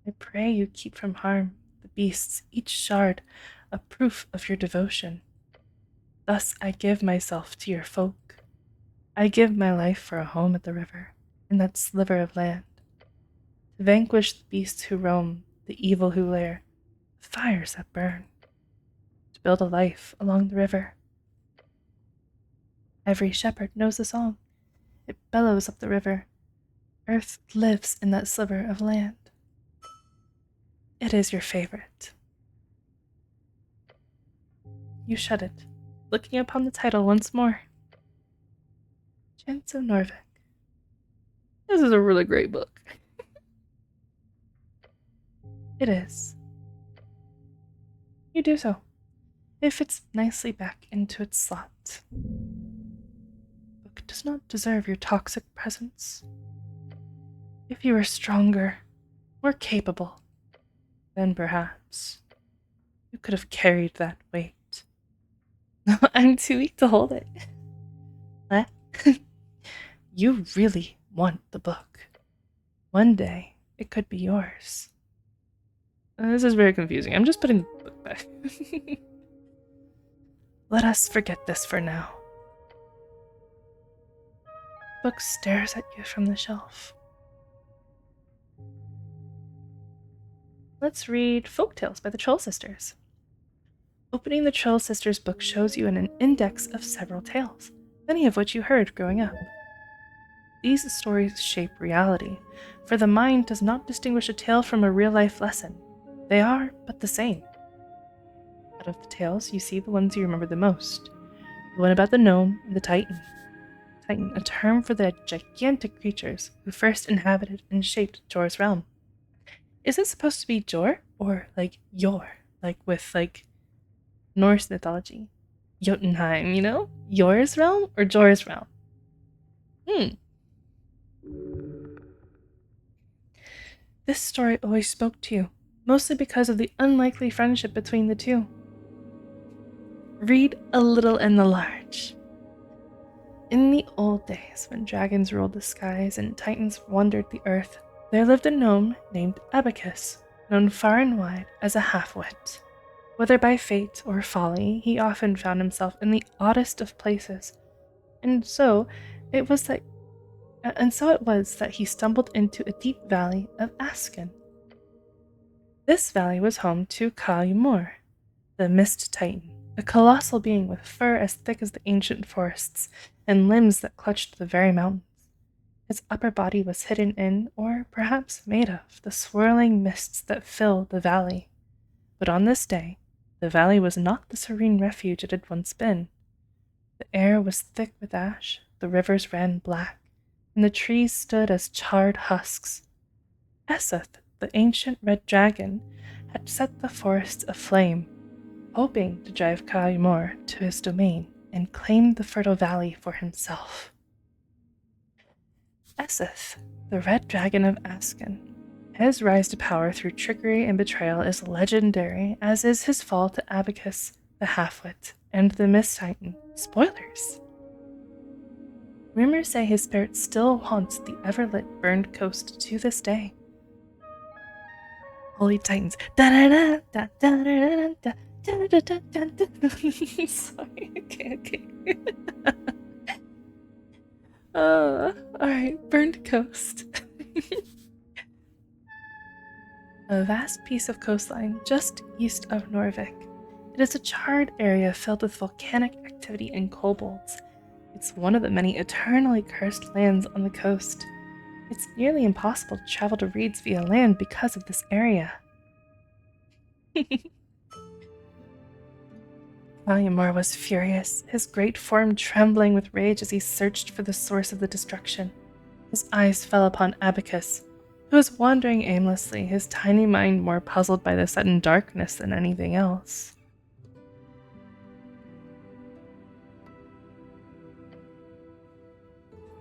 I pray you keep from harm the beasts, each shard a proof of your devotion. Thus I give myself to your folk. I give my life for a home at the river, in that sliver of land, to vanquish the beasts who roam, the evil who lair, the fires that burn, to build a life along the river. Every shepherd knows the song. It bellows up the river. Earth lives in that sliver of land. It is your favorite. You shut it, looking upon the title once more. Chants of Norvik. This is a really great book. It is. You do so. It fits nicely back into its slot. Book does not deserve your toxic presence. If you were stronger, more capable, then perhaps you could have carried that weight. No, I'm too weak to hold it. What? You really want the book. One day, it could be yours. This is very confusing. I'm just putting the book back. Let us forget this for now. The book stares at you from the shelf. Let's read Folktales by the Troll Sisters. Opening the Troll Sisters book shows you an index of several tales, many of which you heard growing up. These stories shape reality, for the mind does not distinguish a tale from a real-life lesson. They are but the same. Out of the tales, you see the ones you remember the most. The one about the gnome and the Titan. Titan, a term for the gigantic creatures who first inhabited and shaped Jor's realm. Is it supposed to be Jor or like Yor, like with like Norse mythology? Jotunheim, you know? Yor's realm or Jor's realm? This story always spoke to you, mostly because of the unlikely friendship between the two. Read a little in the large. In the old days, when dragons ruled the skies and titans wandered the earth, there lived a gnome named Abacus, known far and wide as a half-wit. Whether by fate or folly, he often found himself in the oddest of places, and so it was that he stumbled into a deep valley of Asken. This valley was home to Kalimur, the Mist Titan, a colossal being with fur as thick as the ancient forests and limbs that clutched the very mountains. His upper body was hidden in, or perhaps made of, the swirling mists that fill the valley. But on this day, the valley was not the serene refuge it had once been. The air was thick with ash, the rivers ran black, and the trees stood as charred husks. Eseth, the ancient red dragon, had set the forests aflame, hoping to drive Kalimur to his domain and claim the fertile valley for himself. Eseth, the red dragon of Asken, his rise to power through trickery and betrayal is legendary, as is his fall to Abacus, the half-wit, and the Mist Titan. Spoilers! Rumors say his spirit still haunts the ever-lit burned coast to this day. Holy Titans. Sorry, okay. Alright, burned coast. A vast piece of coastline just east of Norvik. It is a charred area filled with volcanic activity and kobolds. It's one of the many eternally cursed lands on the coast. It's nearly impossible to travel to Reeds via land because of this area. Kalimur was furious, his great form trembling with rage as he searched for the source of the destruction. His eyes fell upon Abacus, who was wandering aimlessly, his tiny mind more puzzled by the sudden darkness than anything else.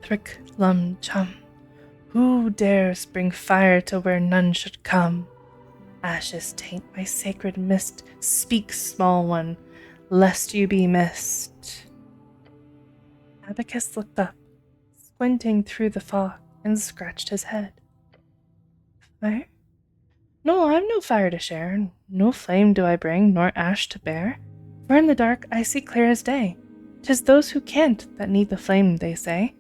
Thrick lum chum. Who dares bring fire to where none should come? Ashes taint my sacred mist. Speak, small one, lest you be missed. Abacus looked up, squinting through the fog, and scratched his head. Fire? No, I'm no fire to share. No flame do I bring, nor ash to bear. For in the dark I see clear as day. 'Tis those who can't that need the flame, they say.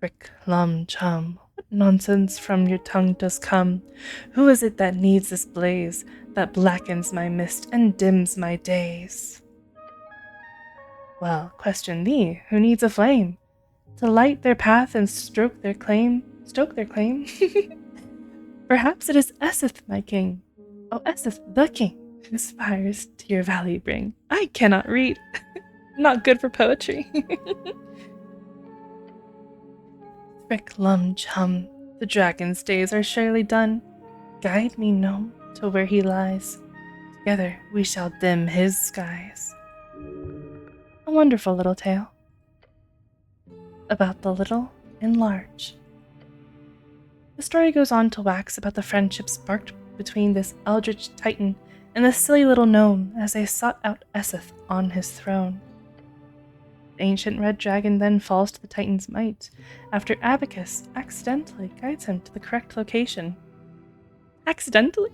Thrick lum chum, what nonsense from your tongue does come? Who is it that needs this blaze, that blackens my mist and dims my days? Well, question thee, who needs a flame? To light their path and stoke their claim? Perhaps it is Eseth, my king. Oh, Eseth, the king, whose fires to your valley bring. I cannot read. Not good for poetry. Thrick lum chum, the dragon's days are surely done. Guide me, gnome, to where he lies. Together we shall dim his skies. A wonderful little tale about the little and large. The story goes on to wax about the friendship sparked between this eldritch titan and the silly little gnome as they sought out Eseth on his throne. The ancient red dragon then falls to the titan's might after Abacus accidentally guides him to the correct location. Accidentally?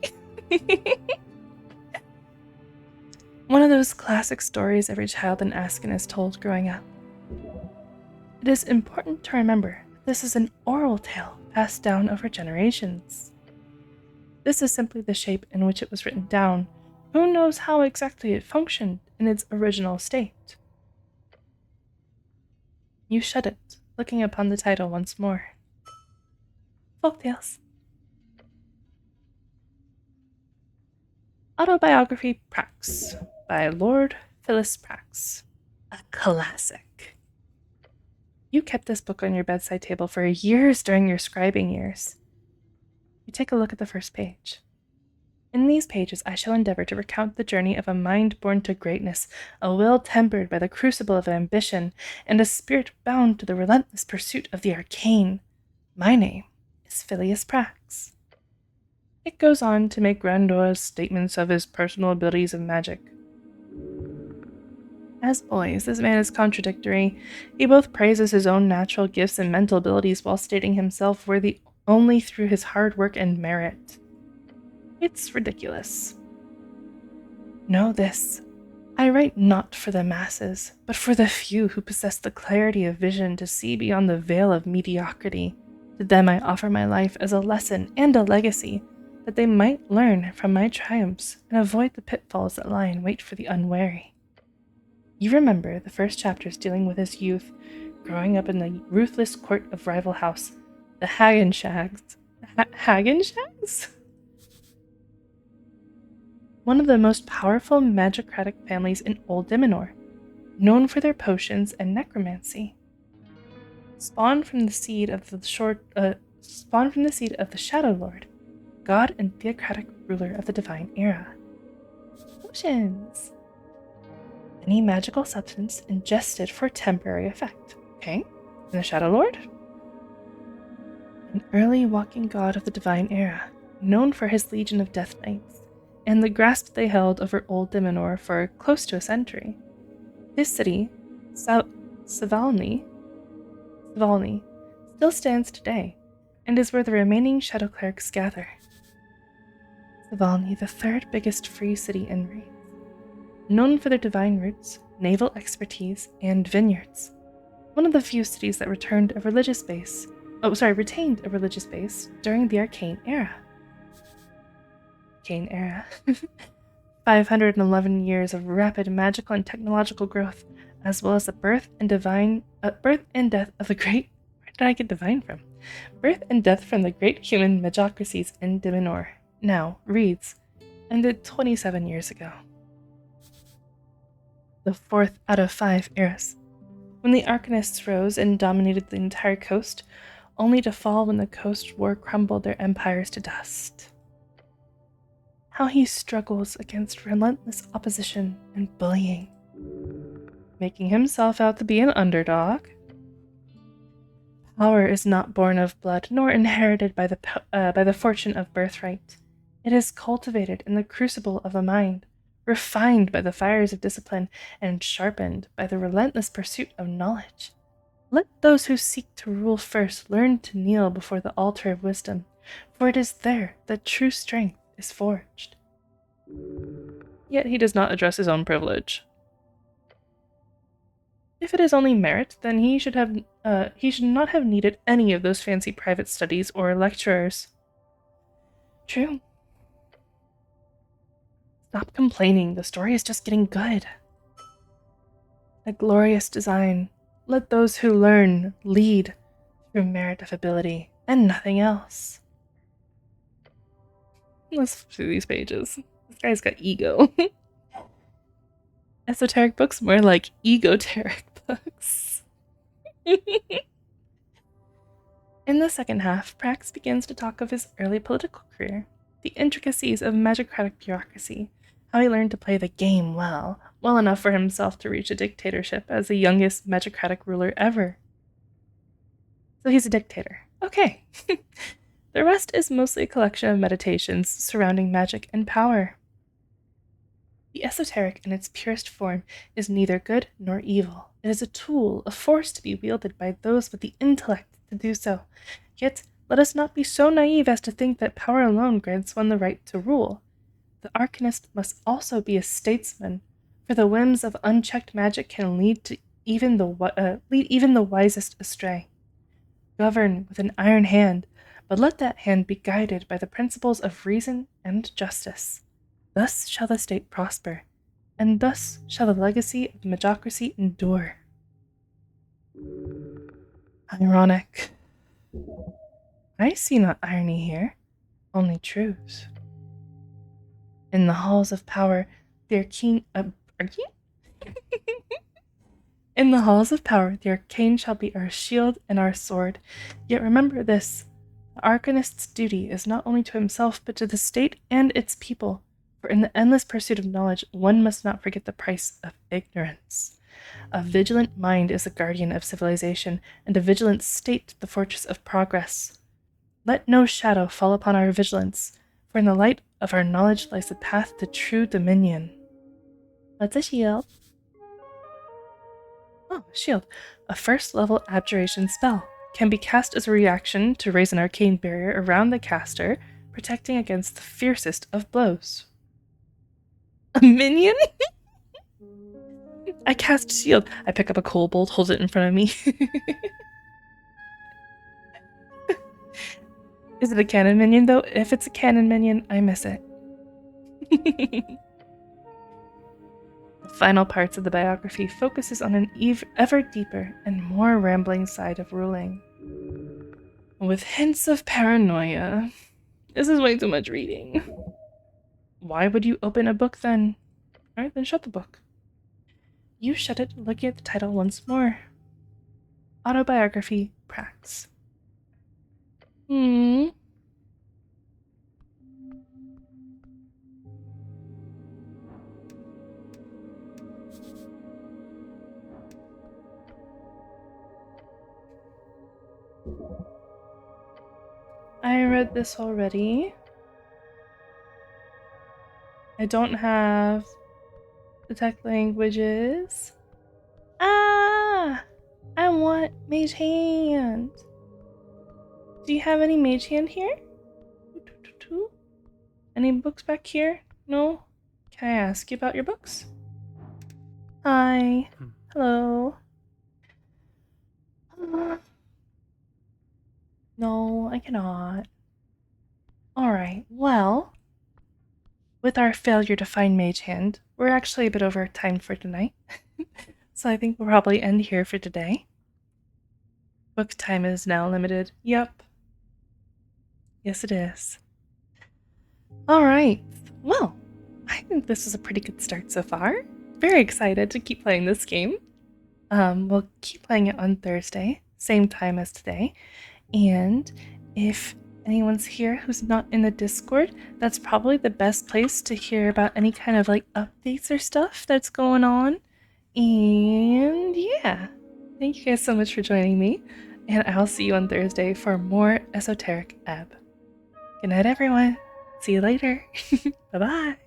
One of those classic stories every child in Asken is told growing up. It is important to remember that this is an oral tale passed down over generations. This is simply the shape in which it was written down. Who knows how exactly it functioned in its original state? You shut it, looking upon the title once more. Folktales. Autobiography Prax by Lord Phyllis Prax. A classic. You kept this book on your bedside table for years during your scribing years. You take a look at the first page. In these pages, I shall endeavor to recount the journey of a mind born to greatness, a will tempered by the crucible of ambition, and a spirit bound to the relentless pursuit of the arcane. My name is Phileas Prax. It goes on to make grandiose statements of his personal abilities of magic. As always, this man is contradictory. He both praises his own natural gifts and mental abilities while stating himself worthy only through his hard work and merit. It's ridiculous. Know this. I write not for the masses, but for the few who possess the clarity of vision to see beyond the veil of mediocrity. To them I offer my life as a lesson and a legacy, that they might learn from my triumphs and avoid the pitfalls that lie in wait for the unwary. You remember the first chapters dealing with his youth, growing up in the ruthless court of rival house, the Hagenshags. Hagenshags? One of the most powerful magocratic families in Old Dimenor, known for their potions and necromancy. Spawned from the seed of the Shadow Lord, god and theocratic ruler of the Divine Era. Potions. Any magical substance ingested for temporary effect. Okay. And the Shadow Lord? An early walking god of the Divine Era, known for his legion of Death Knights, and the grasp they held over Old Dimenor for close to a century. This city, Savalny, still stands today, and is where the remaining Shadow Clerics gather. Savalny, the third biggest free city in Wraith, known for their divine roots, naval expertise, and vineyards. One of the few cities that retained a religious base during the Arcane Era. 511 years of rapid magical and technological growth, as well as the birth and death of the great... Where did I get divine from? Birth and death from the great human magocracies in Dimenor, now Reeds, ended 27 years ago. The fourth out of 5 eras, when the Arcanists rose and dominated the entire coast, only to fall when the Coast War crumbled their empires to dust. How he struggles against relentless opposition and bullying, making himself out to be an underdog. Power is not born of blood, nor inherited by the fortune of birthright. It is cultivated in the crucible of the mind, refined by the fires of discipline, and sharpened by the relentless pursuit of knowledge. Let those who seek to rule first learn to kneel before the altar of wisdom, for it is there that true strength is forged. Yet he does not address his own privilege. If it is only merit, then he should not have needed any of those fancy private studies or lecturers. True. Stop complaining, the story is just getting good. A glorious design. Let those who learn lead through merit of ability, and nothing else. Let's flip through these pages. This guy's got ego. Esoteric books, more like egoteric books. In the second half, Prax begins to talk of his early political career, the intricacies of magocratic bureaucracy, how he learned to play the game well enough for himself to reach a dictatorship as the youngest magocratic ruler ever. So he's a dictator. Okay. The rest is mostly a collection of meditations surrounding magic and power. The esoteric in its purest form is neither good nor evil. It is a tool, a force to be wielded by those with the intellect to do so. Yet, let us not be so naive as to think that power alone grants one the right to rule. The Arcanist must also be a statesman, for the whims of unchecked magic can lead even the wisest astray. Govern with an iron hand, but let that hand be guided by the principles of reason and justice. Thus shall the state prosper, and thus shall the legacy of magocracy endure. Ironic. I see not irony here, only truths. In the halls of power, the arcane... In the halls of power, the arcane shall be our shield and our sword. Yet remember this, the Arcanist's duty is not only to himself, but to the state and its people. For in the endless pursuit of knowledge, one must not forget the price of ignorance. A vigilant mind is the guardian of civilization, and a vigilant state the fortress of progress. Let no shadow fall upon our vigilance, for in the light of our knowledge lies the path to true dominion. What's a shield? Oh, shield. A first-level abjuration spell. Can be cast as a reaction to raise an arcane barrier around the caster, protecting against the fiercest of blows. A minion? I cast shield. I pick up a kobold, hold it in front of me. Is it a canon minion, though? If it's a canon minion, I miss it. The final parts of the biography focuses on an ever deeper and more rambling side of ruling. With hints of paranoia. This is way too much reading. Why would you open a book then? Alright, then shut the book. You shut it, looking at the title once more. Autobiography Prax. I read this already. I don't have the tech languages. Ah! I want Mage Hand. Do you have any Mage Hand here? Any books back here? No? Can I ask you about your books? Hi. Hello. No, I cannot. Alright, well, with our failure to find Mage Hand, we're actually a bit over time for tonight. So I think we'll probably end here for today. Book time is now limited. Yep. Yes, it is. Alright, well, I think this is a pretty good start so far. Very excited to keep playing this game. We'll keep playing it on Thursday, same time as today. And if anyone's here who's not in the Discord, that's probably the best place to hear about any kind of like updates or stuff that's going on. And yeah, thank you guys so much for joining me, and I'll see you on Thursday for more Esoteric Ebb. Good night, everyone. See you later. Bye-bye.